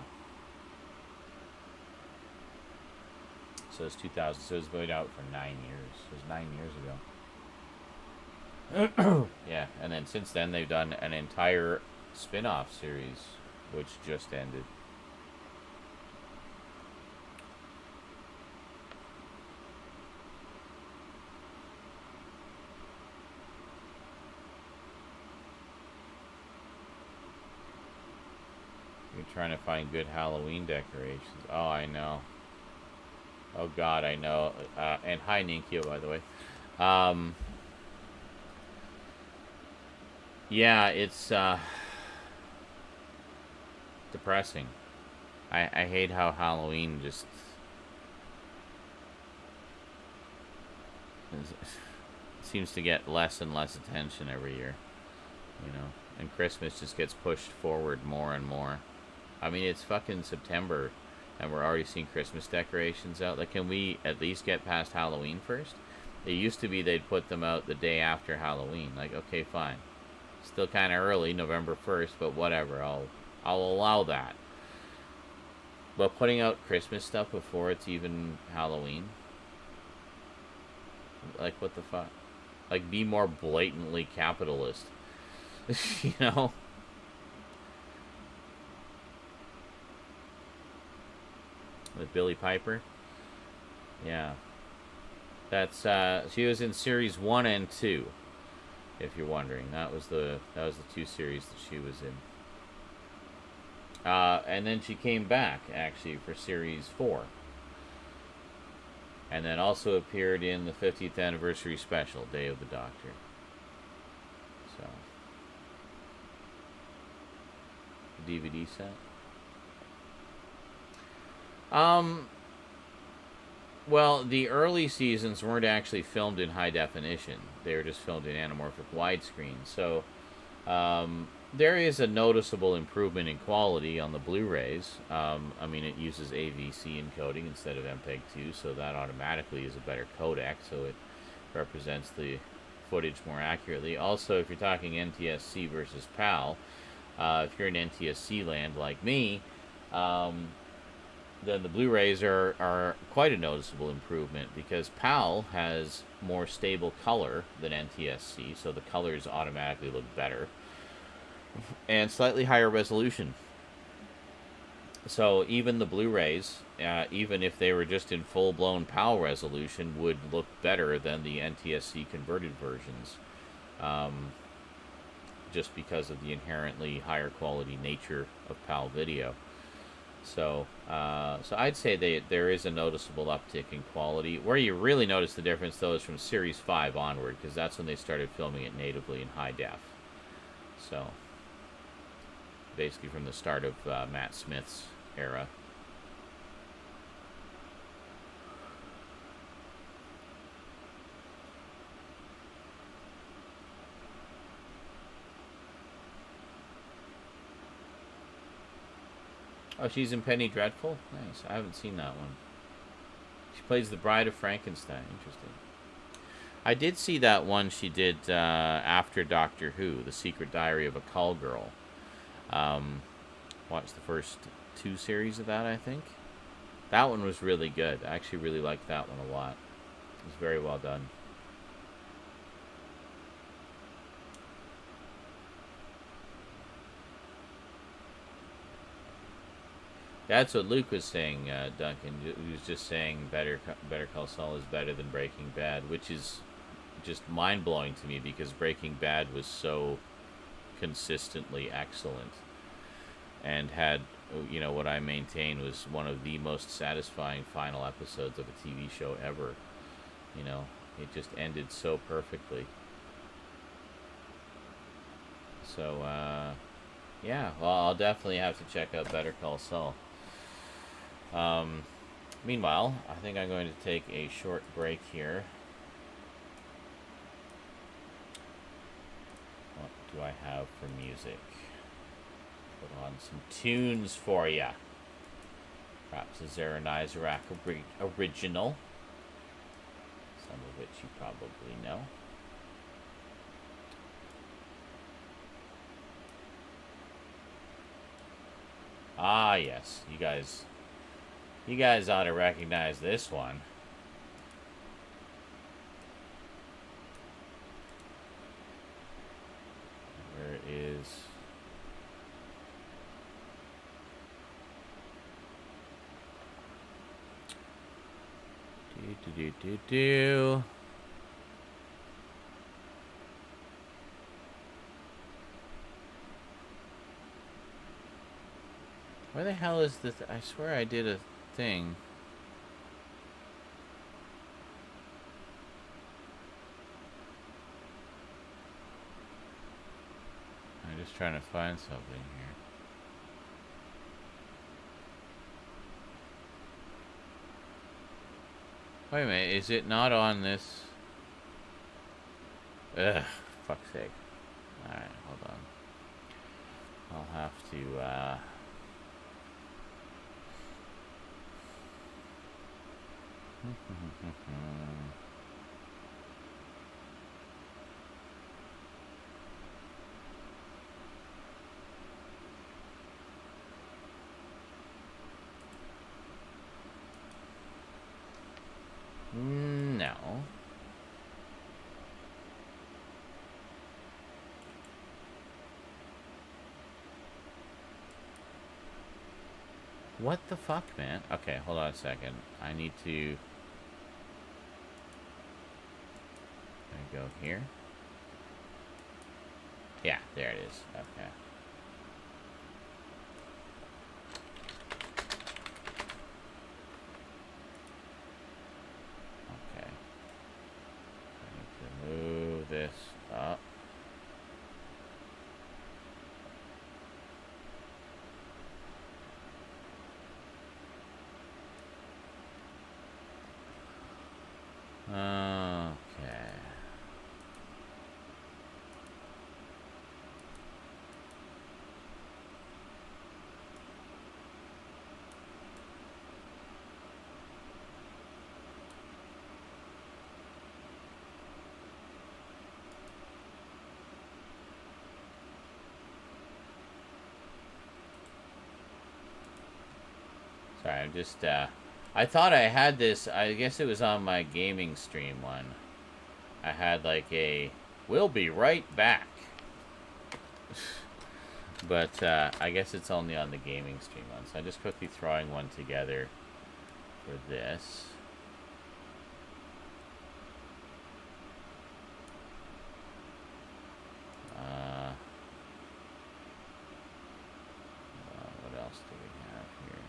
So it's 2000. So it's been out for 9 years. It was 9 years ago. Yeah, and then since then they've done an entire spin-off series, which just ended. You're trying to find good Halloween decorations. Oh, I know. Oh, God, I know. And hi, Ninkyo, by the way. Yeah, it's depressing. I hate how Halloween just seems to get less and less attention every year, you know. And Christmas just gets pushed forward more and more. I mean, it's fucking September, and we're already seeing Christmas decorations out. Like, can we at least get past Halloween first? It used to be they'd put them out the day after Halloween. Like, okay, fine. Still kind of early, November 1st, but whatever. I'll allow that. But putting out Christmas stuff before it's even Halloween, like, what the fuck? Like, be more blatantly capitalist. You know? With Billy Piper? Yeah. That's, she was in series 1 and 2, if you're wondering. That was the 2 series that she was in. And then she came back, actually, for series 4. And then also appeared in the 50th anniversary special, Day of the Doctor. So, DVD set. Well, the early seasons weren't actually filmed in high definition. They were just filmed in anamorphic widescreen. So, there is a noticeable improvement in quality on the Blu-rays. I mean, it uses AVC encoding instead of MPEG-2, so that automatically is a better codec, so it represents the footage more accurately. Also, if you're talking NTSC versus PAL, if you're in NTSC land like me, then the Blu-rays are quite a noticeable improvement, because PAL has more stable color than NTSC, so the colors automatically look better, and slightly higher resolution. So even the Blu-rays, even if they were just in full-blown PAL resolution, would look better than the NTSC converted versions, just because of the inherently higher quality nature of PAL video. So, so I'd say there is a noticeable uptick in quality. Where you really notice the difference, though, is from Series 5 onward, because that's when they started filming it natively in high def. So, basically from the start of Matt Smith's era. Oh, she's in Penny Dreadful? Nice. I haven't seen that one. She plays the Bride of Frankenstein. Interesting. I did see that one she did after Doctor Who, The Secret Diary of a Call Girl. Watched the first 2 series of that, I think. That one was really good. I actually really liked that one a lot. It was very well done. That's what Luke was saying, Duncan. He was just saying Better Call Saul is better than Breaking Bad, which is just mind-blowing to me, because Breaking Bad was so consistently excellent and had, you know, what I maintain was one of the most satisfying final episodes of a TV show ever. You know, it just ended so perfectly. So, yeah, well, I'll definitely have to check out Better Call Saul. Meanwhile, I think I'm going to take a short break here. What do I have for music? Put on some tunes for ya. Perhaps a Zaranyzerak original, some of which you probably know. Ah, yes, you guys ought to recognize this one. Where it is. Do. Where the hell is the... I swear I did a thing. I'm just trying to find something here. Wait a minute, is it not on this? Ugh, fuck's sake. Alright, hold on. I'll have to, What the fuck, man? Okay, hold on a second. I need to... Go here. Yeah, there it is. Okay. Okay. I need to move this up. Okay. Sorry, I'm just, I thought I had this, I guess it was on my gaming stream one. I had like a, we'll be right back. But, I guess it's only on the gaming stream one. So I'm just quickly throwing one together for this. What else do we have here?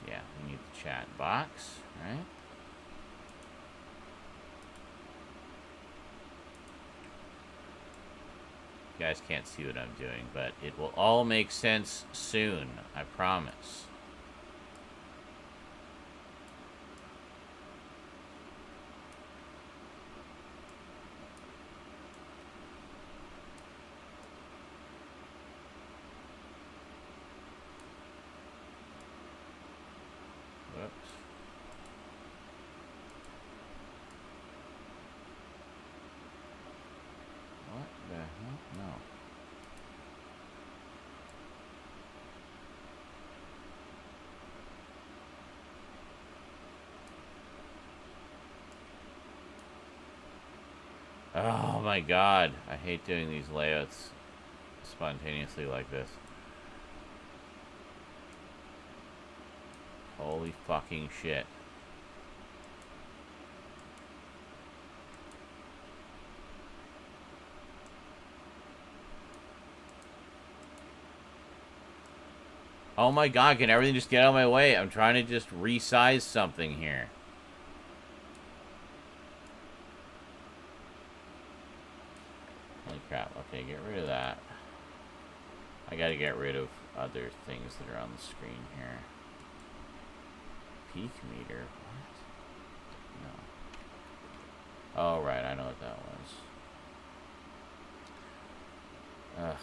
Yeah, we need the chat box, right? You guys can't see what I'm doing, but it will all make sense soon, I promise. Whoops. What the hell? No. Oh my god. I hate doing these layouts spontaneously like this. Holy fucking shit. Oh my god, can everything just get out of my way? I'm trying to just resize something here. Holy crap. Okay, get rid of that. I gotta get rid of other things that are on the screen here. Peak meter? What? No. Oh, right, I know what that was. Ugh.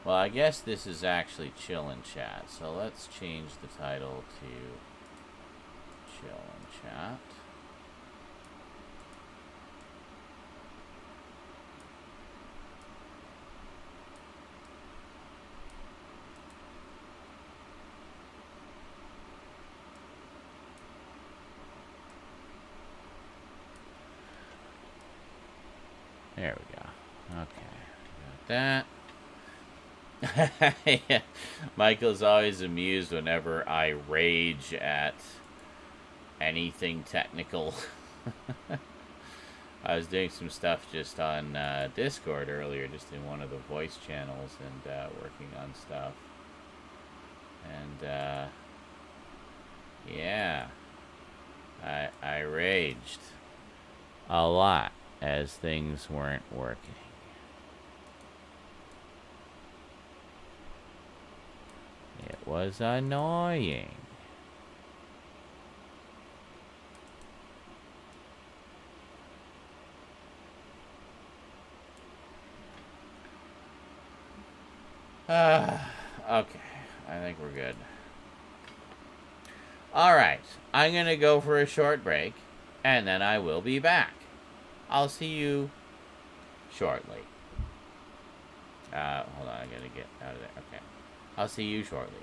Well, I guess this is actually Chillin' Chat, so let's change the title to Chillin' Chat. There we go. Okay, got that. Yeah. Michael's always amused whenever I rage at anything technical. I was doing some stuff just on Discord earlier, just in one of the voice channels, and working on stuff. And yeah, I raged a lot as things weren't working. It was annoying. Okay, I think we're good. Alright, I'm gonna go for a short break, and then I will be back. I'll see you shortly. Hold on, I gotta get out of there. Okay. I'll see you shortly.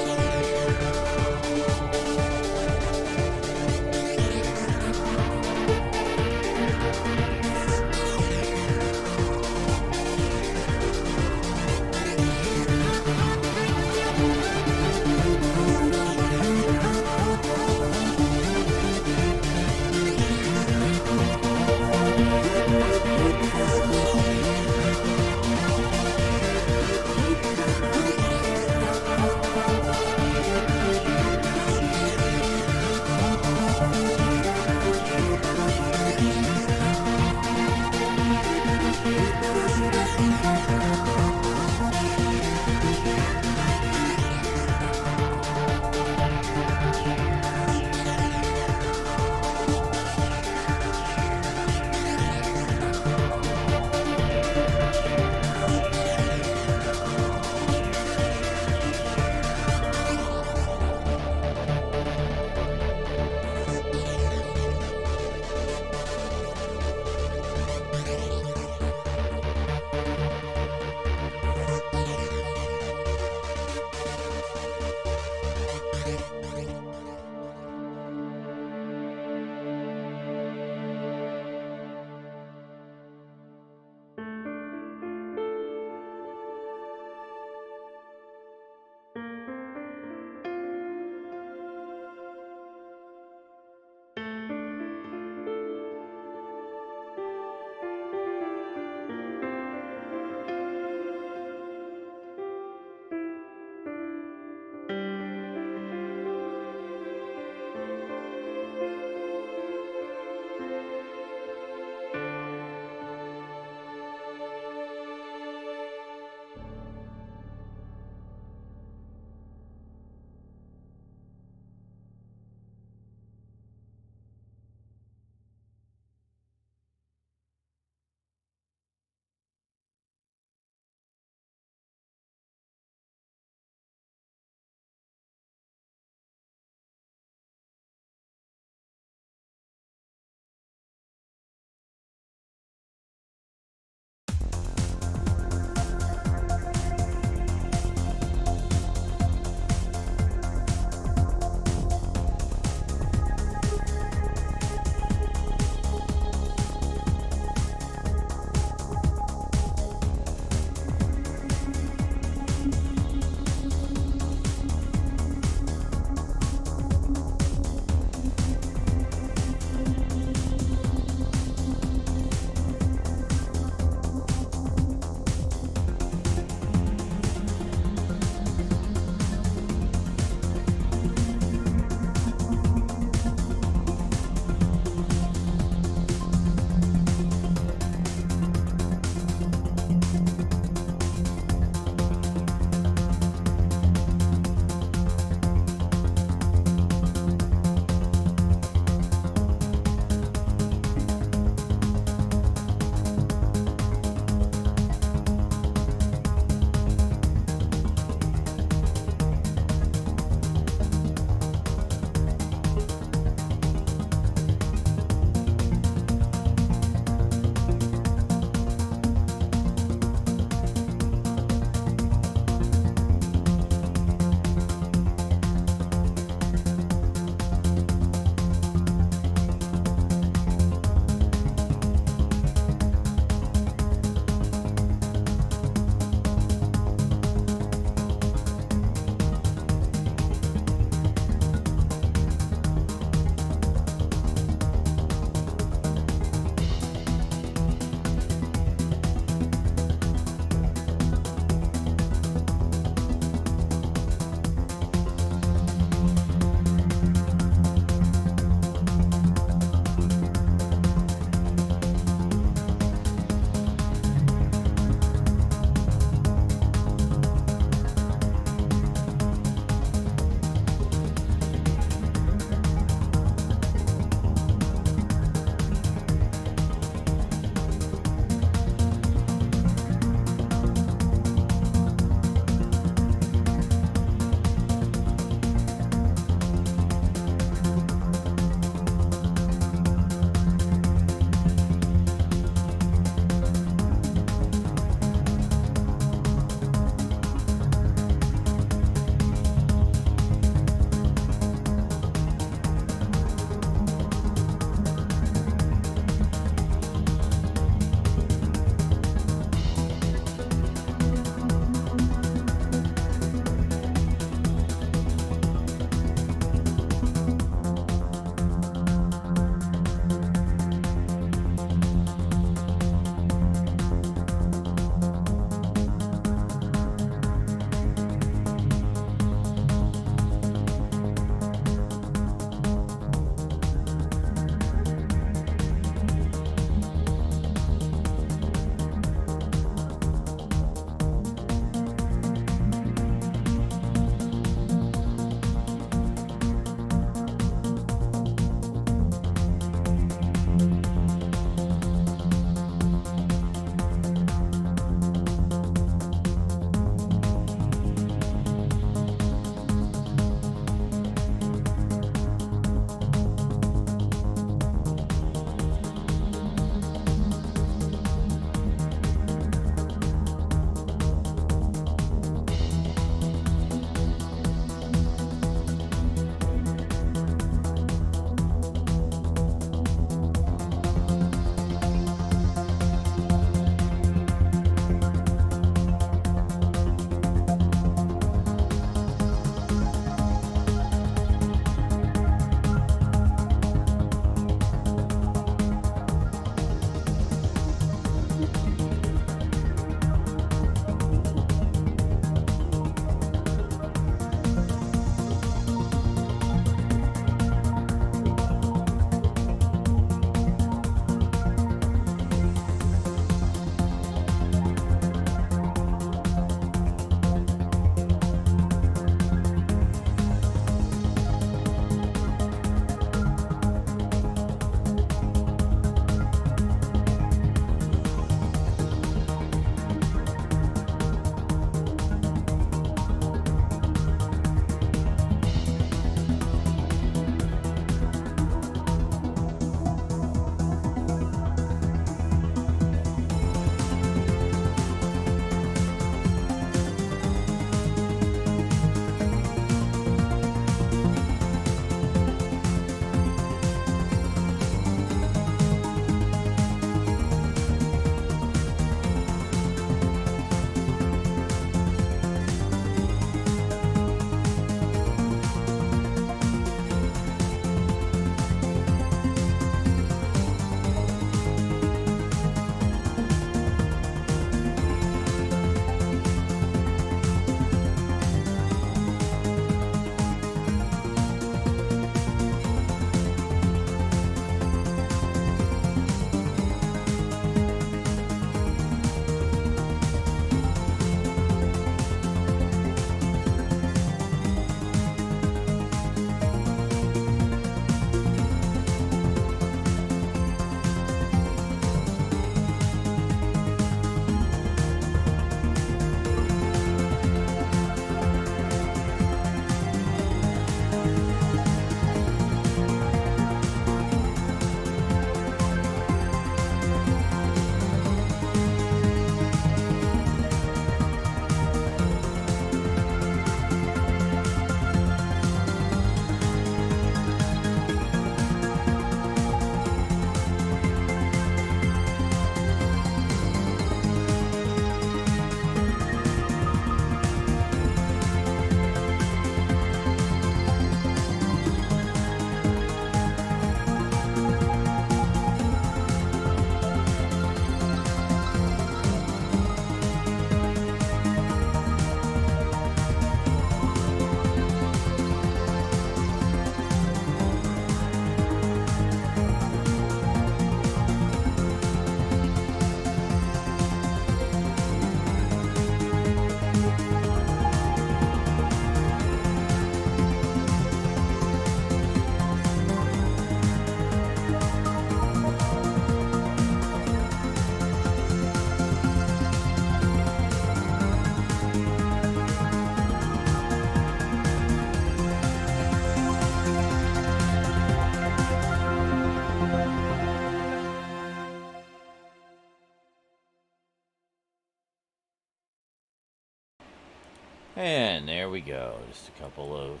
And there we go. Just a couple of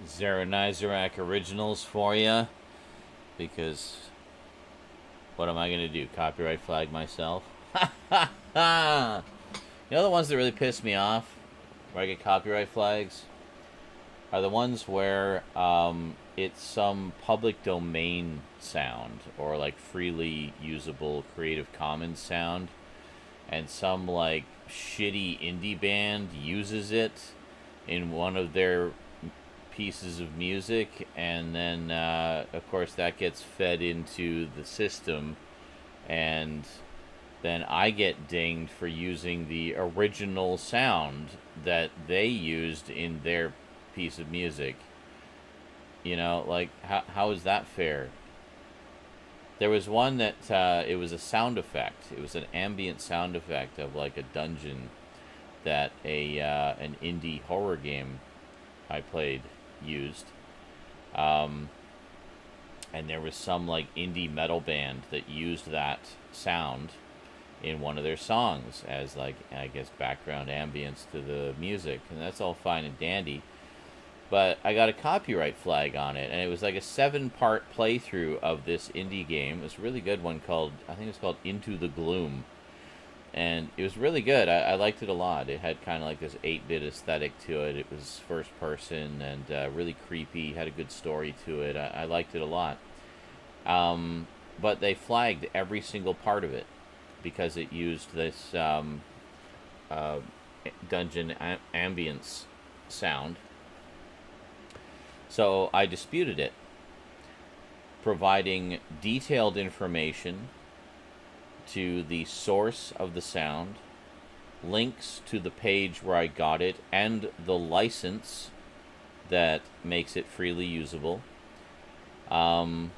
Zaranyzerak originals for you. Because what am I going to do? Copyright flag myself? You know the ones that really piss me off, where I get copyright flags, are the ones where it's some public domain sound or like freely usable Creative Commons sound, and some like shitty indie band uses it in one of their pieces of music, and then of course that gets fed into the system, and then I get dinged for using the original sound that they used in their piece of music. You know, like, how is that fair? There was one that it was a sound effect. It was an ambient sound effect of like a dungeon that an indie horror game I played used. And there was some like indie metal band that used that sound in one of their songs as like, I guess, background ambience to the music, and that's all fine and dandy. But I got a copyright flag on it, and it was like a 7-part playthrough of this indie game. It was a really good one called, I think it was called Into the Gloom. And it was really good. I liked it a lot. It had kind of like this 8-bit aesthetic to it. It was first person and really creepy. Had a good story to it. I liked it a lot. But they flagged every single part of it because it used this dungeon ambience sound. So I disputed it, providing detailed information to the source of the sound, links to the page where I got it, and the license that makes it freely usable. And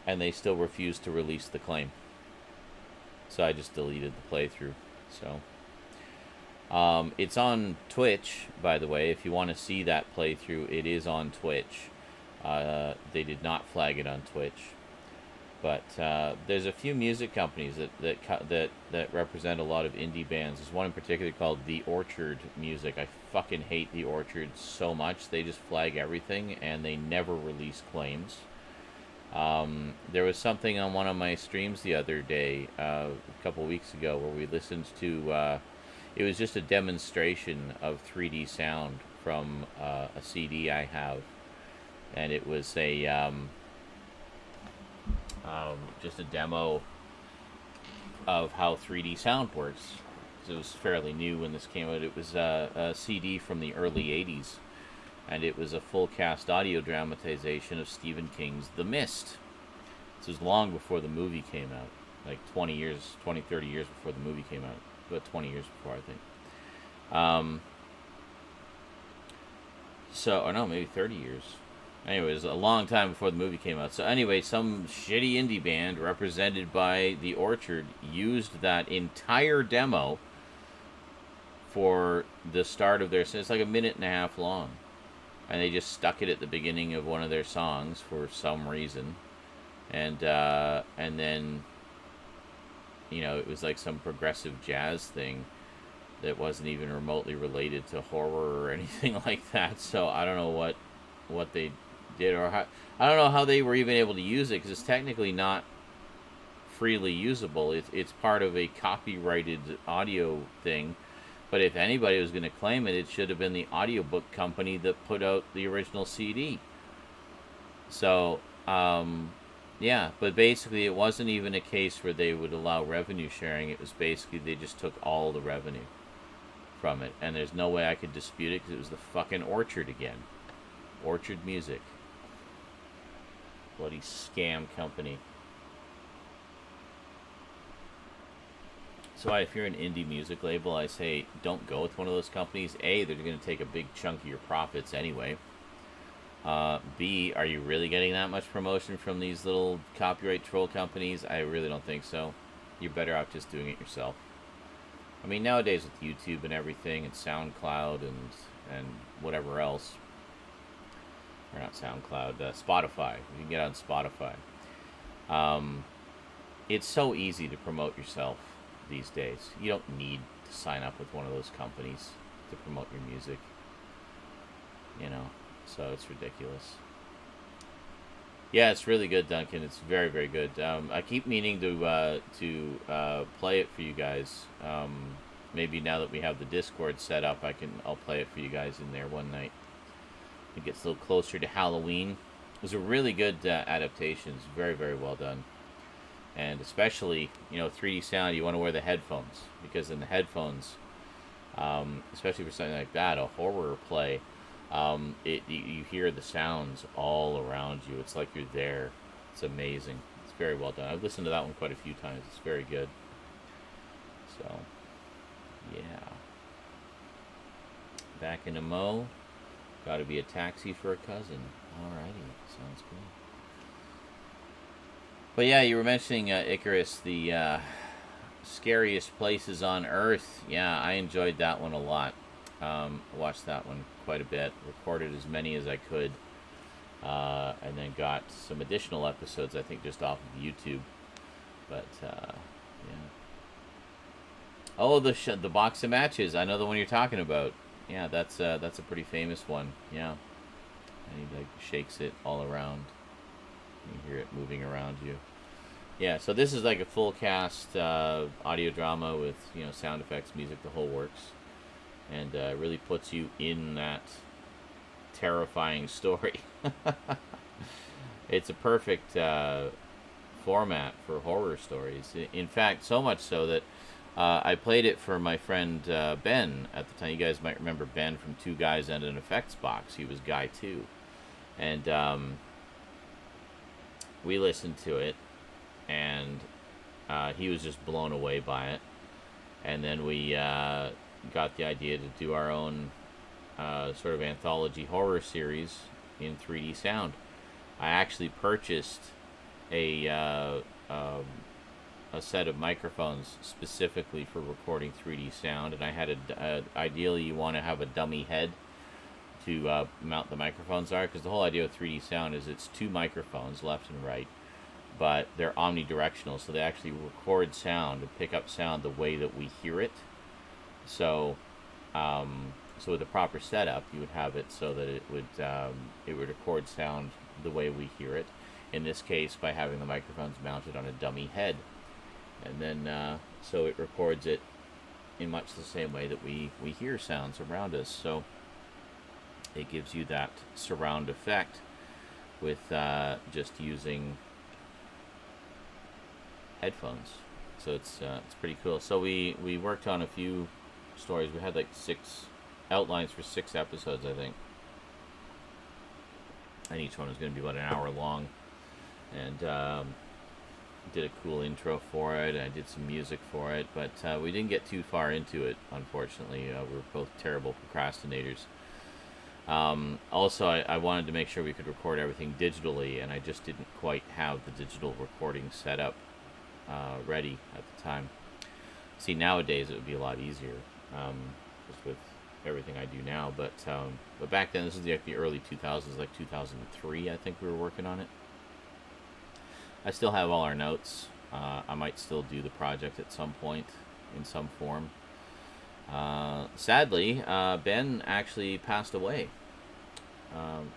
they still refused to release the claim. So I just deleted the playthrough. So it's on Twitch, by the way. If you want to see that playthrough, it is on Twitch. They did not flag it on Twitch, but there's a few music companies that represent a lot of indie bands. There's one in particular called The Orchard Music. I fucking hate The Orchard so much. They just flag everything and they never release claims. There was something on one of my streams the other day, a couple weeks ago, where we listened to. It was just a demonstration of 3D sound from a CD I have, and it was a just a demo of how 3D sound works. It was fairly new when this came out. It was a CD from the early 80s, and it was a full cast audio dramatization of Stephen King's The Mist. This was long before the movie came out, like 30 years before the movie came out. About 20 years before, I think. Or no, maybe 30 years. Anyways, a long time before the movie came out. So anyway, some shitty indie band represented by The Orchard used that entire demo for the start of their... It's like a minute and a half long. And they just stuck it at the beginning of one of their songs for some reason. And then... You know, it was like some progressive jazz thing that wasn't even remotely related to horror or anything like that. So I don't know what they did, or how, I don't know how they were even able to use it, because it's technically not freely usable. It's part of a copyrighted audio thing. But if anybody was going to claim it, it should have been the audiobook company that put out the original CD. So, yeah, but basically it wasn't even a case where they would allow revenue sharing. It was basically they just took all the revenue from it. And there's no way I could dispute it because it was the fucking Orchard again. Orchard Music. Bloody scam company. So if you're an indie music label, I say don't go with one of those companies. A, they're going to take a big chunk of your profits anyway. B, are you really getting that much promotion from these little copyright troll companies? I really don't think so. You're better off just doing it yourself. I mean, nowadays with YouTube and everything, and SoundCloud and whatever else, or not SoundCloud, Spotify. You can get on Spotify. It's so easy to promote yourself these days. You don't need to sign up with one of those companies. to promote your music. You know, so it's ridiculous. Yeah, it's really good, Duncan. It's very, very good. I keep meaning to play it for you guys. Maybe now that we have the Discord set up, I'll play it for you guys in there one night. It gets a little closer to Halloween. It was a really good adaptation. It's very, very well done. And especially, 3D sound, you want to wear the headphones, because in the headphones, especially for something like that, a horror play, you hear the sounds all around you. It's like you're there. It's amazing. It's very well done. I've listened to that one quite a few times. It's very good. So, yeah. Back in a Mo. Got to be a taxi for a cousin. Alrighty. Sounds good. But yeah, you were mentioning Icarus, the scariest places on Earth. Yeah, I enjoyed that one a lot. Watched that one quite a bit. Recorded as many as I could. And then got some additional episodes, I think, just off of YouTube. But, yeah. Oh, the box of matches. I know the one you're talking about. Yeah, that's a pretty famous one. Yeah. And he, like, shakes it all around. You hear it moving around you. Yeah, so this is like a full cast audio drama with, sound effects, music, the whole works. And really puts you in that terrifying story. It's a perfect format for horror stories. In fact, so much so that I played it for my friend Ben at the time. You guys might remember Ben from Two Guys and an Effects Box. He was Guy 2. And we listened to it, and he was just blown away by it. And then we got the idea to do our own sort of anthology horror series in 3D sound. I actually purchased a set of microphones specifically for recording 3D sound, and I had ideally you want to have a dummy head to mount the microphones are, because the whole idea of 3D sound is it's two microphones, left and right, but they're omnidirectional, so they actually record sound and pick up sound the way that we hear it. So, so with the proper setup, you would have it so that it would record sound the way we hear it. In this case, by having the microphones mounted on a dummy head, and then so it records it in much the same way that we hear sounds around us. So it gives you that surround effect with just using headphones. So it's pretty cool. So we worked on a few stories. We had like 6 outlines for 6 episodes, I think, and each one was going to be about an hour long. And did a cool intro for it. I did some music for it, but we didn't get too far into it, unfortunately. We were both terrible procrastinators. Also, I wanted to make sure we could record everything digitally, and I just didn't quite have the digital recording set up ready at the time. See, nowadays it would be a lot easier, just with everything I do now. But back then, this is like the early 2000s, like 2003, I think we were working on it. I still have all our notes. I might still do the project at some point in some form. Sadly, Ben actually passed away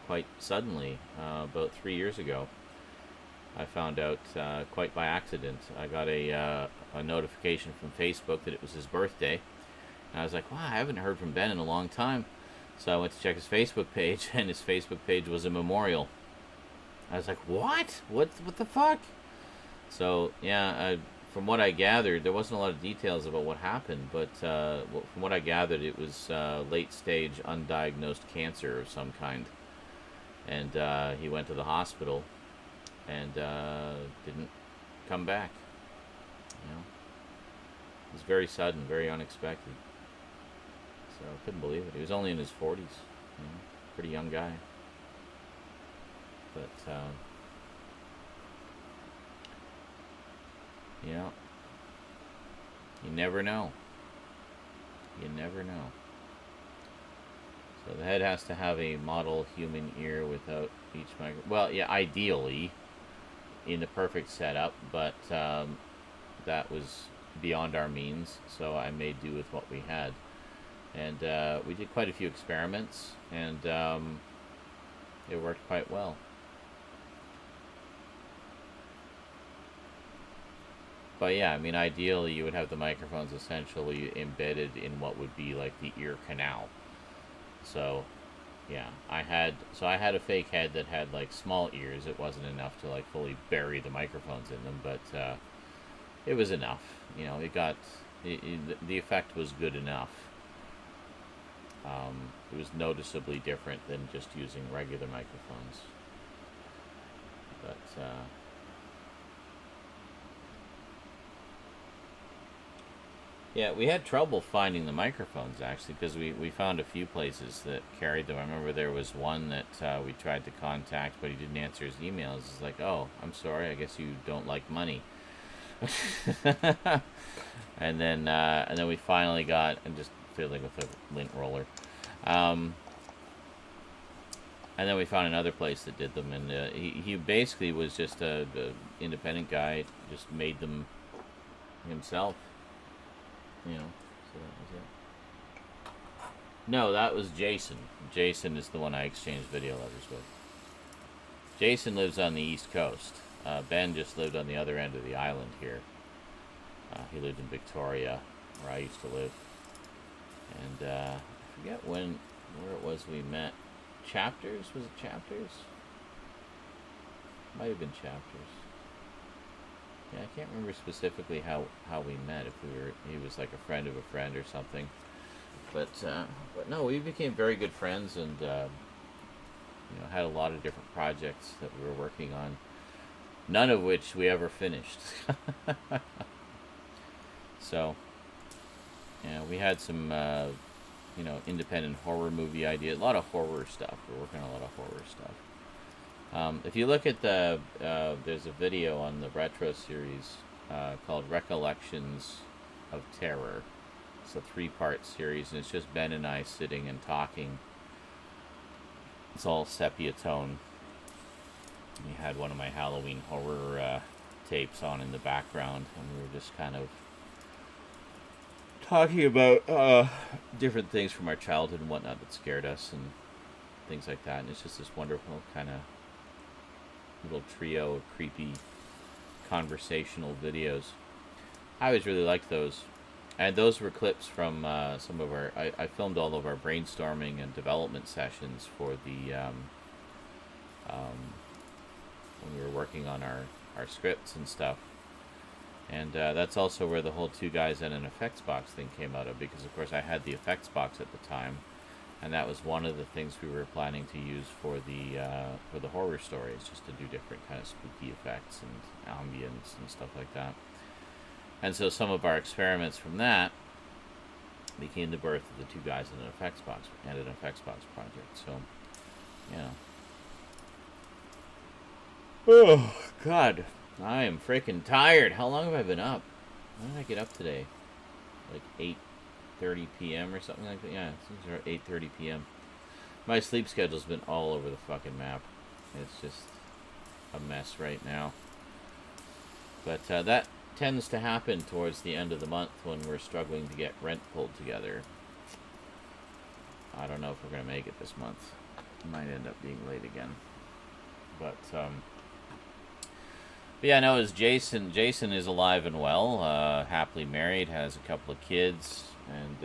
quite suddenly about 3 years ago. I found out quite by accident. I got a notification from Facebook that it was his birthday. And I was like, wow, I haven't heard from Ben in a long time. So I went to check his Facebook page, and his Facebook page was a memorial. I was like, what? What the fuck? So, yeah, from what I gathered, there wasn't a lot of details about what happened, but from what I gathered, it was late-stage undiagnosed cancer of some kind. And he went to the hospital and didn't come back. You know? It was very sudden, very unexpected. So I couldn't believe it. He was only in his 40s. You know? Pretty young guy. But, you know, you never know. You never know. So the head has to have a model human ear without each micro. Well, yeah, ideally, in the perfect setup, but that was beyond our means, so I made do with what we had. And we did quite a few experiments, and it worked quite well. But yeah, I mean, ideally you would have the microphones essentially embedded in what would be like the ear canal. So yeah, I had a fake head that had like small ears. It wasn't enough to like fully bury the microphones in them, but it was enough. You know, the effect was good enough. It was noticeably different than just using regular microphones. But yeah, we had trouble finding the microphones, actually, because we found a few places that carried them. I remember there was one that we tried to contact, but he didn't answer his emails. It's like, oh, I'm sorry, I guess you don't like money. and then we finally got, and just fiddling with a lint roller. And then we found another place that did them, and he basically was just a independent guy, just made them himself. You know, so that was it. No, that was Jason. Jason is the one I exchanged video letters with. Jason lives on the East Coast. Ben just lived on the other end of the island here. He lived in Victoria, where I used to live. And I forget where it was we met. Chapters? Was it Chapters? Might have been Chapters. Yeah, I can't remember specifically how we met. If he was like a friend of a friend or something. But no, we became very good friends, and had a lot of different projects that we were working on. None of which we ever finished. So, yeah, we had some, independent horror movie ideas. A lot of horror stuff. We're working on a lot of horror stuff. If you look at there's a video on the retro series called Recollections of Terror. It's a 3-part series, and it's just Ben and I sitting and talking. It's all sepia tone. We had one of my Halloween horror tapes on in the background, and we were just kind of talking about different things from our childhood and whatnot that scared us and things like that. And it's just this wonderful kind of little trio of creepy conversational videos. I always really liked those. And those were clips from some of our... I filmed all of our brainstorming and development sessions for the... when we were working on our scripts and stuff. And that's also where the whole 2 guys and an effects box thing came out of, because of course I had the effects box at the time, and that was one of the things we were planning to use for the horror stories, just to do different kind of spooky effects and ambience and stuff like that. And so some of our experiments from that became the birth of the 2 guys and an effects box project. So, yeah. Oh God, I am freaking tired. How long have I been up? When did I get up today? Like 8:30 p.m. or something like that. Yeah, it's around 8:30 p.m. My sleep schedule's been all over the fucking map. It's just a mess right now. But that tends to happen towards the end of the month when we're struggling to get rent pulled together. I don't know if we're going to make it this month. Might end up being late again. But yeah, no, it's Jason. Jason is alive and well, happily married, has a couple of kids, and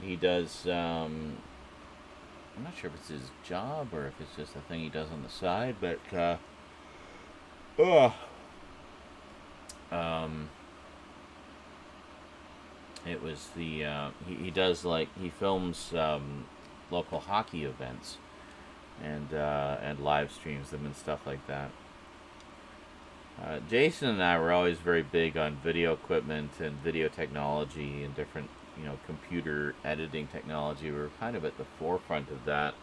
he does, I'm not sure if it's his job or if it's just a thing he does on the side, but, it was the, he does, like, he films, local hockey events, and live streams them and stuff like that. Jason and I were always very big on video equipment and video technology and different, computer editing technology. We were kind of at the forefront of that,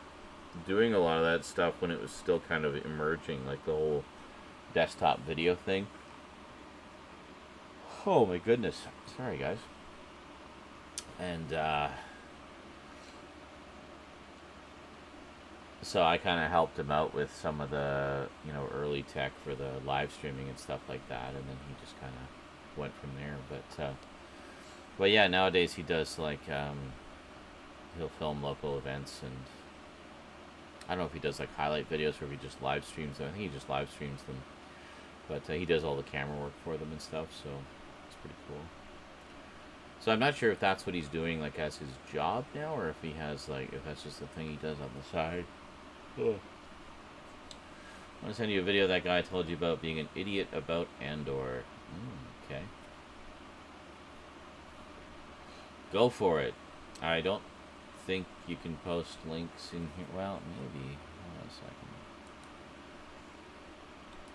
doing a lot of that stuff when it was still kind of emerging, like the whole desktop video thing. Oh my goodness. Sorry, guys. And, so I kind of helped him out with some of the, early tech for the live streaming and stuff like that, and then he just kind of went from there. But But yeah, nowadays he does like he'll film local events, and I don't know if he does like highlight videos or if he just live streams them. I think he just live streams them, but he does all the camera work for them and stuff, so it's pretty cool. So I'm not sure if that's what he's doing like as his job now, or if he has like, if that's just the thing he does on the side. Ugh. I want to send you a video that guy told you about being an idiot about Andor. Okay. Go for it. I don't think you can post links in here. Well, maybe. Hold on a second.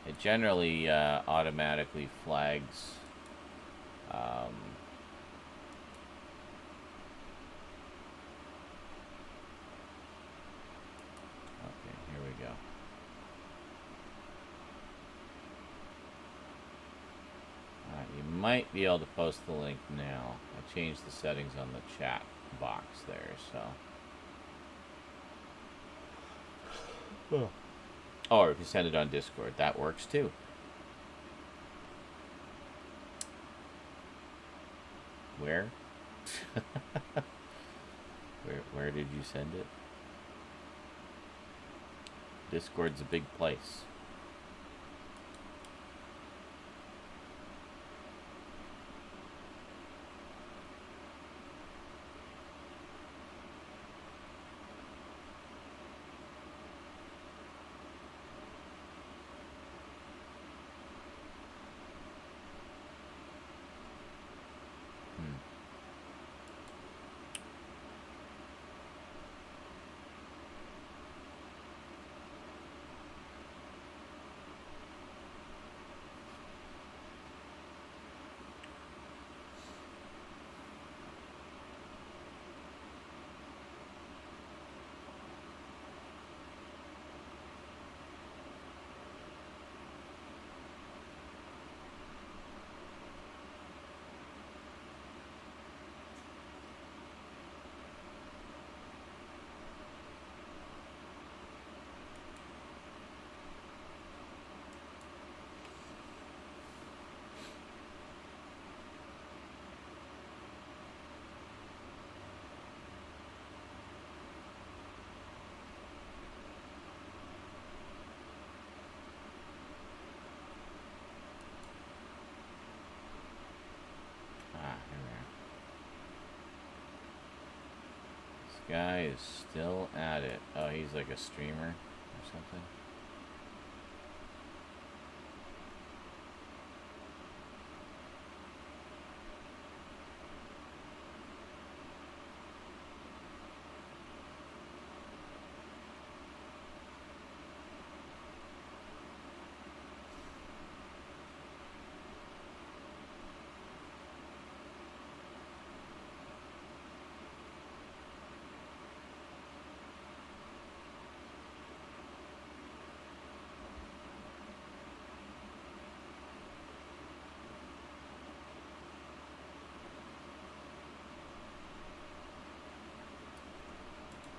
It generally automatically flags. Okay, here we go. You might be able to post the link now. I changed the settings on the chat box there, so. Or if you send it on Discord, that works too. Where? Where did you send it? Discord's a big place. Guy is still at it. Oh, he's like a streamer or something.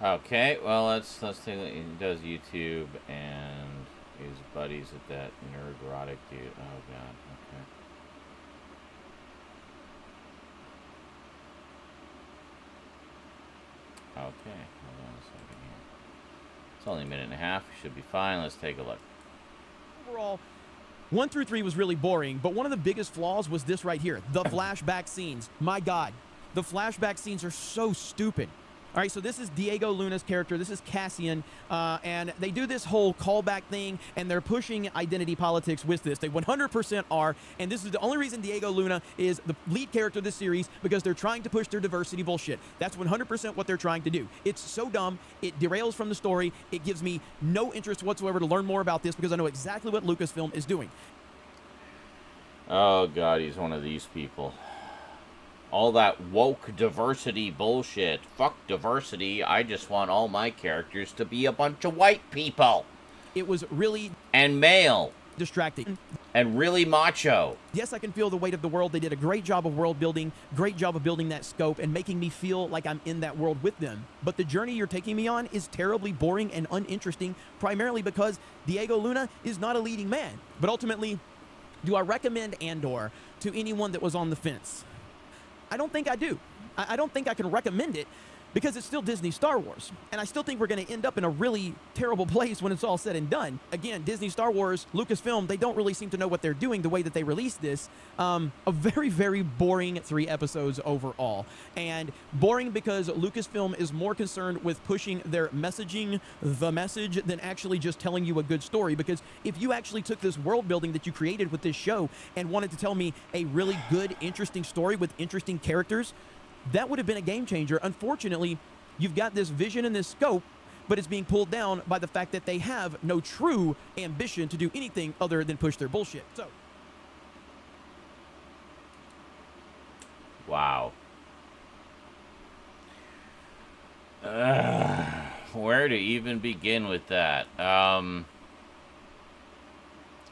Okay, well let's take a, he does YouTube and his buddies at that Nerdronic dude. Oh god, okay. Okay, hold on a second here. It's only a minute and a half, should be fine. Let's take a look. Overall, 1 through 3 was really boring, but one of the biggest flaws was this right here, the flashback scenes. My god, the flashback scenes are so stupid. All right, so this is Diego Luna's character. This is Cassian, and they do this whole callback thing, and they're pushing identity politics with this. They 100% are, and this is the only reason Diego Luna is the lead character of this series, because they're trying to push their diversity bullshit. That's 100% what they're trying to do. It's so dumb. It derails from the story. It gives me no interest whatsoever to learn more about this, because I know exactly what Lucasfilm is doing. Oh god, he's one of these people. All that woke diversity bullshit. Fuck diversity. I just want all my characters to be a bunch of white people. It was really... And male. Distracting. And really macho. Yes, I can feel the weight of the world. They did a great job of world building, great job of building that scope and making me feel like I'm in that world with them. But the journey you're taking me on is terribly boring and uninteresting, primarily because Diego Luna is not a leading man. But ultimately, do I recommend Andor to anyone that was on the fence? I don't think I do. I don't think I can recommend it because it's still Disney Star Wars. And I still think we're going to end up in a really terrible place when it's all said and done. Again, Disney Star Wars, Lucasfilm, they don't really seem to know what they're doing the way that they released this. A very, very boring 3 episodes overall. And boring because Lucasfilm is more concerned with pushing their messaging, the message, than actually just telling you a good story. Because if you actually took this world building that you created with this show and wanted to tell me a really good, interesting story with interesting characters, that would have been a game changer. Unfortunately, you've got this vision and this scope, but it's being pulled down by the fact that they have no true ambition to do anything other than push their bullshit. So, wow. Where to even begin with that? Yeah,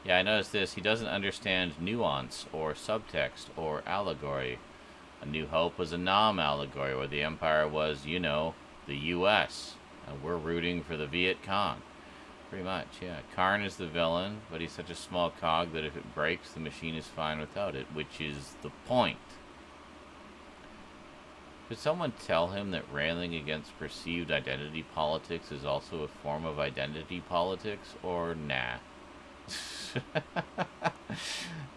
I noticed this. He doesn't understand nuance or subtext or allegory. A New Hope was a Nam-allegory, where the Empire was, you know, the U.S., and we're rooting for the Viet Cong. Pretty much, yeah. Karn is the villain, but he's such a small cog that if it breaks, the machine is fine without it, which is the point. Could someone tell him that railing against perceived identity politics is also a form of identity politics, or nah?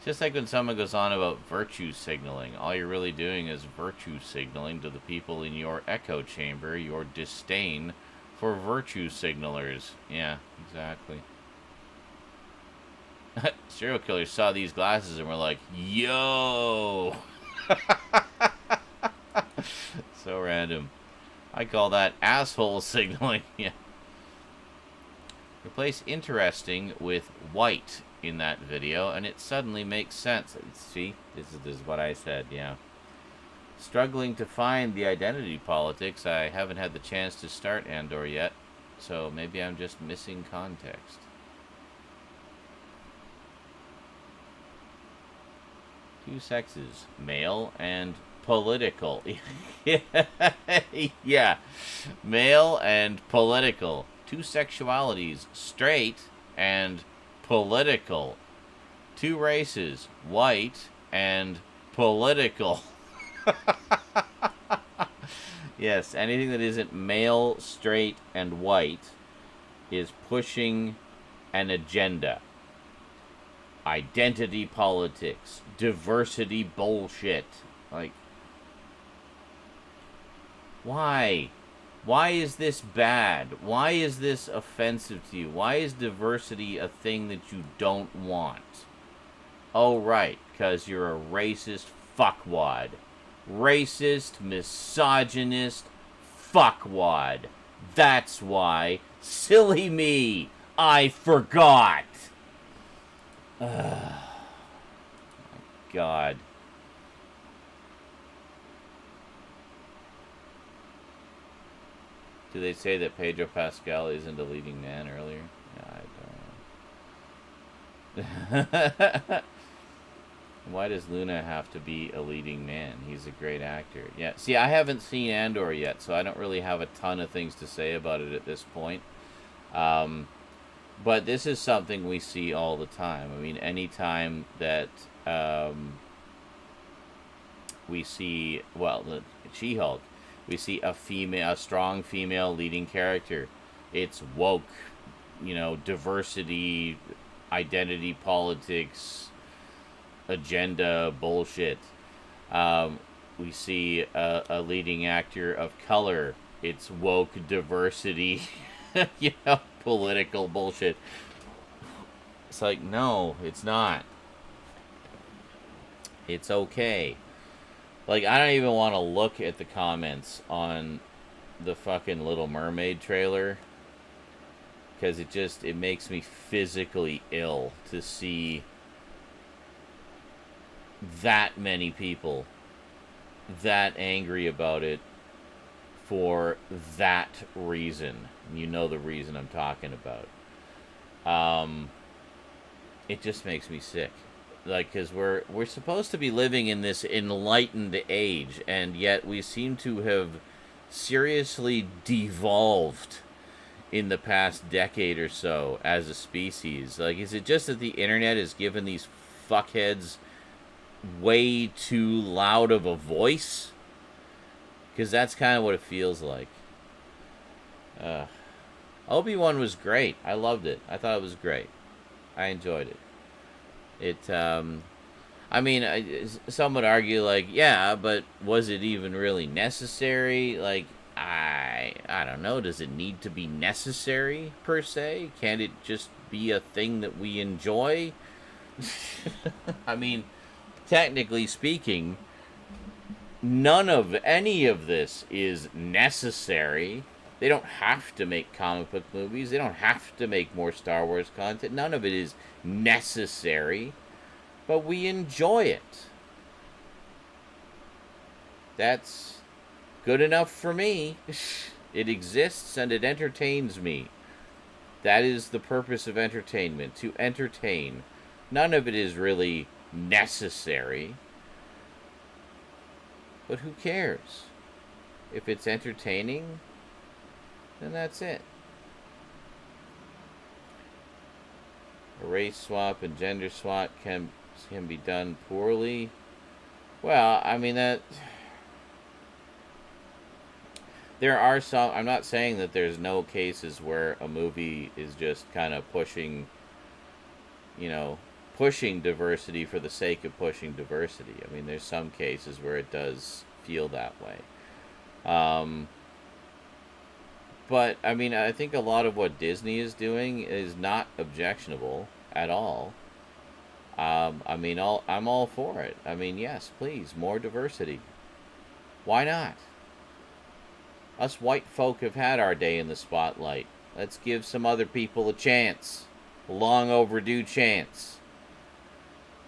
Just like when someone goes on about virtue signaling, all you're really doing is virtue signaling to the people in your echo chamber your disdain for virtue signalers. Yeah, exactly. Serial killers saw these glasses and were like, yo! So random. I call that asshole signaling. Yeah. Replace interesting with white in that video, and it suddenly makes sense. See, this is what I said, yeah. Struggling to find the identity politics. I haven't had the chance to start Andor yet, so maybe I'm just missing context. Two sexes, male and political. Yeah, male and political. Two sexualities, straight and political. Two races, white and political. Yes, anything that isn't male, straight, and white is pushing an agenda. Identity politics, diversity bullshit. Like, why? Why is this bad? Why is this offensive to you? Why is diversity a thing that you don't want? Oh, right, because you're a racist fuckwad. Racist, misogynist fuckwad. That's why. Silly me. I forgot. God. Did they say that Pedro Pascal isn't a leading man earlier? Yeah, I don't know. Why does Luna have to be a leading man? He's a great actor. Yeah, see, I haven't seen Andor yet, so I don't really have a ton of things to say about it at this point. But this is something we see all the time. I mean, anytime that we see, well, She-Hulk, we see a strong female leading character. It's woke, diversity, identity politics, agenda bullshit. We see a leading actor of color. It's woke, diversity, political bullshit. It's like, no, it's not. It's okay. Like, I don't even want to look at the comments on the fucking Little Mermaid trailer, because it makes me physically ill to see that many people that angry about it for that reason. You know the reason I'm talking about. It just makes me sick. Like, because we're supposed to be living in this enlightened age, and yet we seem to have seriously devolved in the past decade or so as a species. Like, is it just that the internet has given these fuckheads way too loud of a voice, because that's kind of what it feels like. Obi-Wan was great. I loved it. I thought it was great. I enjoyed it. I mean, some would argue, like, yeah, but was it even really necessary? Like, I don't know. Does it need to be necessary, per se? Can't it just be a thing that we enjoy? I mean, technically speaking, none of any of this is necessary. They don't have to make comic book movies. They don't have to make more Star Wars content. None of it is necessary. But we enjoy it. That's good enough for me. It exists and it entertains me. That is the purpose of entertainment, to entertain. None of it is really necessary. But who cares? If it's entertaining, then that's it. A race swap and gender swap can be done poorly. Well, I mean, that there are some. I'm not saying that there's no cases where a movie is just kind of pushing diversity for the sake of pushing diversity. I mean, there's some cases where it does feel that way. But I mean, I think a lot of what Disney is doing is not objectionable at all. I mean, I'm all for it. I mean, yes, please, more diversity. Why not? Us white folk have had our day in the spotlight. Let's give some other people a chance. A long overdue chance.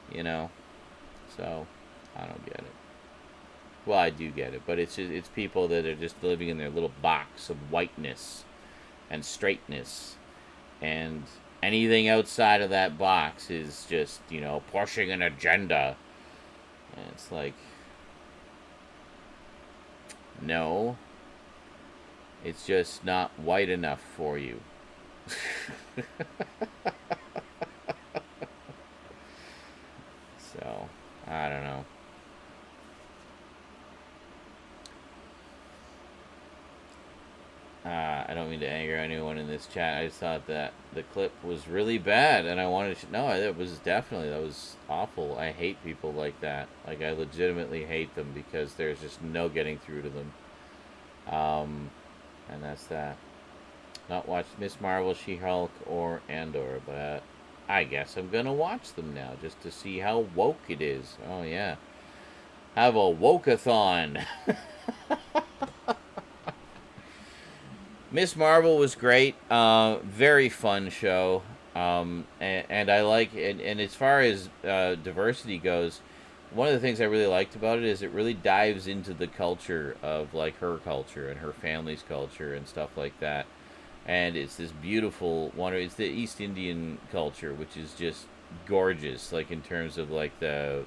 You know? So, I don't get it. Well, I do get it, but it's people that are just living in their little box of whiteness and straightness, and anything outside of that box is just, pushing an agenda. And it's like, no, it's just not white enough for you. So, I don't know. I don't mean to anger anyone in this chat. I just thought that the clip was really bad, and I wanted to... No, that was awful. I hate people like that. Like, I legitimately hate them because there's just no getting through to them. And that's that. Not watched Miss Marvel, She-Hulk, or Andor, but I guess I'm gonna watch them now just to see how woke it is. Oh, yeah. Have a woke-a-thon. Miss Marvel was great. Very fun show. And I like it. And as far as diversity goes, one of the things I really liked about it is it really dives into the culture of, like, her culture and her family's culture and stuff like that. And it's this beautiful one. It's the East Indian culture, which is just gorgeous, like, in terms of, like, the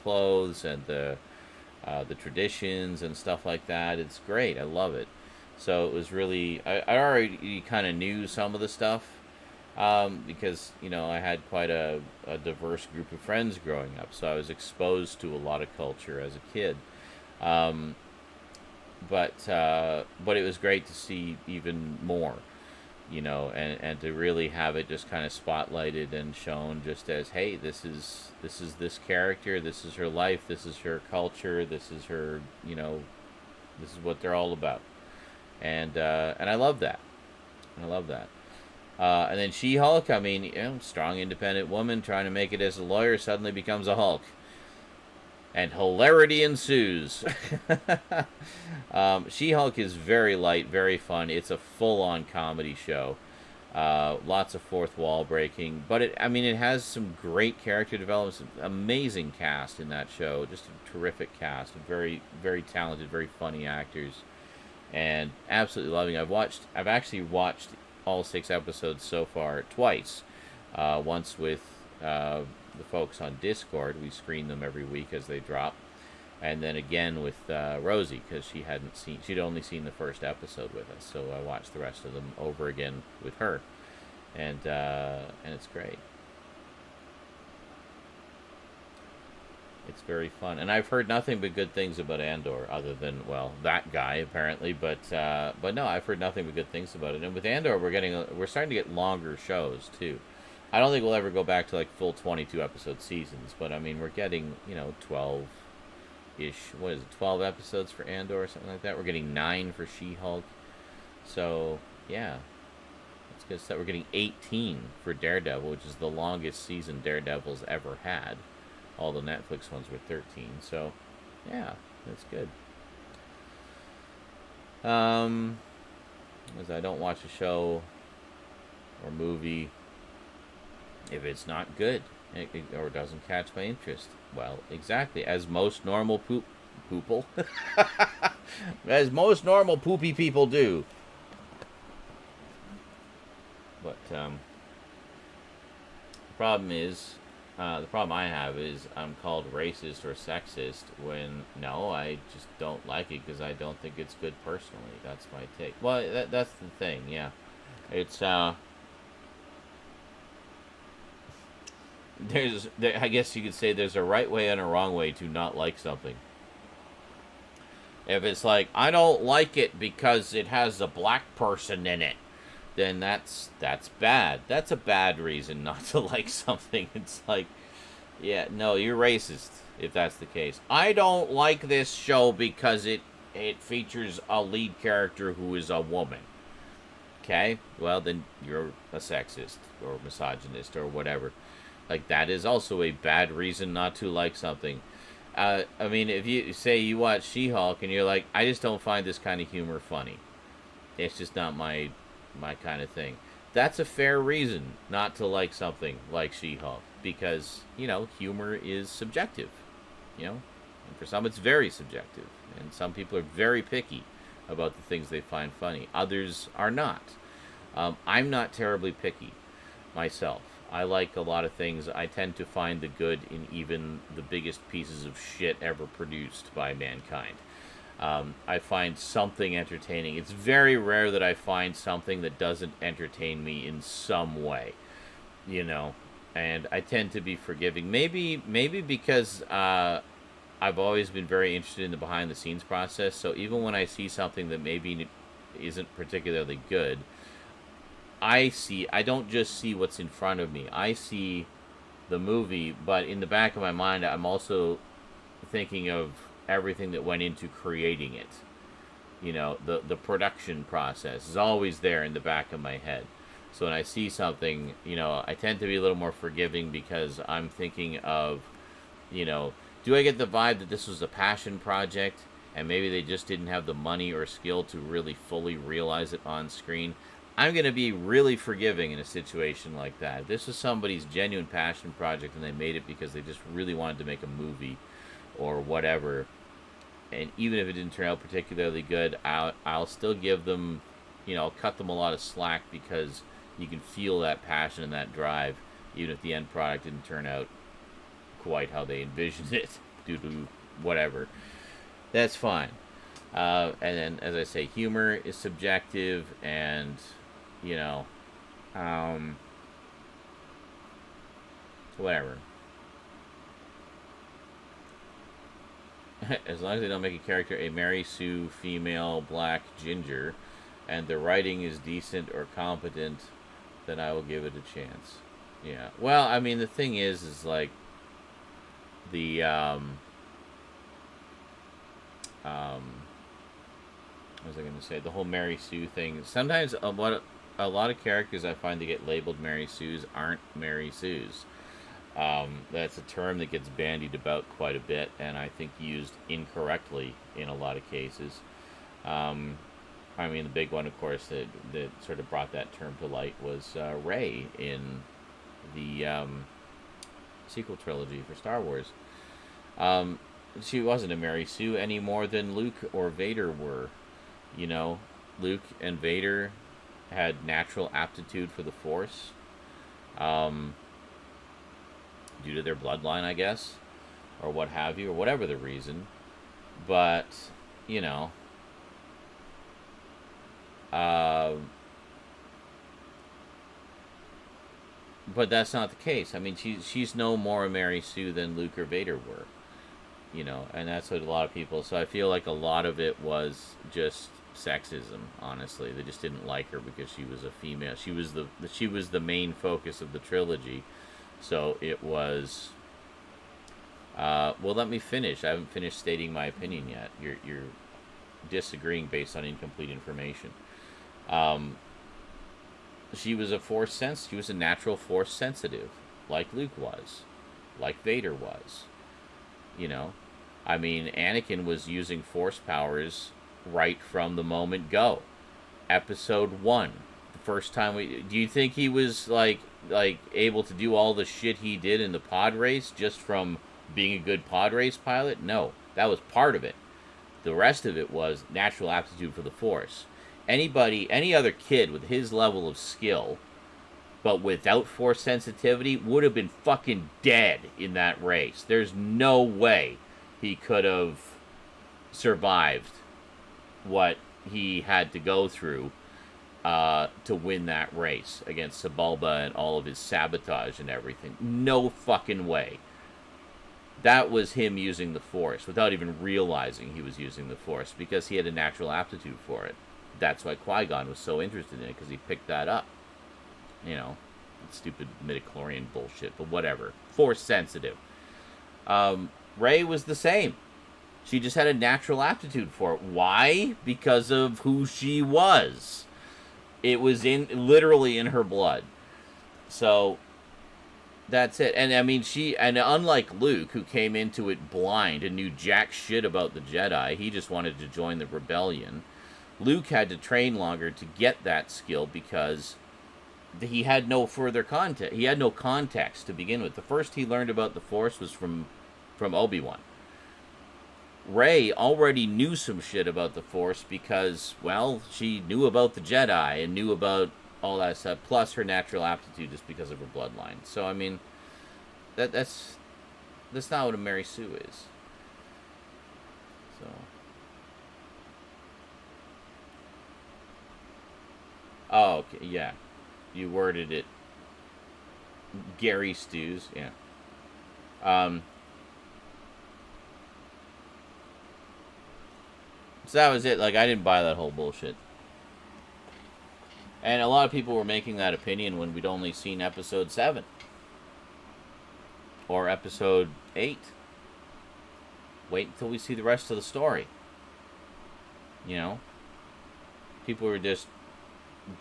clothes and the traditions and stuff like that. It's great. I love it. So it was really, I already kind of knew some of the stuff because, I had quite a diverse group of friends growing up. So I was exposed to a lot of culture as a kid. But it was great to see even more, and to really have it just kind of spotlighted and shown just as, hey, this is this character, this is her life, this is her culture, this is her, this is what they're all about. And I love that. And then She-Hulk, I mean, strong, independent woman trying to make it as a lawyer suddenly becomes a Hulk. And hilarity ensues. She-Hulk is very light, very fun. It's a full-on comedy show. Lots of fourth wall breaking. But it has some great character development, some amazing cast in that show. Just a terrific cast. Very, very talented, very funny actors. And absolutely loving. I've actually watched all 6 episodes so far twice. Once with the folks on Discord. We screen them every week as they drop. And then again with Rosie, because she'd only seen the first episode with us. So I watched the rest of them over again with her. And it's great. It's very fun, and I've heard nothing but good things about Andor, other than, well, that guy apparently. But no, I've heard nothing but good things about it. And with Andor, we're starting to get longer shows too. I don't think we'll ever go back to like full 22 episode seasons, but I mean, we're getting 12-ish. What is it? 12 episodes for Andor or something like that. We're getting 9 for She-Hulk. So yeah, it's good stuff. We're getting 18 for Daredevil, which is the longest season Daredevil's ever had. All the Netflix ones were 13, so yeah, that's good. As I don't watch a show or movie if it's not good or doesn't catch my interest. Well, exactly, as most normal as most normal poopy people do. But the problem I have is I'm called racist or sexist when, no, I just don't like it because I don't think it's good personally. That's my take. Well, that's the thing, yeah. It's, I guess you could say there's a right way and a wrong way to not like something. If it's like, I don't like it because it has a black person in it, then that's bad. That's a bad reason not to like something. It's like, yeah, no, you're racist if that's the case. I don't like this show because it features a lead character who is a woman. Okay? Well, then you're a sexist or misogynist or whatever. Like, that is also a bad reason not to like something. I mean, if you say you watch She-Hulk and you're like, I just don't find this kind of humor funny. It's just not my kind of thing. That's a fair reason not to like something like She-Hulk, because, humor is subjective, and for some it's very subjective, and some people are very picky about the things they find funny. Others are not. I'm not terribly picky myself. I like a lot of things. I tend to find the good in even the biggest pieces of shit ever produced by mankind. I find something entertaining. It's very rare that I find something that doesn't entertain me in some way, and I tend to be forgiving. Maybe because I've always been very interested in the behind-the-scenes process, so even when I see something that maybe isn't particularly good, I don't just see what's in front of me. I see the movie, but in the back of my mind, I'm also thinking of everything that went into creating it. The production process is always there in the back of my head. So when I see something, I tend to be a little more forgiving because I'm thinking of, do I get the vibe that this was a passion project and maybe they just didn't have the money or skill to really fully realize it on screen? I'm going to be really forgiving in a situation like that. If this was somebody's genuine passion project and they made it because they just really wanted to make a movie or whatever, and even if it didn't turn out particularly good, I'll still give them, I'll cut them a lot of slack because you can feel that passion and that drive, even if the end product didn't turn out quite how they envisioned it due to whatever. That's fine. And then, as I say, humor is subjective, and whatever. As long as they don't make a character a Mary Sue female black ginger and the writing is decent or competent, then I will give it a chance. Yeah. Well, I mean, the thing is like the what was I going to say? The whole Mary Sue thing. Sometimes a lot of characters I find that get labeled Mary Sues aren't Mary Sues. That's a term that gets bandied about quite a bit, and I think used incorrectly in a lot of cases. I mean, the big one, of course, that sort of brought that term to light was Rey in the sequel trilogy for Star Wars. She wasn't a Mary Sue any more than Luke or Vader were. Luke and Vader had natural aptitude for the Force. Due to their bloodline, I guess, or what have you, or whatever the reason. But, but that's not the case. I mean, she's no more a Mary Sue than Luke or Vader were. you know, and that's what a lot of people. So I feel like a lot of it was just sexism. Honestly, they just didn't like her because she was a female. She was the main focus of the trilogy. So it was. Well, let me finish. I haven't finished stating my opinion yet. You're disagreeing based on incomplete information. She was she was a natural force sensitive, like Luke was, like Vader was. You know, I mean, Anakin was using force powers right from the moment go. Episode 1, the first time do you think he was like able to do all the shit he did in the pod race just from being a good pod race pilot? No, that was part of it. The rest of it was natural aptitude for the force. Any other kid with his level of skill, but without force sensitivity, would have been fucking dead in that race. There's no way he could have survived what he had to go through to win that race against Sebulba and all of his sabotage and everything. No fucking way. That was him using the Force without even realizing he was using the Force because he had a natural aptitude for it. That's why Qui-Gon was so interested in it, because he picked that up. You know, stupid midichlorian bullshit, but whatever. Force sensitive. Rey was the same. She just had a natural aptitude for it. Why? Because of who she was. It was literally in her blood. So that's it. And I mean, and unlike Luke, who came into it blind and knew jack shit about the Jedi, he just wanted to join the rebellion. Luke had to train longer to get that skill because he had no further context. He had no context to begin with. The first he learned about the Force was from Obi-Wan. Rey already knew some shit about the Force because, well, she knew about the Jedi and knew about all that stuff, plus her natural aptitude just because of her bloodline. So, I mean, that's not what a Mary Sue is. So... Oh, okay, yeah. You worded it. Gary Stews, yeah. So that was it. Like, I didn't buy that whole bullshit. And a lot of people were making that opinion when we'd only seen episode 7. Or episode 8. Wait until we see the rest of the story. You know? People were just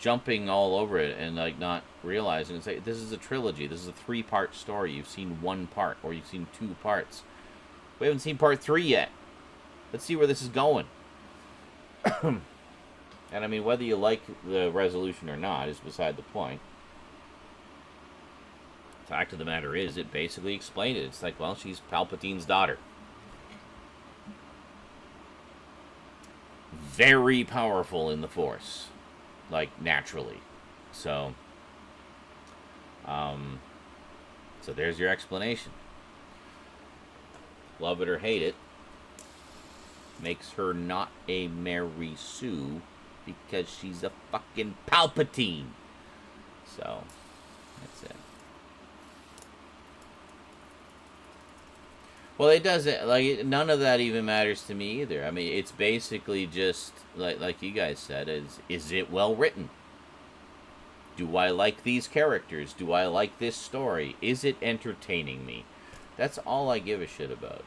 jumping all over it and like not realizing, it's like, this is a trilogy, this is a 3-part story. You've seen 1 part, or you've seen 2 parts. We haven't seen part 3 yet. Let's see where this is going. And I mean, whether you like the resolution or not is beside the point. Fact of the matter is, it basically explained it. It's like, well, she's Palpatine's daughter. Very powerful in the Force. Like, naturally. So there's your explanation. Love it or hate it, makes her not a Mary Sue because she's a fucking Palpatine. So, that's it. Well, it doesn't, like, none of that even matters to me either. I mean, it's basically just, like you guys said, is it well written? Do I like these characters? Do I like this story? Is it entertaining me? That's all I give a shit about.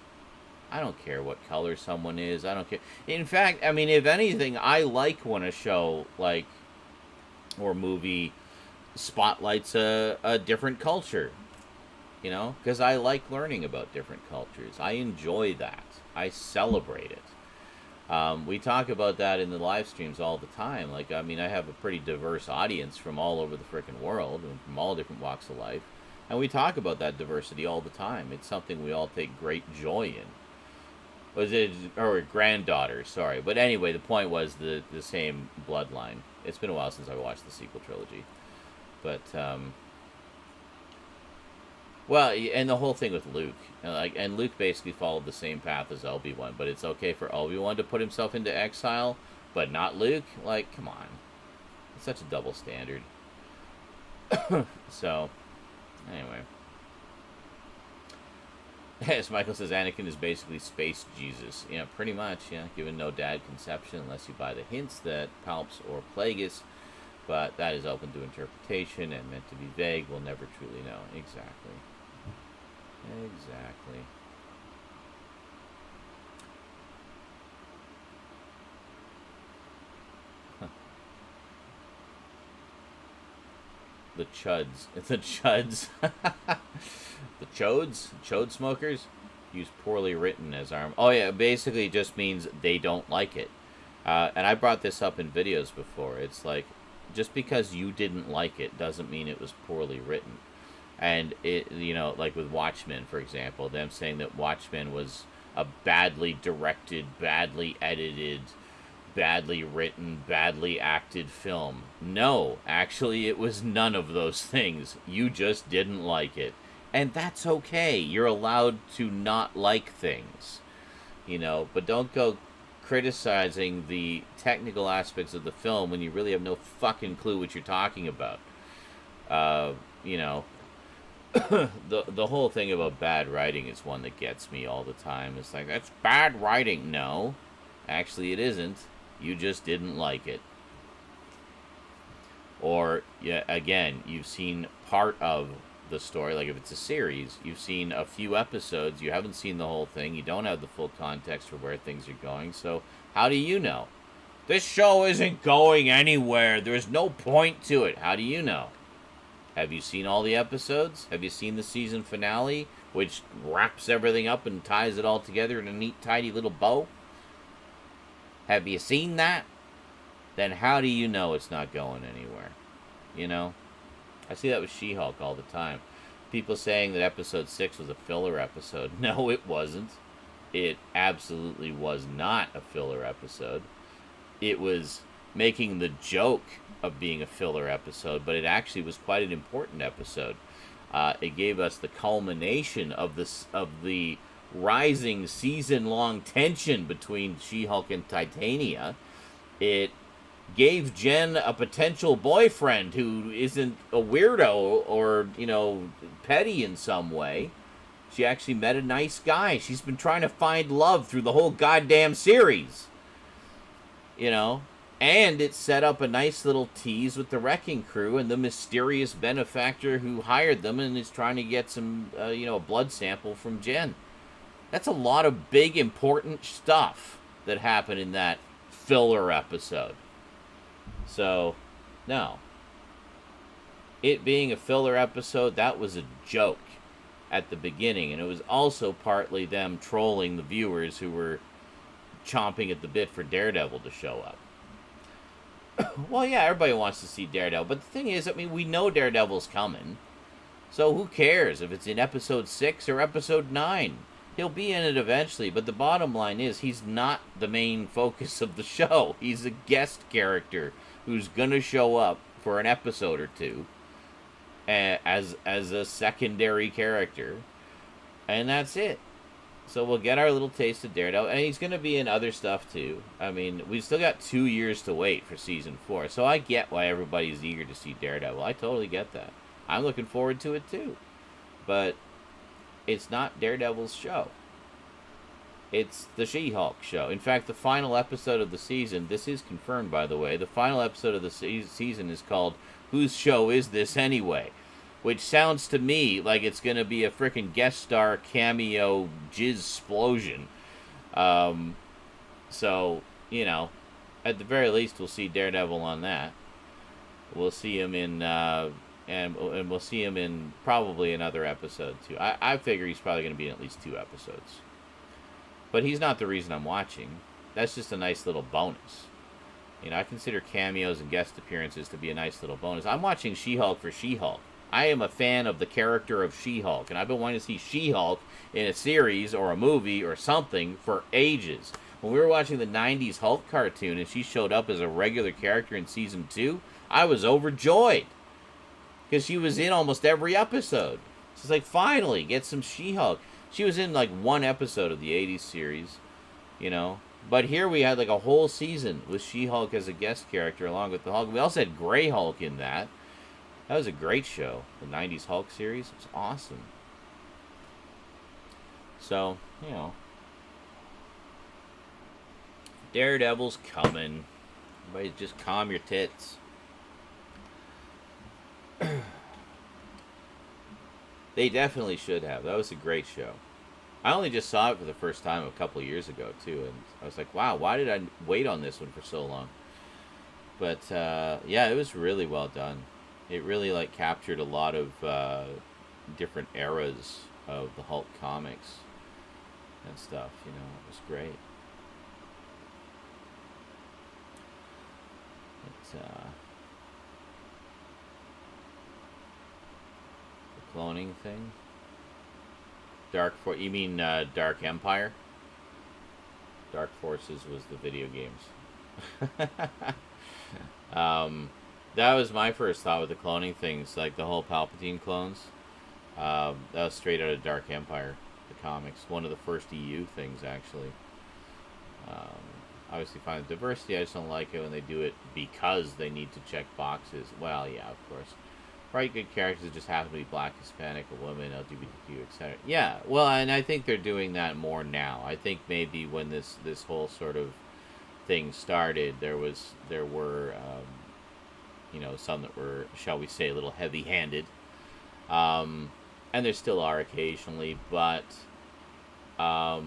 I don't care what color someone is. I don't care. In fact, I mean, if anything, I like when a show, like, or movie spotlights a different culture. You know, because I like learning about different cultures. I enjoy that. I celebrate it. We talk about that in the live streams all the time. Like, I mean, I have a pretty diverse audience from all over the frickin' world and from all different walks of life. And we talk about that diversity all the time. It's something we all take great joy in. Was it, or granddaughter, sorry. But anyway, the point was the same bloodline. It's been a while since I watched the sequel trilogy. But, well, and the whole thing with Luke, and Luke basically followed the same path as Obi-Wan, but it's okay for Obi-Wan to put himself into exile, but not Luke? Like, come on. It's such a double standard. So, anyway. As Michael says, Anakin is basically space Jesus. Yeah, pretty much, yeah. Given no dad conception unless you buy the hints that Palps or Plagueis. But that is open to interpretation and meant to be vague. We'll never truly know. Exactly. Exactly. The chuds. The chuds. The chodes? Chode smokers? Use poorly written as arm. Oh, yeah, basically it just means they don't like it. And I brought this up in videos before. It's like, just because you didn't like it doesn't mean it was poorly written. And, it, you know, like with Watchmen, for example, them saying that Watchmen was a badly directed, badly edited, badly written, badly acted film. No, actually, it was none of those things. You just didn't like it. And that's okay. You're allowed to not like things, you know, but don't go criticizing the technical aspects of the film when you really have no fucking clue what you're talking about. You know, the whole thing about bad writing is one that gets me all the time. It's like, that's bad writing. No, actually it isn't. You just didn't like it. Or, yeah, again, you've seen part of the story. Like if it's a series, you've seen a few episodes, you haven't seen the whole thing, you don't have the full context for where things are going, so how do you know? This show isn't going anywhere, there's no point to it. How do you know? Have you seen all the episodes? Have you seen the season finale, which wraps everything up and ties it all together in a neat, tidy little bow? Have you seen that? Then how do you know it's not going anywhere? You know? I see that with She-Hulk all the time. People saying that episode 6 was a filler episode. No, it wasn't. It absolutely was not a filler episode. It was making the joke of being a filler episode, but it actually was quite an important episode. It gave us the culmination of the rising season-long tension between She-Hulk and Titania. It gave Jen a potential boyfriend who isn't a weirdo or, you know, petty in some way. She actually met a nice guy. She's been trying to find love through the whole goddamn series. You know? And it set up a nice little tease with the Wrecking Crew and the mysterious benefactor who hired them and is trying to get some, you know, a blood sample from Jen. That's a lot of big, important stuff that happened in that filler episode. So, no. It being a filler episode, that was a joke at the beginning. And it was also partly them trolling the viewers who were chomping at the bit for Daredevil to show up. Well, yeah, everybody wants to see Daredevil. But the thing is, I mean, we know Daredevil's coming. So who cares if it's in episode 6 or episode 9? He'll be in it eventually, but the bottom line is he's not the main focus of the show. He's a guest character who's going to show up for an episode or two as a secondary character, and that's it. So we'll get our little taste of Daredevil, and he's going to be in other stuff too. I mean, we've still got 2 years to wait for season 4, so I get why everybody's eager to see Daredevil. I totally get that. I'm looking forward to it too, but it's not Daredevil's show. It's the She-Hulk show. In fact, the final episode of the season, this is confirmed, by the way, the final episode of the season is called Whose Show Is This Anyway? Which sounds to me like it's going to be a frickin' guest star cameo jizz-splosion. So, you know, at the very least, we'll see Daredevil on that. We'll see him in, and we'll see him in probably another episode, too. I figure he's probably going to be in at least 2 episodes. But he's not the reason I'm watching. That's just a nice little bonus. You know, I consider cameos and guest appearances to be a nice little bonus. I'm watching She-Hulk for She-Hulk. I am a fan of the character of She-Hulk, and I've been wanting to see She-Hulk in a series or a movie or something for ages. When we were watching the 90s Hulk cartoon and she showed up as a regular character in season 2, I was overjoyed. Because she was in almost every episode. So it's like, finally, get some She-Hulk. She was in like 1 episode of the 80s series, you know. But here we had like a whole season with She-Hulk as a guest character along with the Hulk. We also had Grey Hulk in that. That was a great show. The 90s Hulk series. It was awesome. So, you know, Daredevil's coming. Everybody just calm your tits. They definitely should have. That was a great show. I only just saw it for the first time a couple of years ago, too, and I was like, wow, why did I wait on this one for so long? But, yeah, it was really well done. It really, like, captured a lot of different eras of the Hulk comics and stuff, you know. It was great. It's, the cloning thing. You mean Dark Empire? Dark Forces was the video games. That was my first thought with the cloning things, like the whole Palpatine clones. That was straight out of Dark Empire, the comics. One of the first EU things, actually. Obviously, find the diversity. I just don't like it when they do it because they need to check boxes. Well, yeah, of course. Right, good characters that just happen to be black, Hispanic, a woman, LGBTQ, etc. Yeah, well, and I think they're doing that more now. I think maybe when this whole sort of thing started, there were you know, some that were, shall we say, a little heavy-handed, and there still are occasionally, but for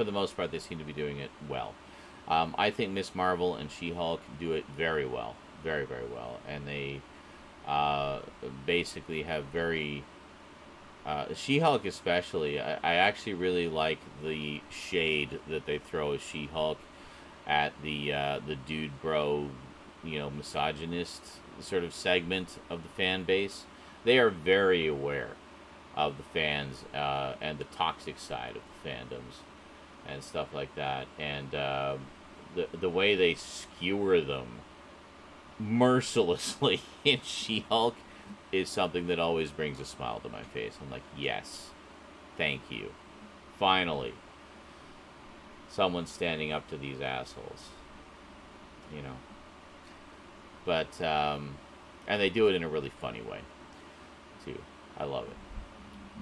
the most part, they seem to be doing it well. I think Miss Marvel and She-Hulk do it very well. Very, very well. And they basically have very... She-Hulk especially, I actually really like the shade that they throw as She-Hulk at the dude bro, you know, misogynist sort of segment of the fan base. They are very aware of the fans and the toxic side of the fandoms and stuff like that, and the way they skewer them mercilessly in She-Hulk is something that always brings a smile to my face. I'm like, yes, thank you, finally, someone standing up to these assholes, you know. But and they do it in a really funny way too. I love it.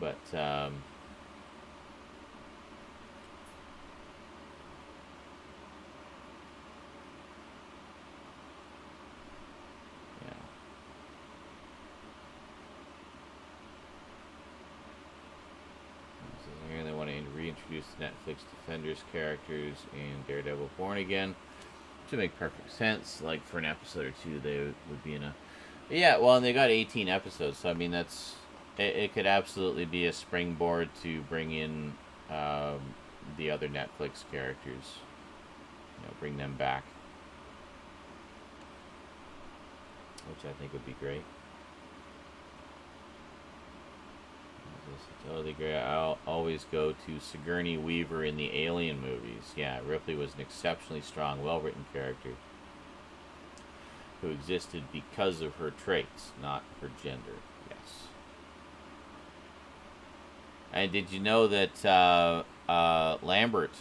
But yeah. Here they want to reintroduce the Netflix Defenders characters in Daredevil Born Again, which would make perfect sense. Like for an episode or two, they would be in a... Yeah, well, and they got 18 episodes, so I mean that's... It could absolutely be a springboard to bring in the other Netflix characters. You know, bring them back. Which I think would be great. Totally great. I'll always go to Sigourney Weaver in the Alien movies. Yeah, Ripley was an exceptionally strong, well-written character who existed because of her traits, not her gender. Yes. And did you know that Lambert,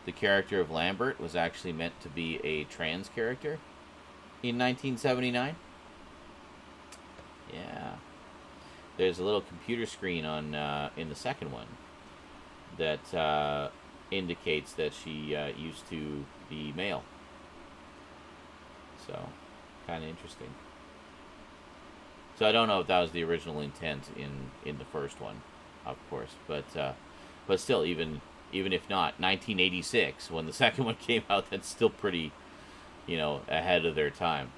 the character of Lambert, was actually meant to be a trans character in 1979? Yeah. There's a little computer screen on in the second one that indicates that she used to be male. So, kind of interesting. So I don't know if that was the original intent in the first one, of course, but still, even if not, 1986 when the second one came out, that's still pretty, you know, ahead of their time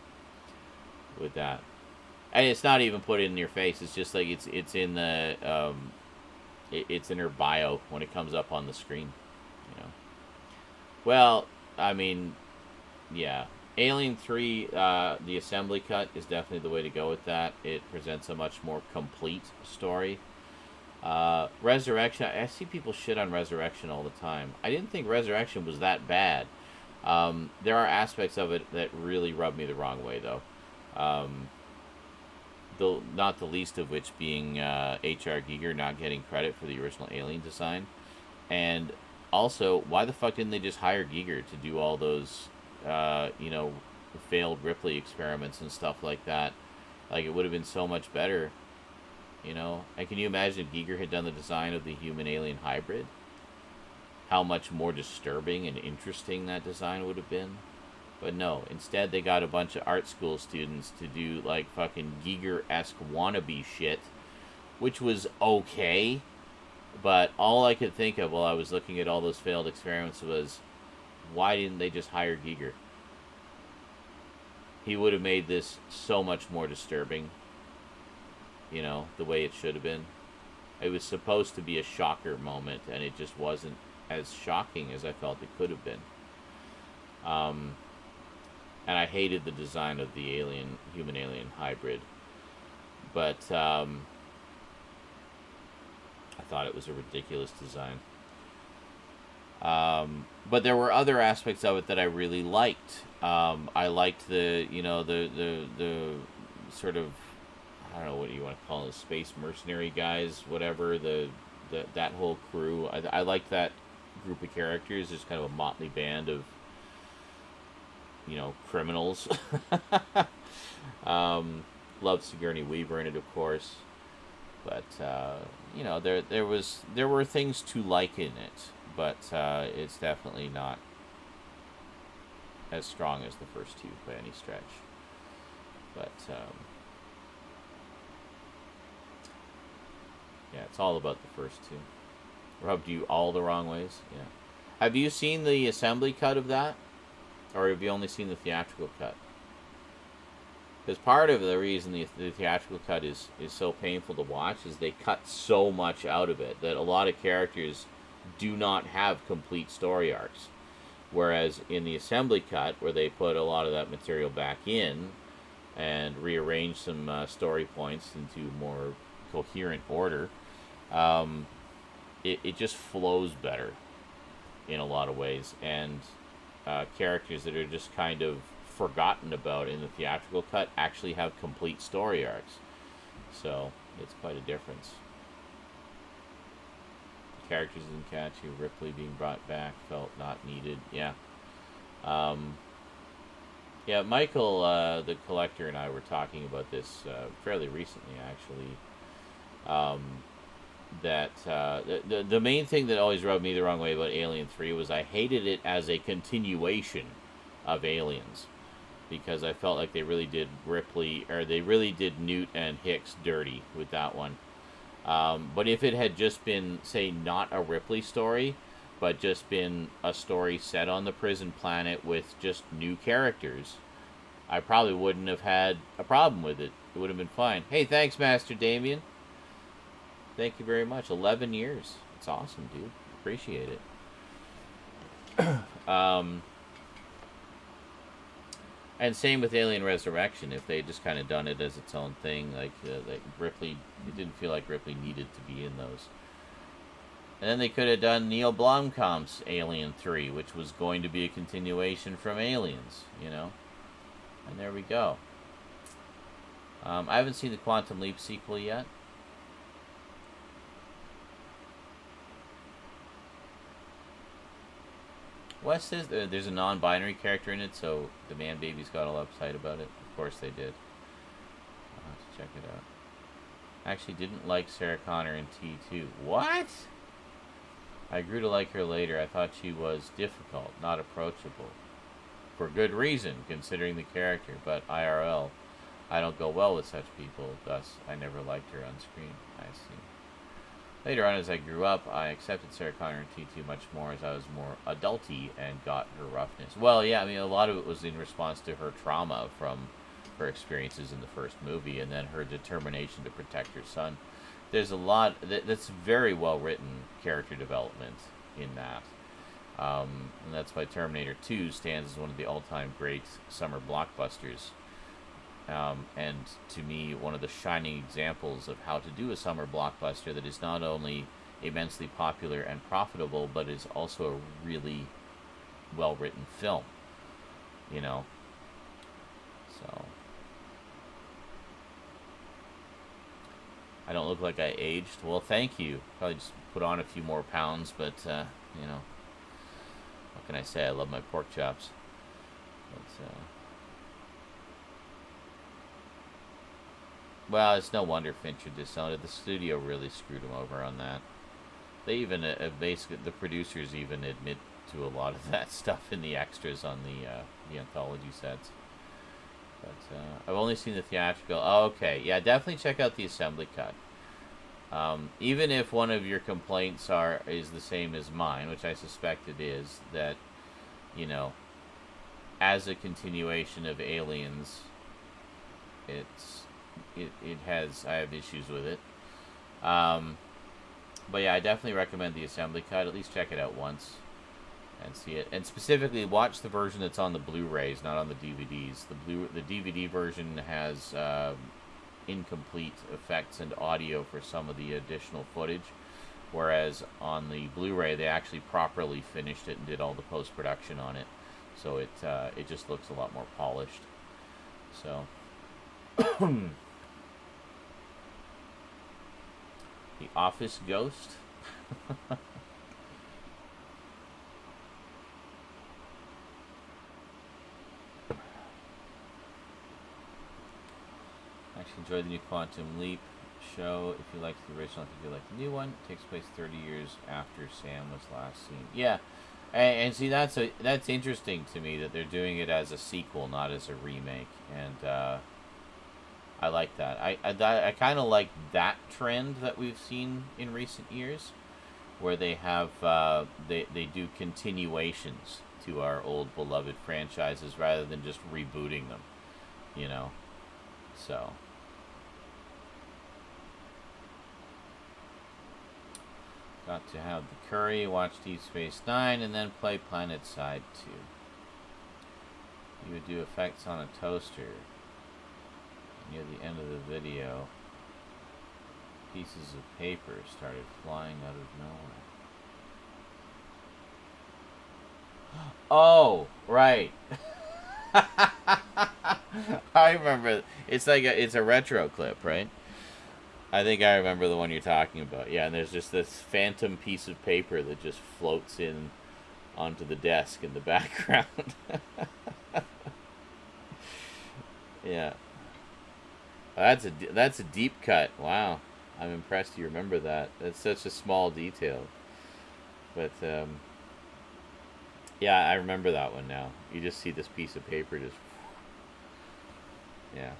with that. And it's not even put in your face. It's just like it's in the it's in her bio when it comes up on the screen, you know. Well, I mean, yeah, Alien 3, the assembly cut is definitely the way to go with that. It presents a much more complete story. Resurrection, I see people shit on Resurrection all the time. I didn't think Resurrection was that bad. There are aspects of it that really rub me the wrong way, though. Not the least of which being H.R. Giger not getting credit for the original Alien design. And also, why the fuck didn't they just hire Giger to do all those, you know, failed Ripley experiments and stuff like that Like, it would have been so much better, you know? And can you imagine if Giger had done the design of the human-alien hybrid? How much more disturbing and interesting that design would have been? But no, instead they got a bunch of art school students to do, like, fucking Giger-esque wannabe shit, which was okay, but all I could think of while I was looking at all those failed experiments was, why didn't they just hire Giger? He would have made this so much more disturbing, you know, the way it should have been. It was supposed to be a shocker moment, and it just wasn't as shocking as I felt it could have been. And I hated the design of the human-alien hybrid. But I thought it was a ridiculous design. But there were other aspects of it that I really liked. I liked the sort of, I don't know what you want to call it, space mercenary guys, whatever, that whole crew. I liked that group of characters. There's kind of a motley band of, you know, criminals. Loved Sigourney Weaver in it, of course. But you know, there were things to like in it, but it's definitely not as strong as the first two by any stretch. But yeah, it's all about the first two. Rubbed you all the wrong ways. Yeah. Have you seen the assembly cut of that? Or have you only seen the theatrical cut? Because part of the reason the theatrical cut is so painful to watch is they cut so much out of it that a lot of characters do not have complete story arcs. Whereas in the assembly cut, where they put a lot of that material back in and rearrange some story points into more coherent order, it just flows better in a lot of ways. And characters that are just kind of forgotten about in the theatrical cut actually have complete story arcs. So it's quite a difference. Characters didn't catch you. Ripley being brought back felt not needed. Yeah. Yeah, Michael, the collector, and I were talking about this fairly recently, actually. That the main thing that always rubbed me the wrong way about Alien 3 was I hated it as a continuation of Aliens, because I felt like they really did Ripley, or they really did Newt and Hicks dirty with that one. But if it had just been, say, not a Ripley story, but just been a story set on the prison planet with just new characters, I probably wouldn't have had a problem with it. It would have been fine. Hey, thanks, Master Damien. Thank you very much. 11 years. It's awesome, dude. Appreciate it. And same with Alien Resurrection. If they had just kind of done it as its own thing, like Ripley, it didn't feel like Ripley needed to be in those. And then they could have done Neil Blomkamp's Alien 3, which was going to be a continuation from Aliens, you know? And there we go. I haven't seen the Quantum Leap sequel yet. Wes says there's a non-binary character in it, so the man babies got all uptight about it. Of course they did. I'll have to check it out. I actually didn't like Sarah Connor in T2. What? I grew to like her later. I thought she was difficult, not approachable. For good reason, considering the character, but IRL, I don't go well with such people, thus I never liked her on screen. I see. Later on, as I grew up, I accepted Sarah Connor in T2 much more as I was more adulty and got her roughness. Well, yeah, I mean, a lot of it was in response to her trauma from her experiences in the first movie, and then her determination to protect her son. There's a lot that's very well written character development in that. And that's why Terminator 2 stands as one of the all-time great summer blockbusters. And to me, one of the shining examples of how to do a summer blockbuster that is not only immensely popular and profitable, but is also a really well-written film, you know. So I don't look like I aged. Well, thank you. Probably just put on a few more pounds, but you know, what can I say? I love my pork chops. But Well, it's no wonder Fincher disowned it. The studio really screwed him over on that. They even, basically, the producers even admit to a lot of that stuff in the extras on the anthology sets. But I've only seen the theatrical. Oh, okay, yeah, definitely check out the assembly cut. Even if one of your complaints is the same as mine, which I suspect it is, that, you know, as a continuation of Aliens, I have issues with it. But yeah, I definitely recommend the assembly cut. At least check it out once and see it. And specifically, watch the version that's on the Blu-rays, not on the DVDs. The DVD version has incomplete effects and audio for some of the additional footage, whereas on the Blu-ray they actually properly finished it and did all the post-production on it, so it just looks a lot more polished. So The Office Ghost. Actually enjoyed the new Quantum Leap show. If you liked the original, I think you'll like the new one. It takes place 30 years after Sam was last seen. Yeah, and see, that's interesting to me that they're doing it as a sequel, not as a remake, and I like that. I kind of like that trend that we've seen in recent years, where they have they do continuations to our old beloved franchises rather than just rebooting them, you know. So got to have the curry, watch Deep Space Nine, and then play Planet Side 2. You would do effects on a toaster. Near the end of the video, pieces of paper started flying out of nowhere. Oh, right. I remember. It's like it's a retro clip, right? I think I remember the one you're talking about. Yeah, and there's just this phantom piece of paper that just floats in onto the desk in the background. Yeah. That's a deep cut. Wow. I'm impressed you remember that. That's such a small detail. But yeah, I remember that one now. You just see this piece of paper just yeah.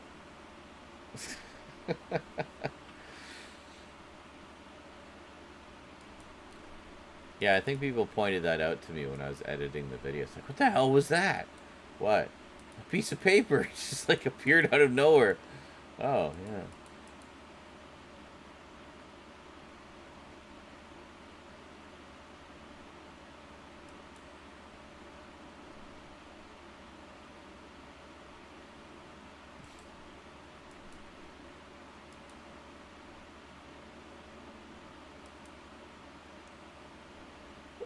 Yeah, I think people pointed that out to me when I was editing the video. It's like, what the hell was that? What? A piece of paper. It just like appeared out of nowhere. Oh, yeah.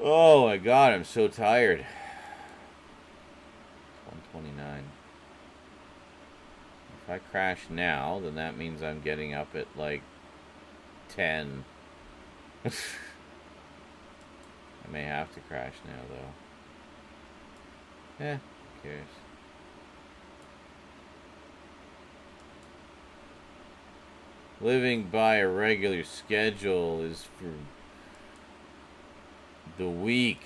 Oh my god, I'm so tired. 129. If I crash now, then that means I'm getting up at like 10. I may have to crash now, though. Who cares? Living by a regular schedule is for the weak.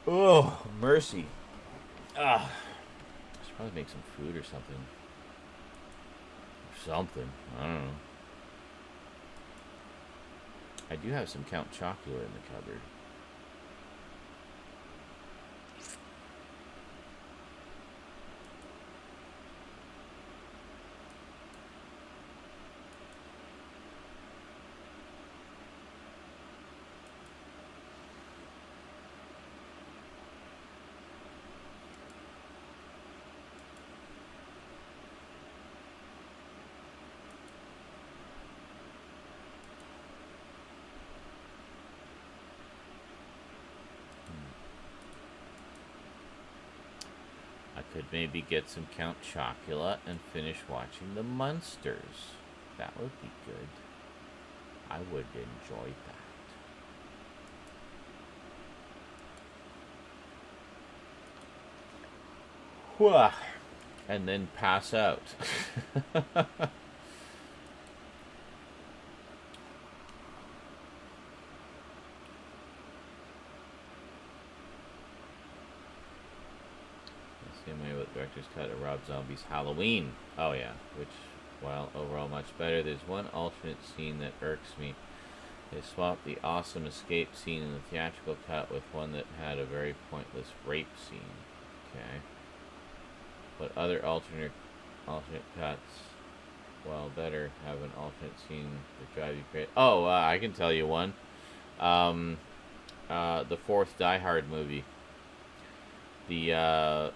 Oh, mercy. I should probably make some food or something. I don't know. I do have some Count Chocula in the cupboard. Could maybe get some Count Chocula and finish watching the Munsters. That would be good. I would enjoy that. Whew. And then pass out. Same way with director's cut of Rob Zombie's Halloween. Oh yeah, which, while overall much better, there's one alternate scene that irks me. They swapped the awesome escape scene in the theatrical cut with one that had a very pointless rape scene. Okay. But other alternate cuts, while better, have an alternate scene that drive you crazy. Oh, I can tell you one. The fourth Die Hard movie. Because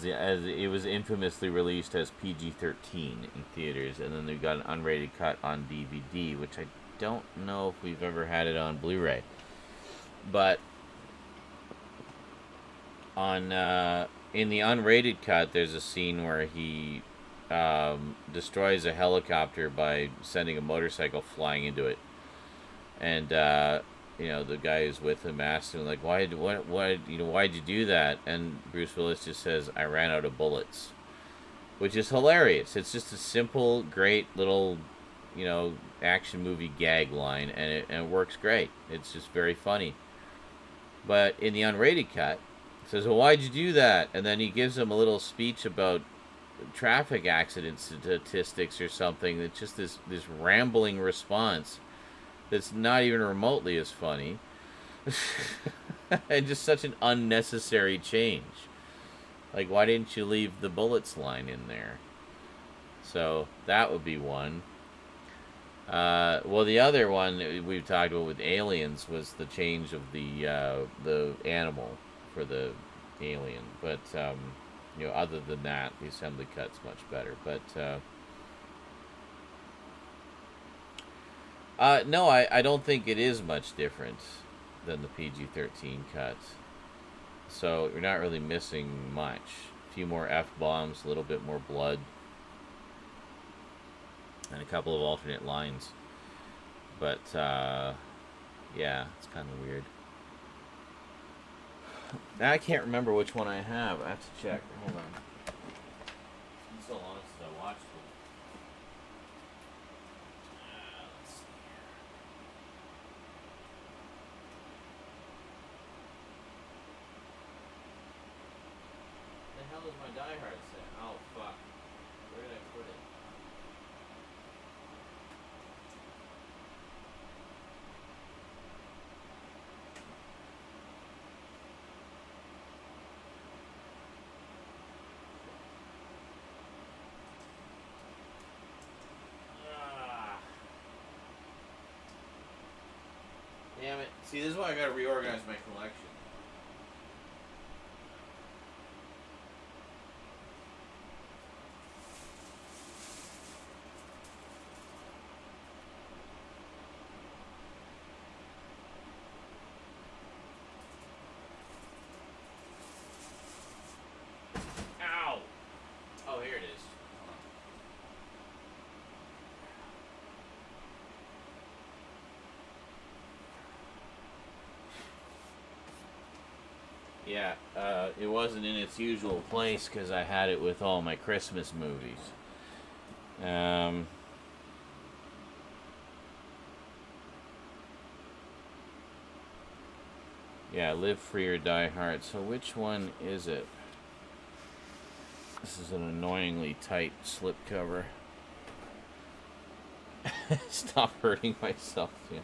it was infamously released as PG-13 in theaters, and then they got an unrated cut on DVD, which I don't know if we've ever had it on Blu-ray. But on in the unrated cut, there's a scene where he destroys a helicopter by sending a motorcycle flying into it, and the guy who's with him asks him, like, why'd you do that? And Bruce Willis just says, I ran out of bullets, which is hilarious. It's just a simple, great little, action movie gag line, and it works great. It's just very funny. But in the unrated cut, it says, well, why'd you do that? And then he gives him a little speech about traffic accident statistics or something. It's just this rambling response that's not even remotely as funny. And just such an unnecessary change. Like, why didn't you leave the bullets line in there? So that would be one. Well, the other one we've talked about with Aliens was the change of the animal for the alien. But other than that, the assembly cut's much better. But no, I don't think it is much different than the PG-13 cut. So you're not really missing much. A few more F-bombs, a little bit more blood, and a couple of alternate lines. But, yeah, it's kind of weird. Now I can't remember which one I have. I have to check. Hold on. It's been so long since I watched it. Let's see here. The hell is my Die Hard set? Oh, fuck. Where did I put it? Damn it. See, this is why I gotta reorganize my collection. Ow! Oh, here it is. Yeah, it wasn't in its usual place because I had it with all my Christmas movies. Yeah, Live Free or Die Hard. So which one is it? This is an annoyingly tight slipcover. Stop hurting myself. Yeah.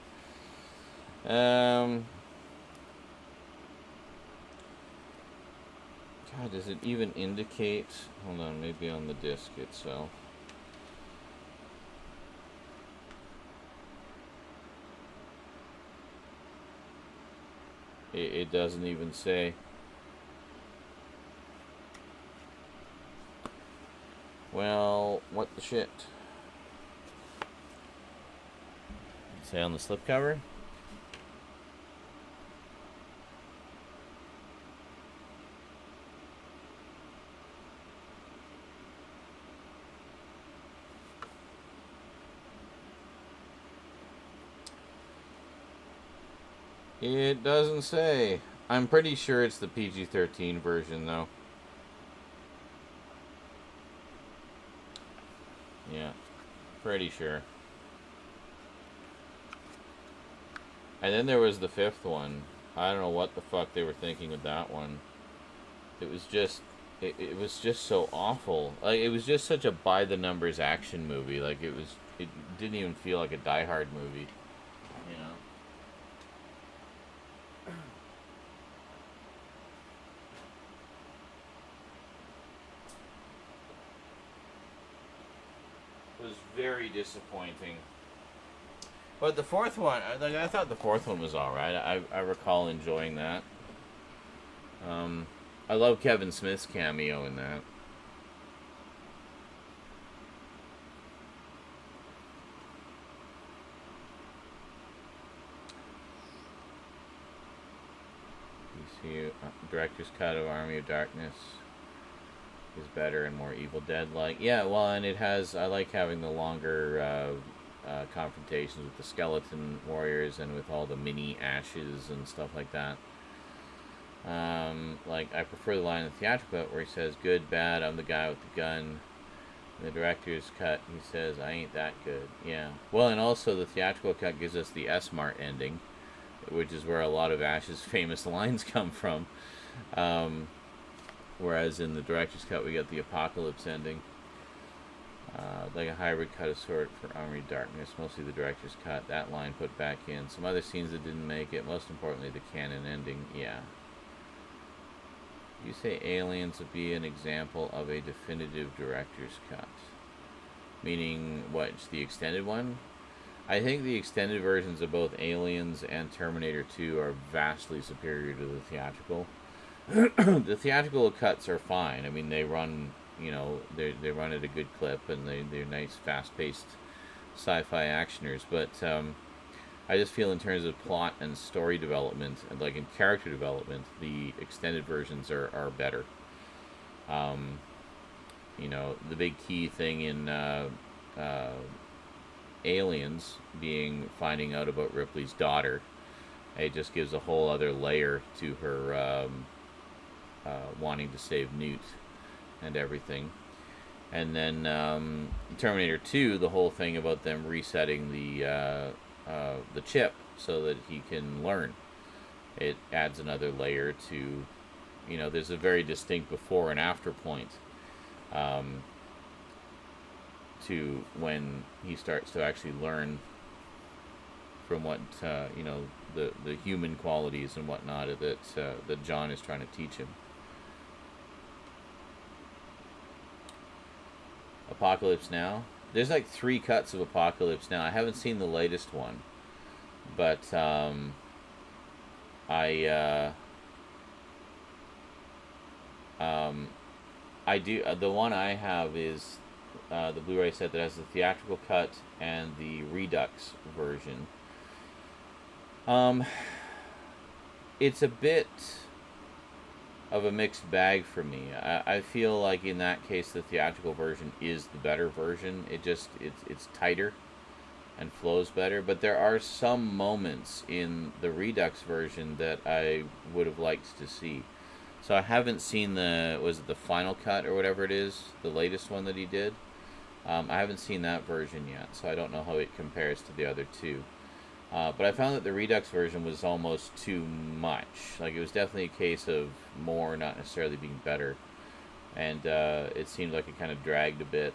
God, does it even indicate? Hold on, maybe on the disc itself. It doesn't even say. Well, what the shit? Does it say on the slipcover? It doesn't say. I'm pretty sure it's the PG-13 version, though. Yeah, pretty sure. And then there was the 5th one. I don't know what the fuck they were thinking with that one. It was just, it was just so awful. Like, it was just such a by-the-numbers action movie. Like, it didn't even feel like a Die Hard movie, you know? It was very disappointing. But the 4th one, I thought the 4th one was alright. I recall enjoying that. I love Kevin Smith's cameo in that. You see, director's cut of Army of Darkness is better and more Evil Dead-like. Yeah, well, and it has, I like having the longer confrontations with the skeleton warriors and with all the mini ashes and stuff like that. Like, I prefer the line in the theatrical cut where he says, "Good, bad, I'm the guy with the gun." In the director's cut, he says, "I ain't that good." Yeah. Well, and also the theatrical cut gives us the S-Mart ending, which is where a lot of Ash's famous lines come from. Whereas in the director's cut, we get the Apocalypse ending. Like a hybrid cut of sort for Army of Darkness, mostly the director's cut. That line put back in. Some other scenes that didn't make it, most importantly, the canon ending. Yeah. You say Aliens would be an example of a definitive director's cut. Meaning, what, the extended one? I think the extended versions of both Aliens and Terminator 2 are vastly superior to the theatrical. The theatrical cuts are fine. I mean, they run, you know, they run at a good clip, and they're nice, fast-paced sci-fi actioners. But I just feel in terms of plot and story development, and like in character development, the extended versions are better. You know, the big key thing in Aliens being finding out about Ripley's daughter. It just gives a whole other layer to her wanting to save Newt and everything. And then Terminator 2, the whole thing about them resetting the chip so that he can learn. It adds another layer to, you know, there's a very distinct before and after point to when he starts to actually learn from what, you know, the human qualities and whatnot that John is trying to teach him. Apocalypse Now. There's like 3 cuts of Apocalypse Now. I haven't seen the latest one, but I do. The one I have is the Blu-ray set that has the theatrical cut and the Redux version. It's a bit of a mixed bag for me. I feel like in that case the theatrical version is the better version. It's tighter and flows better, but there are some moments in the Redux version that I would have liked to see. So I haven't seen was it the final cut or whatever it is, the latest one that he did? I haven't seen that version yet, so I don't know how it compares to the other two. But I found that the Redux version was almost too much. Like, it was definitely a case of more, not necessarily being better. And it seemed like it kind of dragged a bit.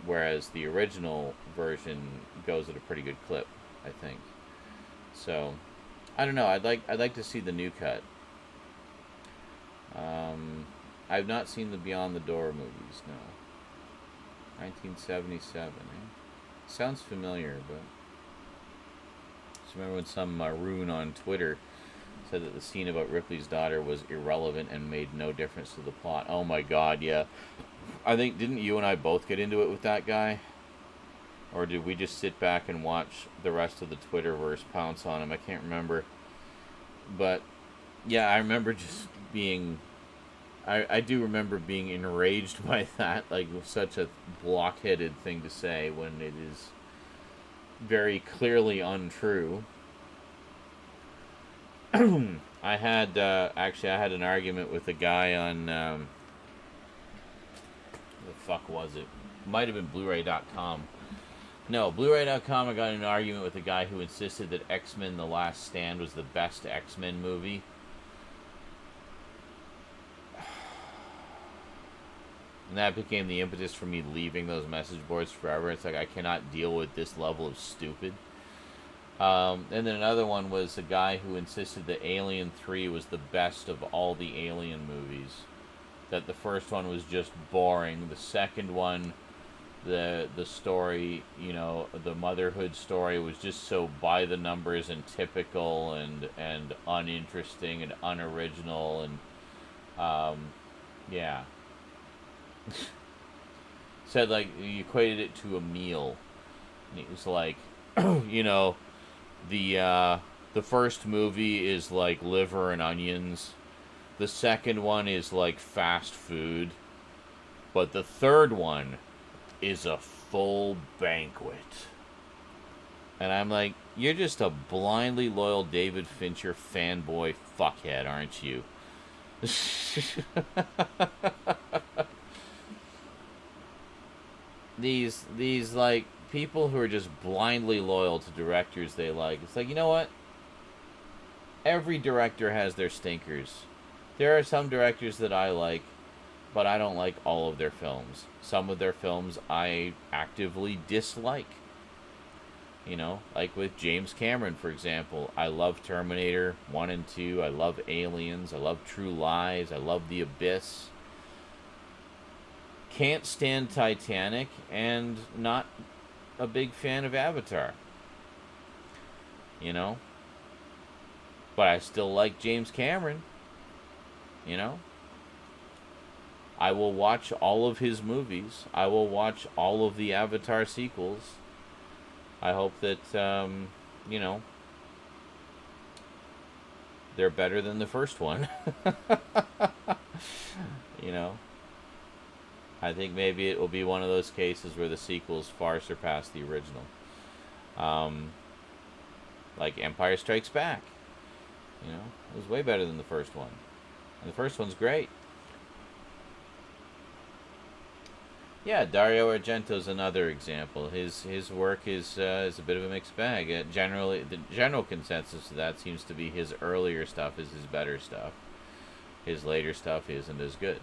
Whereas the original version goes at a pretty good clip, I think. So, I don't know. I'd like to see the new cut. I've not seen the Beyond the Door movies, no. 1977, eh? Sounds familiar, but... I remember when some Rune on Twitter said that the scene about Ripley's daughter was irrelevant and made no difference to the plot. Oh my god, yeah. I think, didn't you and I both get into it with that guy? Or did we just sit back and watch the rest of the Twitterverse pounce on him? I can't remember. But, yeah, I remember just being... I do remember being enraged by that. Like, such a blockheaded thing to say when it is very clearly untrue. I had actually I had an argument with a guy on the fuck was it? Might have been Blu-ray.com. No, Blu-ray.com. I got in an argument with a guy who insisted that X-Men: The Last Stand was the best X-Men movie. And that became the impetus for me leaving those message boards forever. It's like, I cannot deal with this level of stupid. And then another one was a guy who insisted that Alien 3 was the best of all the Alien movies. That the first one was just boring. The second one, the story, you know, the motherhood story was just so by the numbers and typical and uninteresting and unoriginal and yeah. Said like you equated it to a meal. And it was like you know, the first movie is like liver and onions. The second one is like fast food. But the third one is a full banquet. And I'm like, you're just a blindly loyal David Fincher fanboy fuckhead, aren't you? These like people who are just blindly loyal to directors they like. It's like, you know what? Every director has their stinkers. There are some directors that I like, but I don't like all of their films. Some of their films I actively dislike. You know, like with James Cameron, for example. I love Terminator 1 and 2. I love Aliens. I love True Lies. I love The Abyss. Can't stand Titanic, and not a big fan of Avatar. You know? But I still like James Cameron. You know? I will watch all of his movies. I will watch all of the Avatar sequels. I hope that, you know, they're better than the first one. You know? I think maybe it will be one of those cases where the sequels far surpass the original. Like Empire Strikes Back. You know, it was way better than the first one. And the first one's great. Yeah, Dario Argento's another example. His work is a bit of a mixed bag. Generally, the general consensus of that seems to be his earlier stuff is his better stuff. His later stuff isn't as good.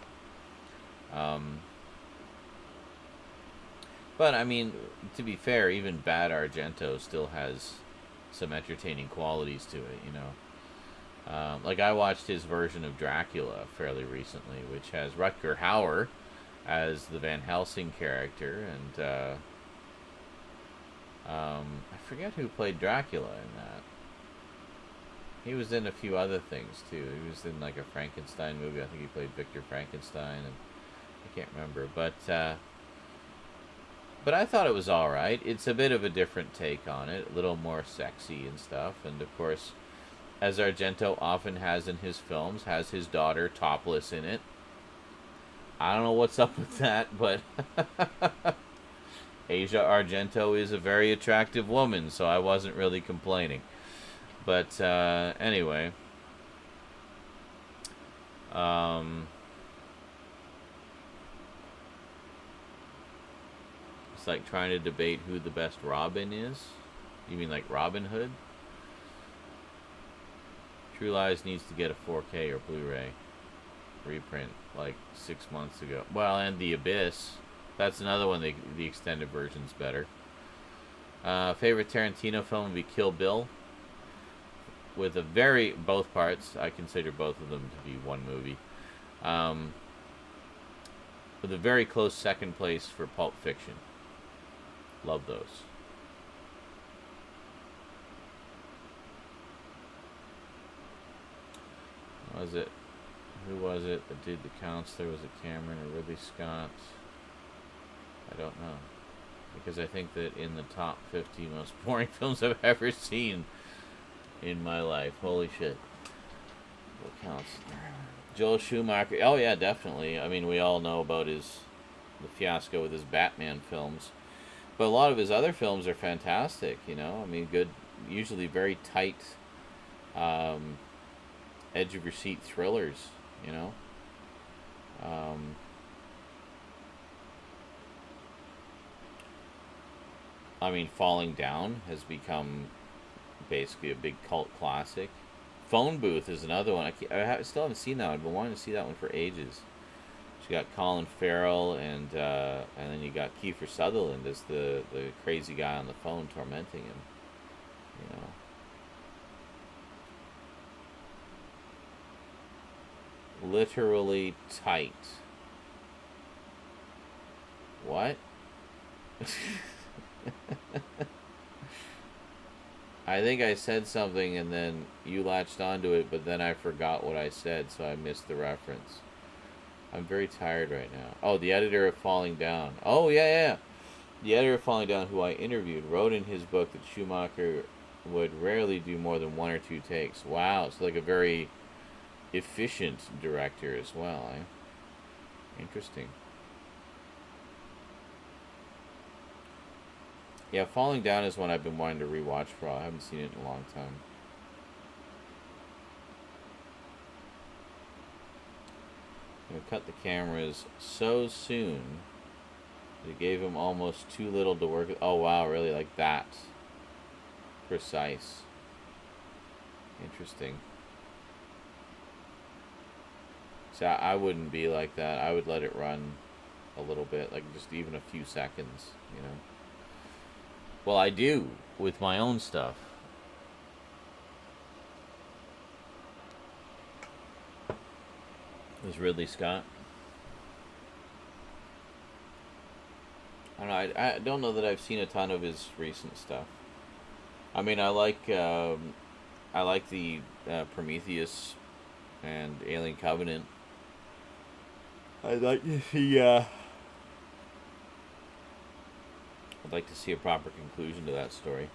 But, I mean, to be fair, even bad Argento still has some entertaining qualities to it, you know. Like, I watched his version of Dracula fairly recently, which has Rutger Hauer as the Van Helsing character, and, I forget who played Dracula in that. He was in a few other things, too. He was in, like, a Frankenstein movie. I think he played Victor Frankenstein, and I can't remember, but I thought it was alright. It's a bit of a different take on it, a little more sexy and stuff, and of course, as Argento often has in his films, has his daughter topless in it. I don't know what's up with that, but Asia Argento is a very attractive woman, so I wasn't really complaining. But anyway, it's like trying to debate who the best Robin is. You mean like Robin Hood? True Lies needs to get a 4K or Blu-ray reprint like 6 months ago. Well, and The Abyss. That's another one, the extended version's better. Favorite Tarantino film would be Kill Bill. With both parts. I consider both of them to be one movie. With a very close second place for Pulp Fiction. Love those. Who was it that did The Counselor? Was it Cameron or Ridley Scott? I don't know. Because I think that in the top 50 most boring films I've ever seen in my life. Holy shit. The Counselor. Joel Schumacher. Oh yeah, definitely. I mean, we all know about the fiasco with his Batman films. But a lot of his other films are fantastic, you know? I mean, good, usually very tight edge of your seat thrillers, you know. I mean, Falling Down has become basically a big cult classic. Phone Booth is another one. I still haven't seen that one. I've been wanting to see that one for ages. You got Colin Farrell, and then you got Kiefer Sutherland as the crazy guy on the phone tormenting him. You know, literally tight. What? I think I said something and then you latched onto it, but then I forgot what I said, so I missed the reference. I'm very tired right now. Oh, the editor of Falling Down. Oh, yeah. The editor of Falling Down, who I interviewed, wrote in his book that Schumacher would rarely do more than 1 or 2 takes. Wow, so like a very efficient director as well, eh? Interesting. Yeah, Falling Down is one I've been wanting to rewatch for a while. I haven't seen it in a long time. We cut the cameras so soon that it gave him almost too little to work with. Oh, wow, really? Like that? Precise. Interesting. So I wouldn't be like that. I would let it run a little bit, like just even a few seconds, you know? Well, I do with my own stuff. It was Ridley Scott. I don't know. I don't know that I've seen a ton of his recent stuff. I mean, I like the Prometheus and Alien Covenant. I like to see. I'd like to see a proper conclusion to that story.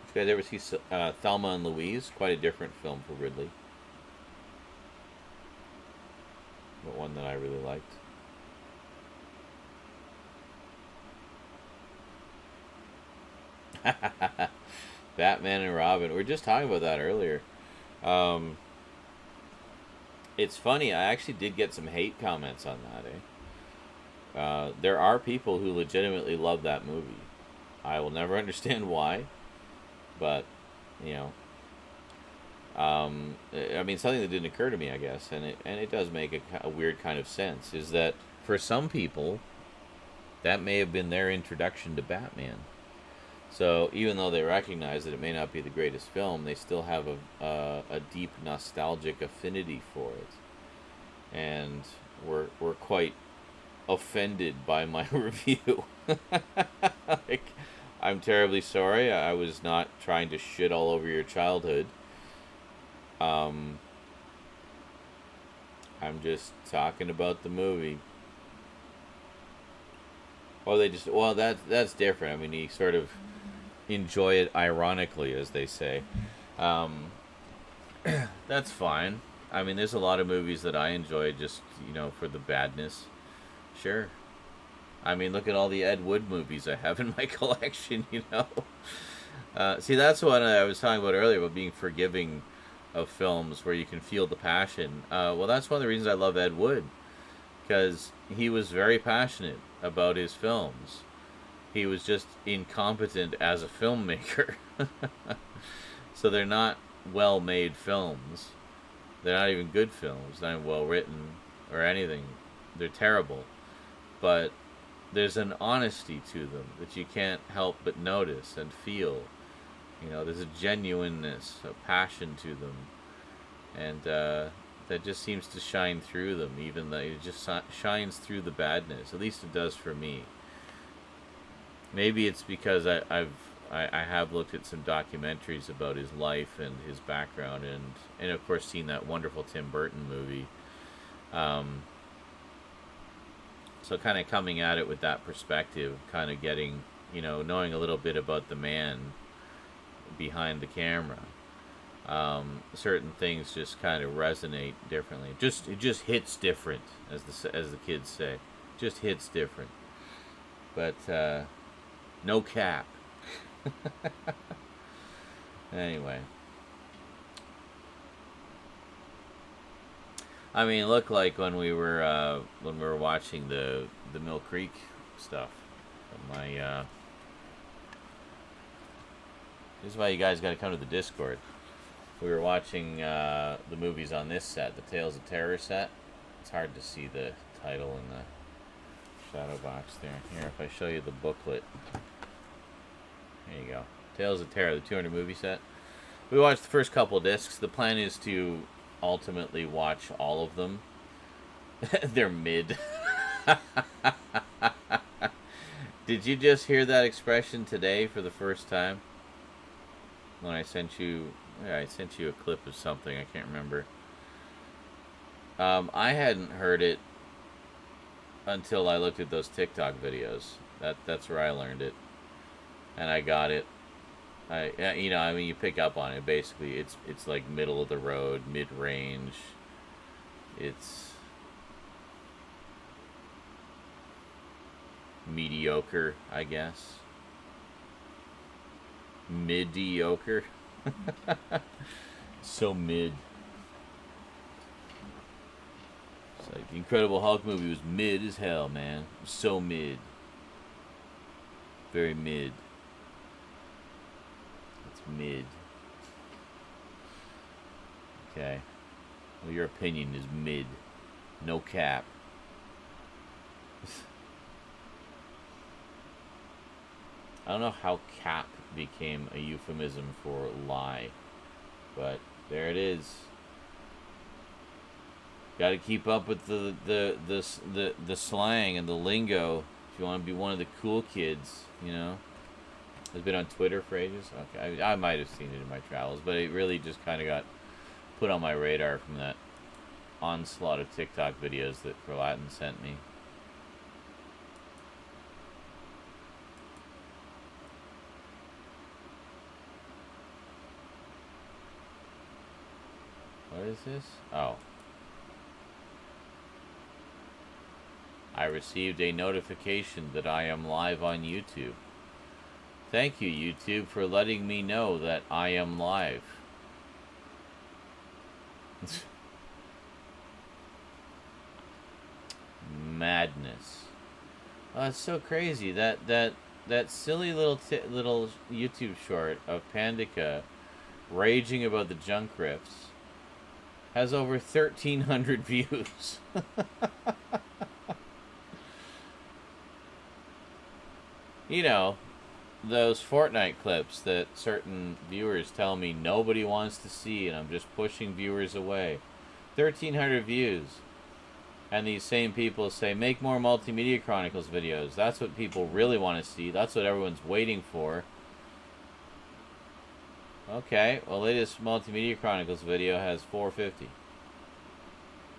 Did you guys ever see Thelma and Louise? Quite a different film for Ridley, but one that I really liked. Batman and Robin. We were just talking about that earlier. It's funny, I actually did get some hate comments on that, there are people who legitimately love that movie. I will never understand why, but, you know, I mean, something that didn't occur to me, I guess, and it does make a weird kind of sense, is that for some people, that may have been their introduction to Batman. So even though they recognize that it may not be the greatest film, they still have a deep nostalgic affinity for it, and were quite offended by my review. Like, I'm terribly sorry. I was not trying to shit all over your childhood. I'm just talking about the movie. Well, that's different. I mean, he sort of enjoy it ironically, as they say. That's fine. I mean, there's a lot of movies that I enjoy just, you know, for the badness. Sure. I mean, look at all the Ed Wood movies I have in my collection, you know. See, that's what I was talking about earlier, about being forgiving of films where you can feel the passion. Well, that's one of the reasons I love Ed Wood, because he was very passionate about his films. He was just incompetent as a filmmaker. So they're not well-made films. They're not even good films. They're not well-written or anything. They're terrible. But there's an honesty to them that you can't help but notice and feel. You know, there's a genuineness, a passion to them. And that just seems to shine through them, even though it just shines through the badness. At least it does for me. Maybe it's because I have looked at some documentaries about his life and his background, and of course seen that wonderful Tim Burton movie. So kind of coming at it with that perspective, kind of getting, you know, knowing a little bit about the man behind the camera. Certain things just kind of resonate differently. It just hits different, as the kids say. Just hits different. But no cap. Anyway. I mean, it looked like when we were watching the Mill Creek stuff. My this is why you guys got to come to the Discord. We were watching the movies on this set, the Tales of Terror set. It's hard to see the title in the shadow box there. Here, if I show you the booklet. There you go. Tales of Terror, the 200 movie set. We watched the first couple discs. The plan is to ultimately watch all of them. They're mid. Did you just hear that expression today for the first time? When I sent you... Yeah, I sent you a clip of something. I can't remember. I hadn't heard it until I looked at those TikTok videos. That's where I learned it. And I got it. I mean, you pick up on it. Basically, it's like middle of the road, mid-range. It's mediocre, I guess. Mediocre. So mid. It's like the Incredible Hulk movie was mid as hell, man. So mid. Very mid. It's mid. Okay. Well, your opinion is mid. No cap. I don't know how cap became a euphemism for lie, but there it is. Got to keep up with the slang and the lingo if you want to be one of the cool kids, you know. It's been on Twitter for ages. Okay, I might have seen it in my travels, but it really just kind of got put on my radar from that onslaught of TikTok videos that Latin sent me. What is this? Oh. I received a notification that I am live on YouTube. Thank you, YouTube, for letting me know that I am live. Madness. Oh, it's so crazy. That silly little YouTube short of Pandica raging about the junk riffs has over 1,300 views. You know, those Fortnite clips that certain viewers tell me nobody wants to see and I'm just pushing viewers away. 1,300 views. And these same people say, make more Multimedia Chronicles videos. That's what people really want to see. That's what everyone's waiting for. Okay, well, latest Multimedia Chronicles video has 450.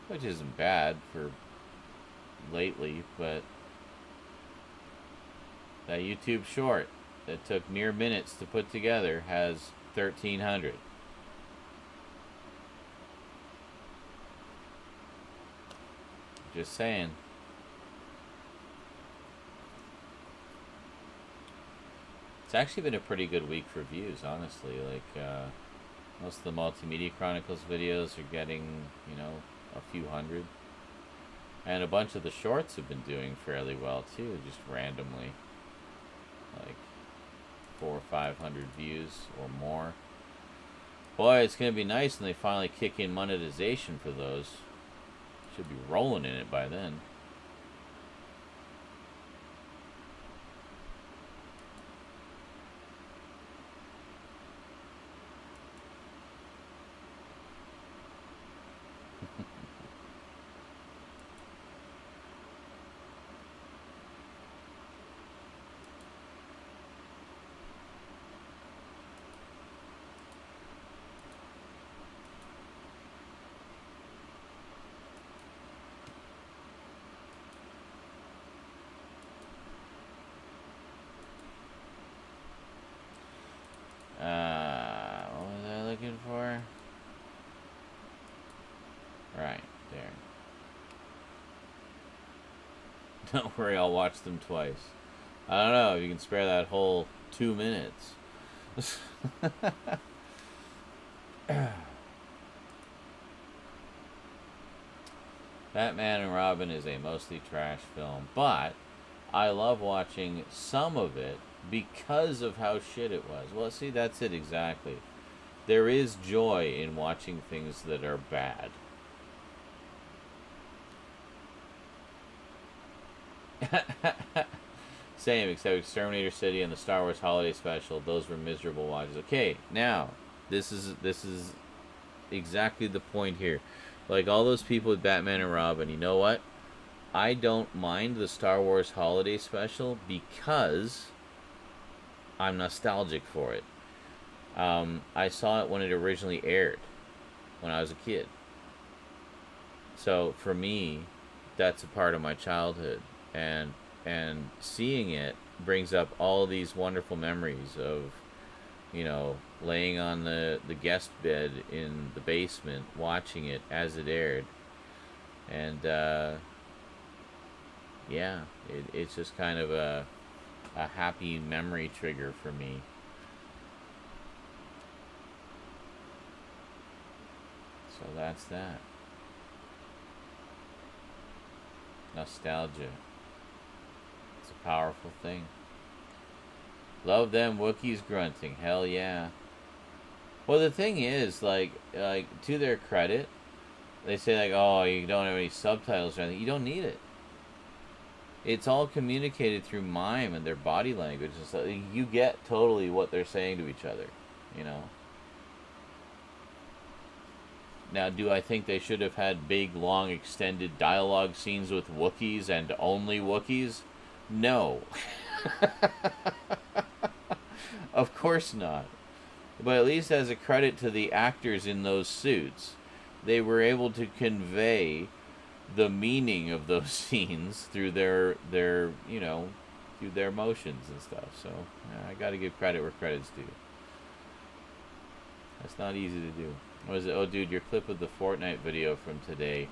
Which isn't bad for lately, but that YouTube short that took mere minutes to put together has 1,300. Just saying. It's actually been a pretty good week for views, honestly. Like, most of the Multimedia Chronicles videos are getting, you know, a few hundred. And a bunch of the shorts have been doing fairly well, too, just randomly. Like, 400 or 500 views or more. Boy, it's going to be nice when they finally kick in monetization for those. Should be rolling in it by then. What was I looking for? Right, there. Don't worry, I'll watch them twice. I don't know if you can spare that whole 2 minutes. Batman and Robin is a mostly trash film, but I love watching some of it because of how shit it was. Well, see, that's it exactly. There is joy in watching things that are bad. Same, except Exterminator City and the Star Wars Holiday Special. Those were miserable watches. Okay, now this is exactly the point here. Like all those people with Batman and Robin, you know what? I don't mind the Star Wars Holiday Special because I'm nostalgic for it. I saw it when it originally aired, when I was a kid. So for me, that's a part of my childhood, and seeing it brings up all these wonderful memories of, you know, laying on the guest bed in the basement, watching it as it aired, and yeah, it's just kind of a happy memory trigger for me. So that's that. Nostalgia. It's a powerful thing. Love them Wookiees grunting. Hell yeah. Well, the thing is, like to their credit, they say like, oh, you don't have any subtitles or anything. You don't need it. It's all communicated through mime and their body language, and so you get totally what they're saying to each other, you know. Now, do I think they should have had big, long, extended dialogue scenes with Wookiees and only Wookiees? No. Of course not. But at least as a credit to the actors in those suits, they were able to convey the meaning of those scenes through their you know, through their motions and stuff. So I got to give credit where credit's due. That's not easy to do. What was it? Oh, dude, your clip of the Fortnite video from today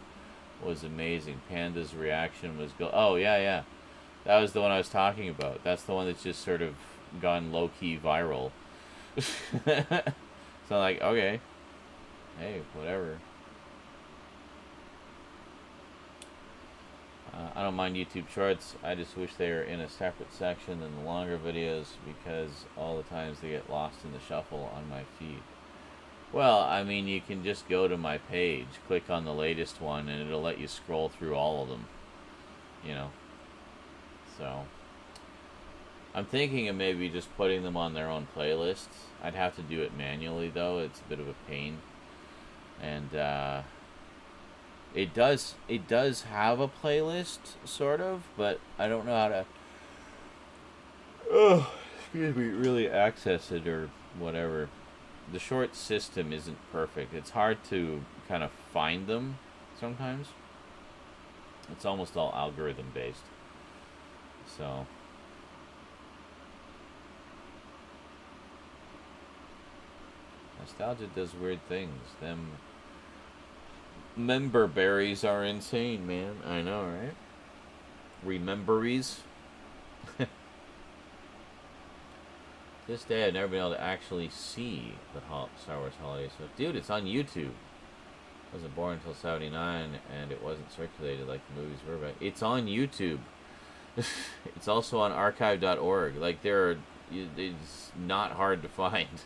was amazing. Panda's reaction was oh yeah, that was the one I was talking about. That's the one that's just sort of gone low-key viral. So like, okay, hey, whatever. I don't mind YouTube Shorts. I just wish they were in a separate section than the longer videos, because all the times they get lost in the shuffle on my feed. Well, I mean, you can just go to my page, click on the latest one, and it'll let you scroll through all of them. You know. So I'm thinking of maybe just putting them on their own playlists. I'd have to do it manually, though. It's a bit of a pain. And it does have a playlist, sort of, but I don't know how to really access it or whatever. The short system isn't perfect. It's hard to kind of find them sometimes. It's almost all algorithm based. So nostalgia does weird things. Them member berries are insane, man. I know, right? Rememberies. This day I've never been able to actually see the Star Wars Holiday stuff. Dude, it's on YouTube. I wasn't born until 79, and it wasn't circulated like the movies were, but it's on YouTube. It's also on archive.org. Like, it's not hard to find.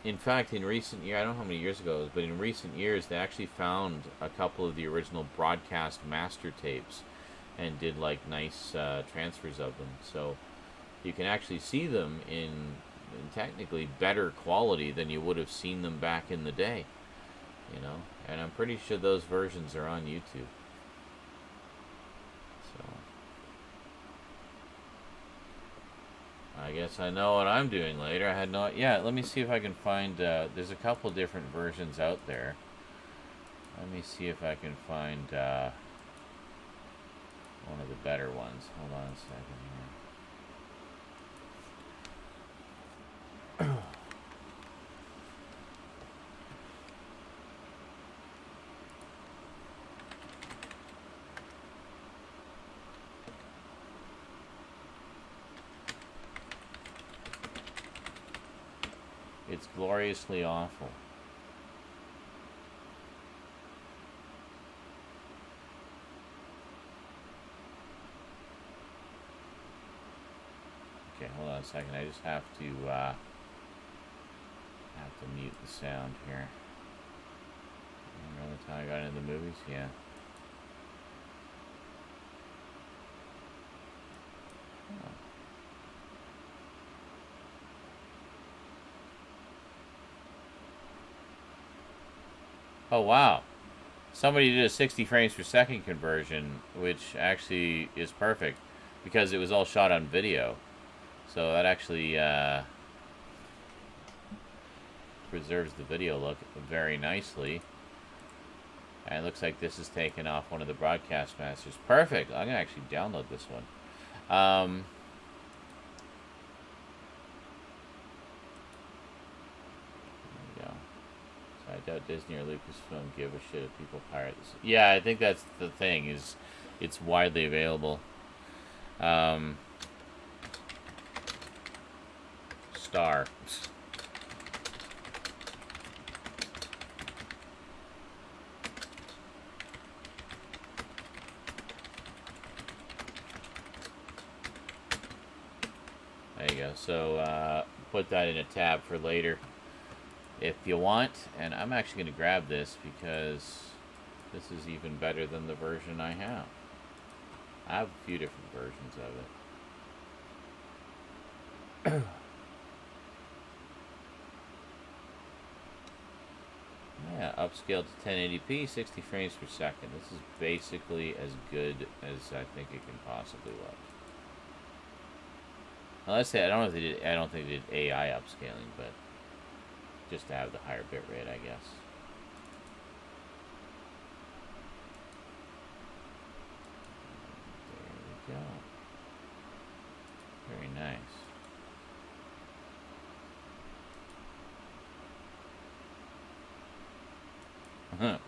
In fact, in recent years, I don't know how many years ago it was, but in recent years, they actually found a couple of the original broadcast master tapes and did, like, nice transfers of them. So you can actually see them in technically better quality than you would have seen them back in the day, you know. And I'm pretty sure those versions are on YouTube. So I guess I know what I'm doing later. I had no. Yeah, let me see if I can find. There's a couple different versions out there. Let me see if I can find one of the better ones. Hold on a second here. It's gloriously awful. Okay, hold on a second. I just have to mute the sound here. Remember the time I got into the movies? Yeah. Oh wow. Somebody did a 60 frames per second conversion, which actually is perfect because it was all shot on video. So that actually preserves the video look very nicely. And it looks like this is taken off one of the broadcast masters. Perfect. I'm going to actually download this one. There we go. So I doubt Disney or Lucasfilm give a shit if people pirate this. Yeah, I think that's the thing, is it's widely available. Star. There you go. So put that in a tab for later if you want. And I'm actually going to grab this because this is even better than the version I have. I have a few different versions of it. Yeah, upscaled to 1080p, 60 frames per second. This is basically as good as I think it can possibly look. Well, let's say I don't know if they did. I don't think they did AI upscaling, but just to have the higher bitrate, I guess. There we go. Very nice.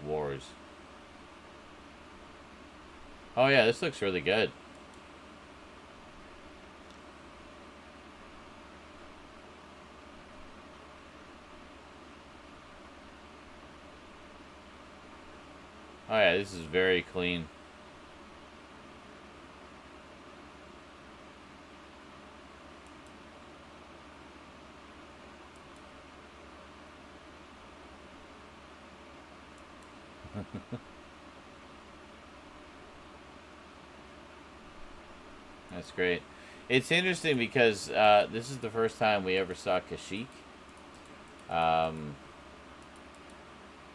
Wars. Oh yeah, this looks really good. Oh yeah, this is very clean. That's great. It's interesting because this is the first time we ever saw Kashyyyk.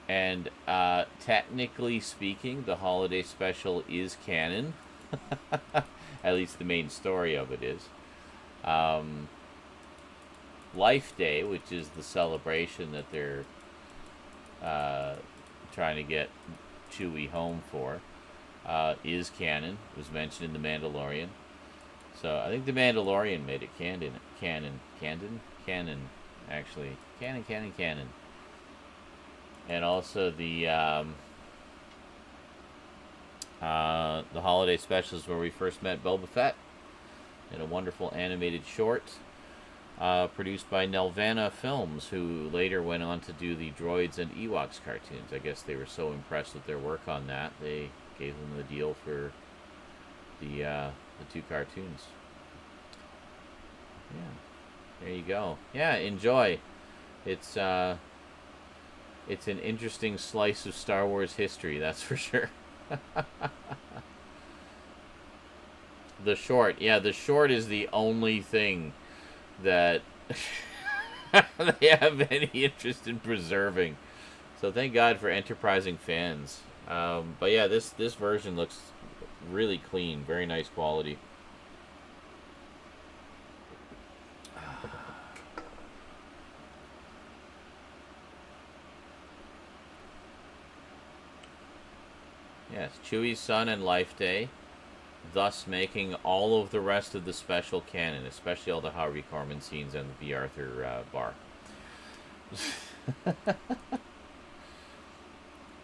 And technically speaking, the holiday special is canon. At least the main story of it is. Life Day, which is the celebration that they're trying to get Chewie home for, is canon. It was mentioned in The Mandalorian. So I think The Mandalorian made it canon, actually. Canon. And also the holiday specials where we first met Boba Fett in a wonderful animated short produced by Nelvana Films, who later went on to do the Droids and Ewoks cartoons. I guess they were so impressed with their work on that, they gave them the deal for the two cartoons. Yeah, there you go. Yeah, enjoy. It's an interesting slice of Star Wars history, that's for sure. The short. Yeah, the short is the only thing that they have any interest in preserving. So thank God for enterprising fans. But yeah, this version looks really clean. Very nice quality. Yes, Chewie's son and Life Day, thus making all of the rest of the special canon, especially all the Harvey Korman scenes and the V. Arthur bar.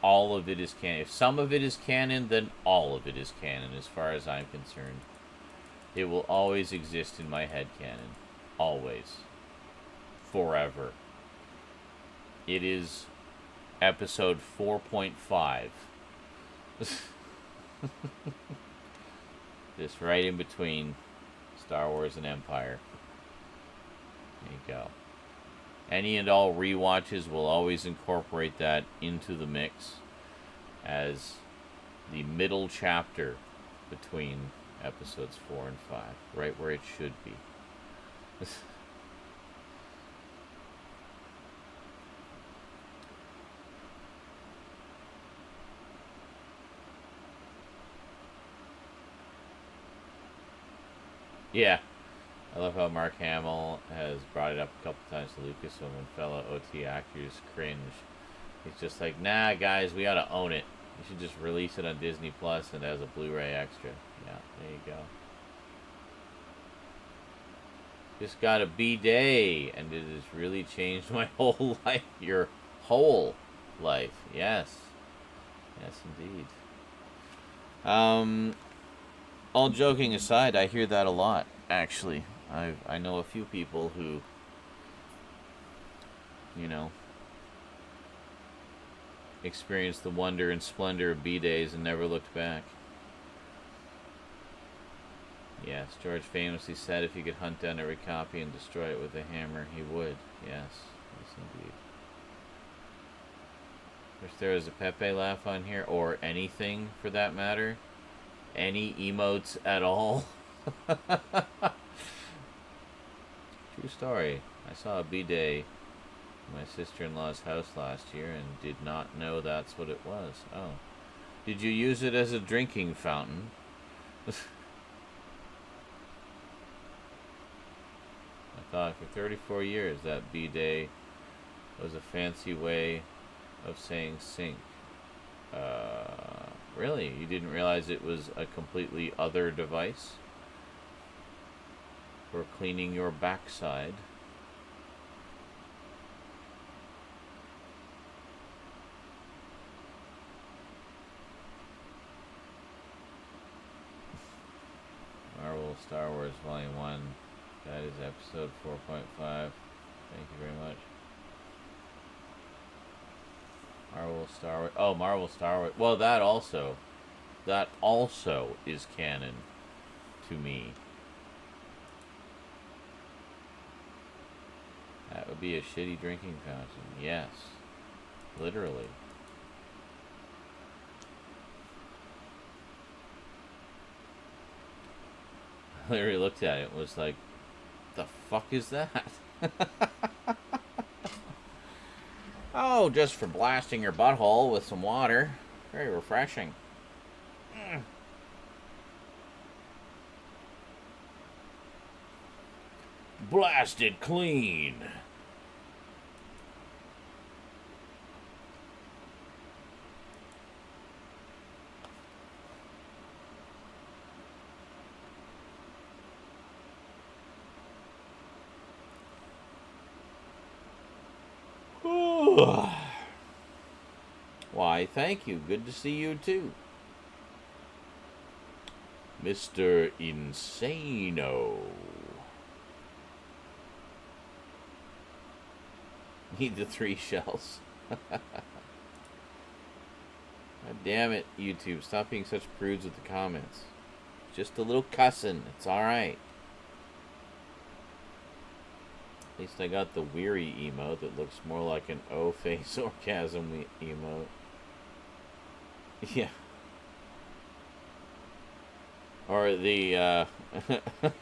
All of it is canon. If some of it is canon, then all of it is canon, as far as I'm concerned. It will always exist in my head canon. Always. Forever. It is episode 4.5. Just right in between Star Wars and Empire. There you go. Any and all rewatches will always incorporate that into the mix as the middle chapter between episodes 4 and 5, right where it should be. Yeah, I love how Mark Hamill has brought it up a couple times to Lucasfilm, and fellow OT actors cringe. He's just like, nah, guys, we ought to own it. You should just release it on Disney Plus and as a Blu-ray extra. Yeah, there you go. Just got a B-Day, and it has really changed my whole life. Your whole life. Yes. Yes, indeed. All joking aside, I hear that a lot, actually. I know a few people who, you know, experienced the wonder and splendor of B-Days and never looked back. Yes, George famously said if he could hunt down every copy and destroy it with a hammer, he would. Yes, yes indeed. Wish there was a Pepe laugh on here, or anything for that matter. Any emotes at all. True story. I saw a B-Day in my sister-in-law's house last year and did not know that's what it was. Oh. Did you use it as a drinking fountain? I thought for 34 years that B-Day was a fancy way of saying sink. Really? You didn't realize it was a completely other device for cleaning your backside? Marvel Star Wars Volume 1. That is episode 4.5. Thank you very much. Marvel Star Wars. Oh, Marvel Star Wars. Well, that also is canon to me. That would be a shitty drinking fountain. Yes. Literally. I literally looked at it and was like, the fuck is that? Oh, just for blasting your butthole with some water. Very refreshing. Blasted clean. Why, thank you. Good to see you, too. Mr. Insano. Need the 3 shells. God damn it, YouTube. Stop being such prudes with the comments. Just a little cussing. It's alright. At least I got the weary emote that looks more like an O-face orgasm emote. Yeah. Or the,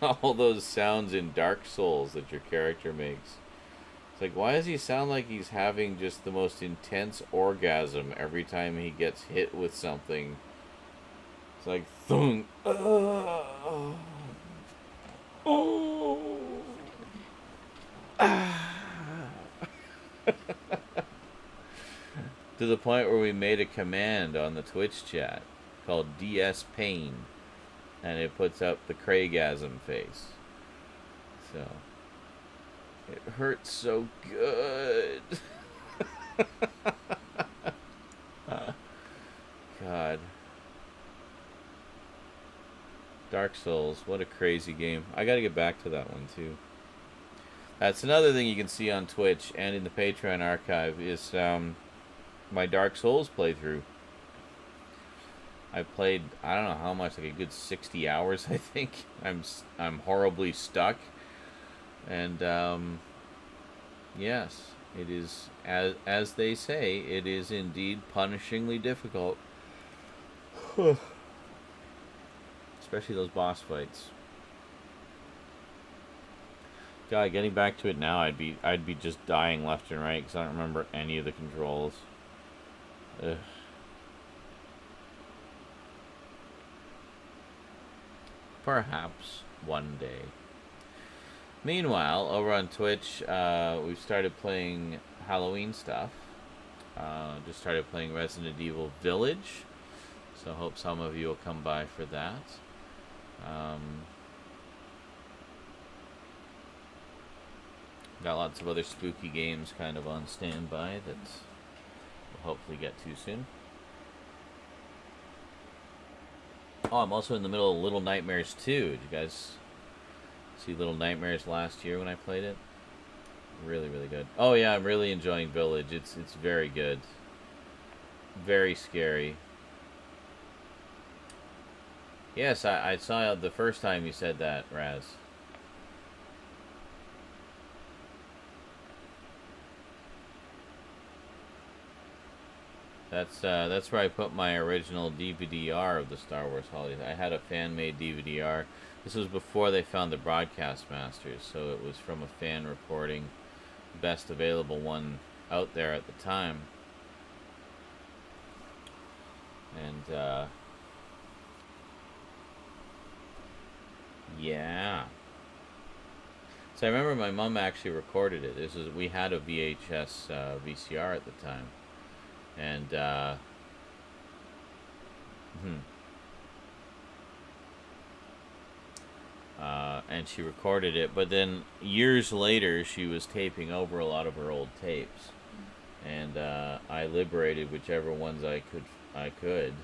all those sounds in Dark Souls that your character makes. It's like, why does he sound like he's having just the most intense orgasm every time he gets hit with something? It's like, thunk. Oh. To the point where we made a command on the Twitch chat called DS Pain, and it puts up the Craigasm face. So it hurts so good. God. Dark Souls, what a crazy game. I gotta get back to that one too. That's another thing you can see on Twitch and in the Patreon archive is my Dark Souls playthrough. I played, I don't know how much, like a good 60 hours, I think. I'm horribly stuck. And yes, it is, as they say, it is indeed punishingly difficult. Especially those boss fights. God, getting back to it now, I'd be just dying left and right because I don't remember any of the controls. Ugh. Perhaps one day. Meanwhile, over on Twitch, we've started playing Halloween stuff. Just started playing Resident Evil Village, so I hope some of you will come by for that. Got lots of other spooky games kind of on standby that we'll hopefully get to soon. Oh, I'm also in the middle of Little Nightmares 2. Did you guys see Little Nightmares last year when I played it? Really, really good. Oh yeah, I'm really enjoying Village. It's very good. Very scary. Yes, I saw the first time you said that, Raz. That's where I put my original DVD-R of the Star Wars Holidays. I had a fan-made DVD-R. This was before they found the broadcast masters, so it was from a fan reporting, best available one out there at the time. And yeah. So I remember my mom actually recorded it. We had a VHS VCR at the time. And and she recorded it, but then years later she was taping over a lot of her old tapes, and I liberated whichever ones I could,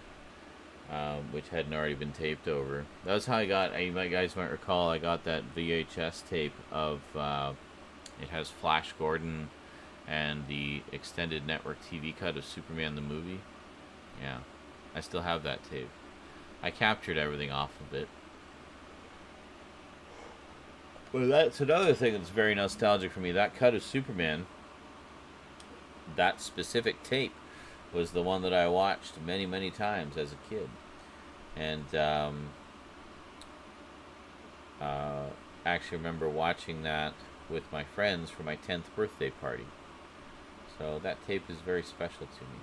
which hadn't already been taped over. That was how I got. You guys might recall I got that VHS tape of it has Flash Gordon and the extended network TV cut of Superman the movie. Yeah, I still have that tape. I captured everything off of it. Well, that's another thing that's very nostalgic for me. That cut of Superman, that specific tape, was the one that I watched many, many times as a kid. And actually remember watching that with my friends for my 10th birthday party. So that tape is very special to me.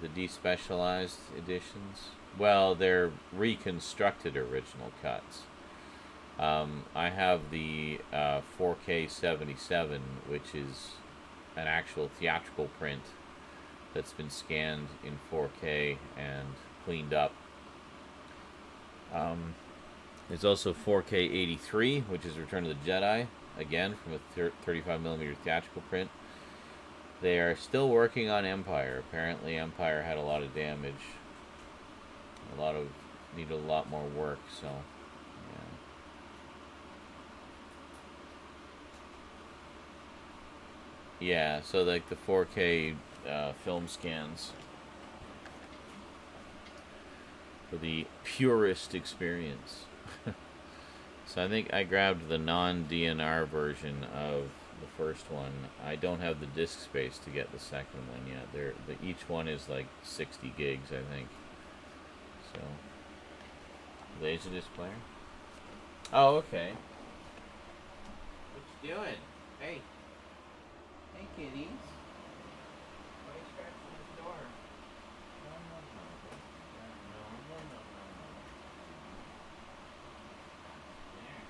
The despecialized editions, well, they're reconstructed original cuts. I have the 4K 77, which is an actual theatrical print that's been scanned in 4K and cleaned up. There's also 4K 83, which is Return of the Jedi, again from a 35mm theatrical print. They are still working on Empire. Apparently Empire had a lot of damage. Needed a lot more work, so yeah, so like the 4K film scans for the purest experience. So I think I grabbed the non-DNR version of the first one. I don't have the disk space to get the second one yet. Each one is like 60 gigs, I think. So, Laserdisc player. Oh, okay. What you doing? Hey. Hey, kitties. Why are you scratching the door? No, no, no. No, no, no, no, no. There.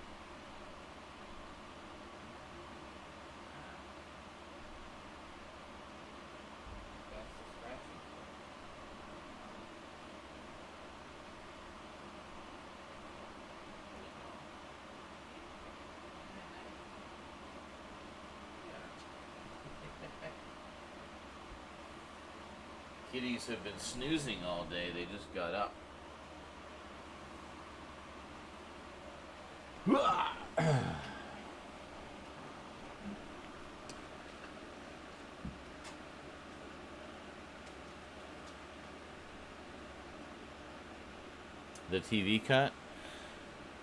That's the scratching. Kitties have been snoozing all day. They just got up. The TV cut?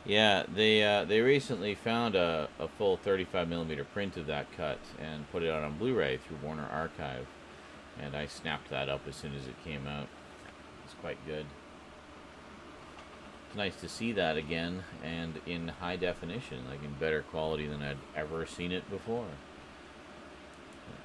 Yeah, they recently found a full 35mm print of that cut and put it out on Blu-ray through Warner Archive. And I snapped that up as soon as it came out. It's quite good. It's nice to see that again, and in high definition, like in better quality than I'd ever seen it before. But,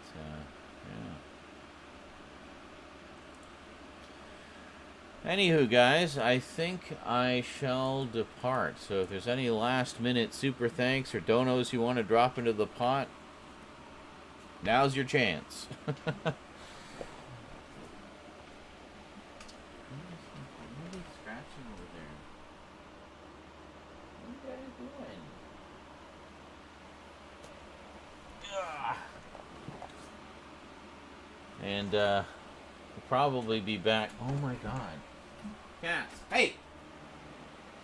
yeah. Anywho, guys, I think I shall depart. So if there's any last-minute super thanks or donos you want to drop into the pot, now's your chance. And we'll probably be back. Oh my god. Cats. Hey!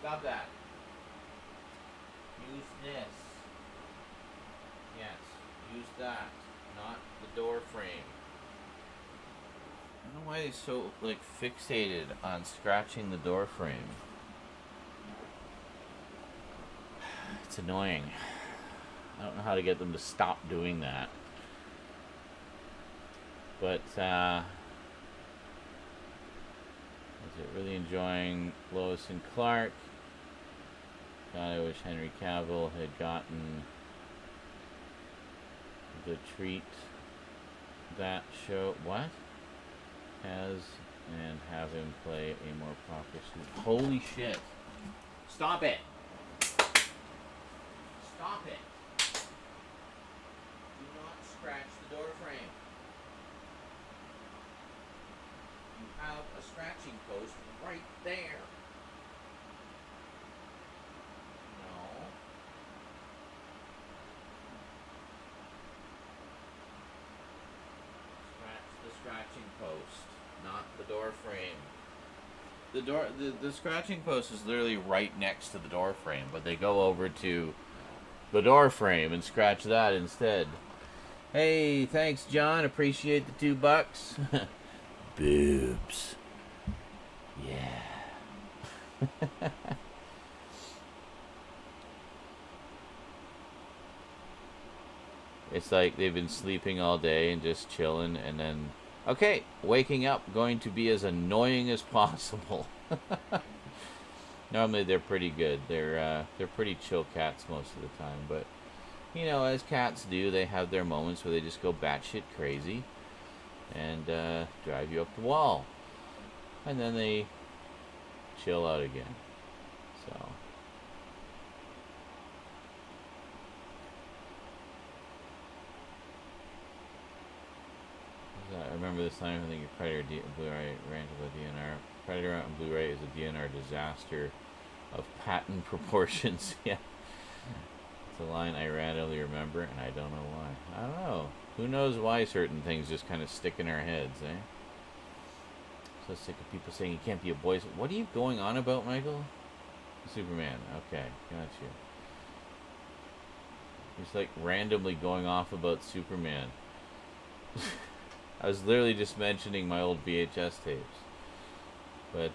Stop that. Use this. Yes. Use that. Not the door frame. I don't know why they're so, like, fixated on scratching the door frame. It's annoying. I don't know how to get them to stop doing that. But, is it really enjoying Lois and Clark? God, I wish Henry Cavill had gotten the treat that show. What? Has, and have him play a more proper suit. Holy shit. Stop it. Stop it. Do not scratch the door frame. You have a scratching post right there. No. Scratch the scratching post, not the door frame. The scratching post is literally right next to the door frame, but they go over to the door frame and scratch that instead. Hey, thanks, John. Appreciate the $2. Boobs. Yeah. It's like they've been sleeping all day and just chilling, and then, okay, waking up, going to be as annoying as possible. Normally they're pretty good. They're pretty chill cats most of the time, but you know, as cats do, they have their moments where they just go batshit crazy and drive you up the wall, and then they chill out again. So I remember this time I think Predator Blu-ray ranted about DNR. Predator on Blu-ray is a DNR disaster of patent proportions. Yeah, it's a line I randomly remember, and I don't know why. I don't know. Who knows why certain things just kind of stick in our heads, eh? So sick of people saying you can't be a boy. What are you going on about, Michael? Superman. Okay, got you. He's like randomly going off about Superman. I was literally just mentioning my old VHS tapes. But,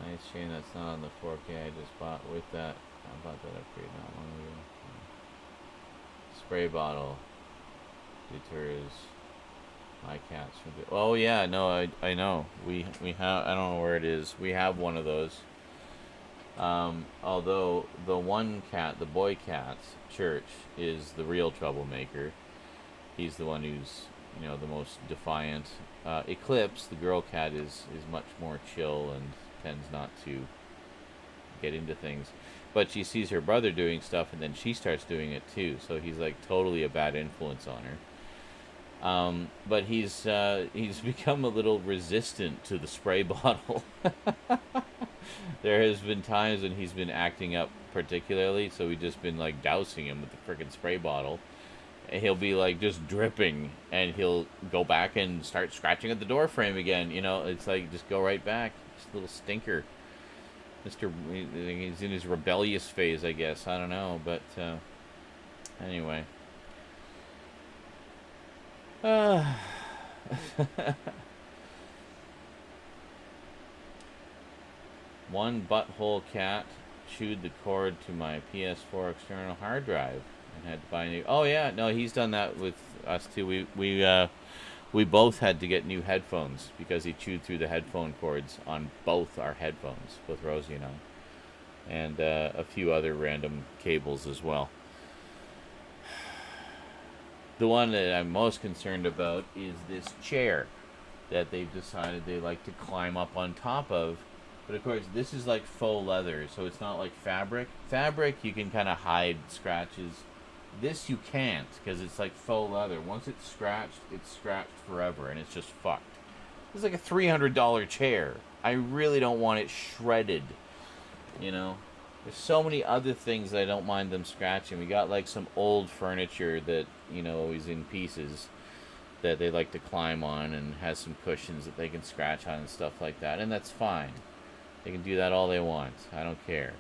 nice shame that's not on the 4K I just bought with that. I bought that upgrade not long ago. Spray bottle deters my cats from the... Oh yeah, no, I know. We have, I don't know where it is. We have one of those. Although the one cat, the boy cat, Church, is the real troublemaker. He's the one who's, you know, the most defiant. Eclipse, the girl cat, is much more chill and tends not to get into things. But she sees her brother doing stuff, and then she starts doing it too. So he's like totally a bad influence on her. But he's become a little resistant to the spray bottle. There has been times when he's been acting up particularly, so we've just been like dousing him with the frickin' spray bottle. And he'll be like just dripping, and he'll go back and start scratching at the door frame again. You know, it's like just go right back. Just a little stinker. He's in his rebellious phase, I guess. I don't know, but anyway. One butthole cat chewed the cord to my PS4 external hard drive and had to buy new. Oh yeah, no, he's done that with us too. We both had to get new headphones because he chewed through the headphone cords on both our headphones, both Rosie and I, and a few other random cables as well. The one that I'm most concerned about is this chair that they've decided they like to climb up on top of. But of course, this is like faux leather, so it's not like fabric. Fabric, you can kind of hide scratches. This you can't, because it's like faux leather. Once it's scratched forever, and it's just fucked. It's like a $300 chair. I really don't want it shredded, you know? There's so many other things that I don't mind them scratching. We got like some old furniture that, you know, is in pieces that they like to climb on and has some cushions that they can scratch on and stuff like that. And that's fine. They can do that all they want. I don't care.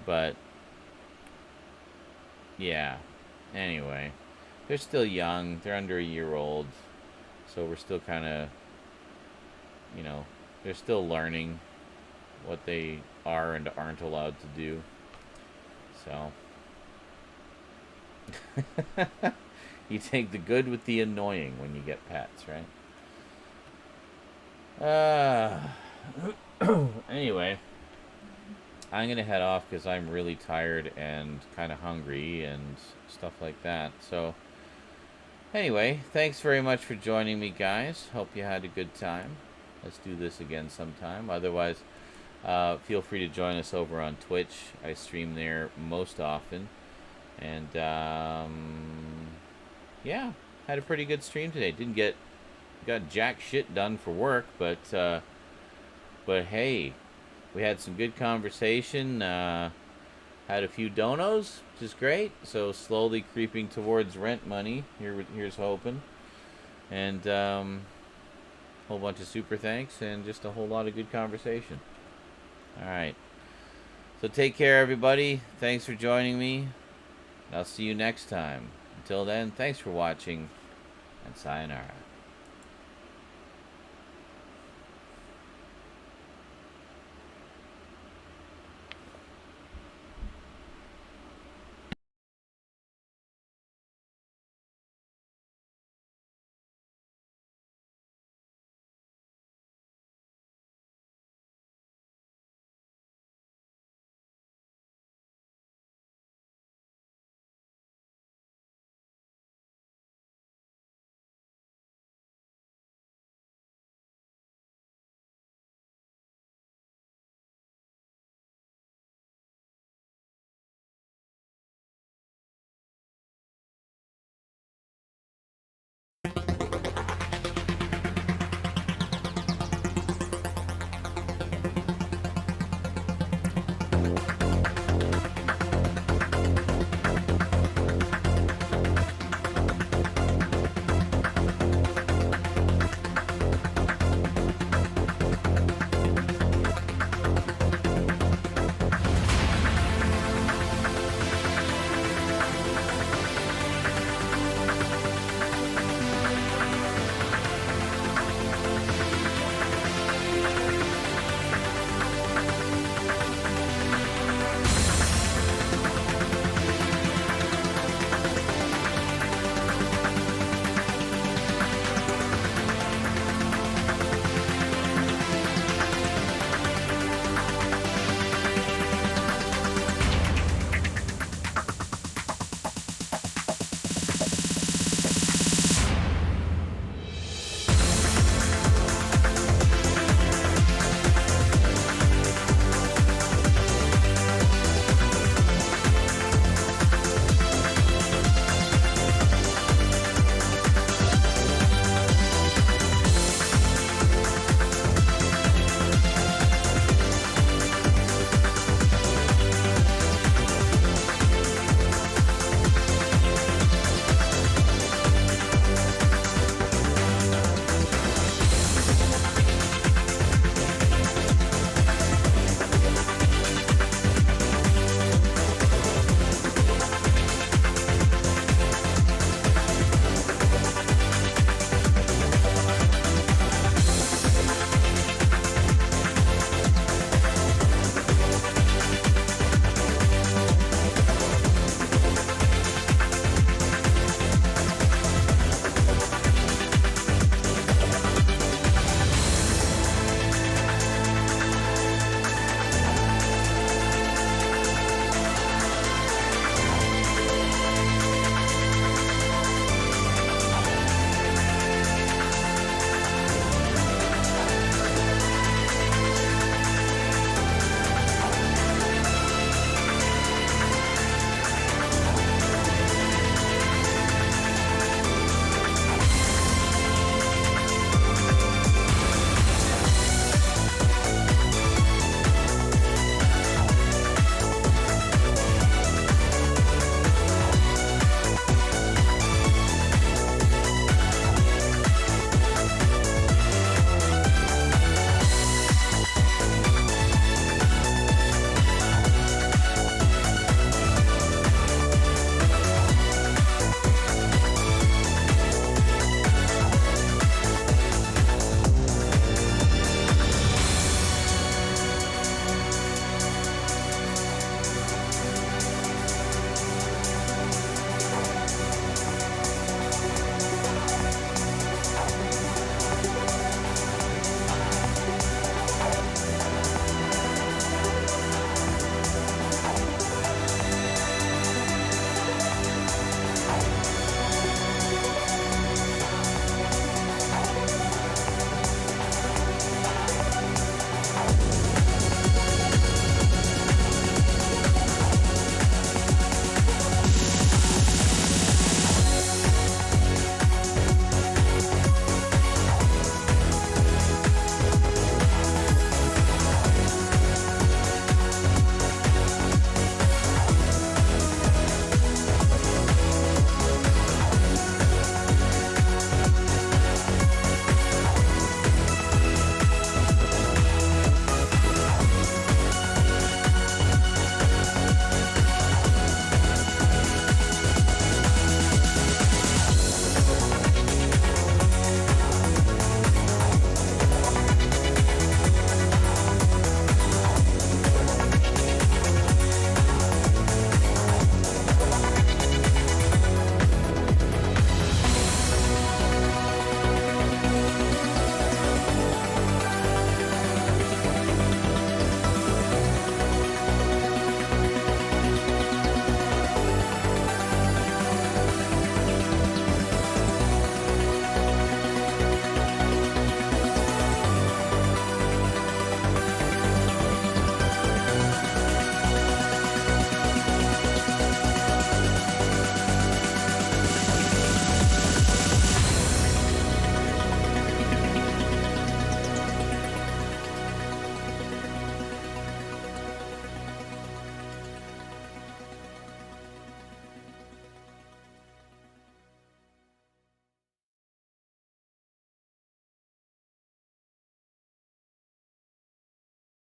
But, yeah. Anyway. They're still young. They're under a year old. So we're still kind of, you know, they're still learning what they are and aren't allowed to do. So. You take the good with the annoying when you get pets, right? Anyway, I'm gonna head off because I'm really tired and kind of hungry and stuff like that. So, anyway, thanks very much for joining me, guys. Hope you had a good time. Let's do this again sometime. Otherwise, feel free to join us over on Twitch. I stream there most often. And, yeah, had a pretty good stream today. Got jack shit done for work, but hey, we had some good conversation. Had a few donos, which is great. So slowly creeping towards rent money. Here's hoping. And whole bunch of super thanks and just a whole lot of good conversation. All right. So take care, everybody. Thanks for joining me. I'll see you next time. Until then, thanks for watching, and sayonara.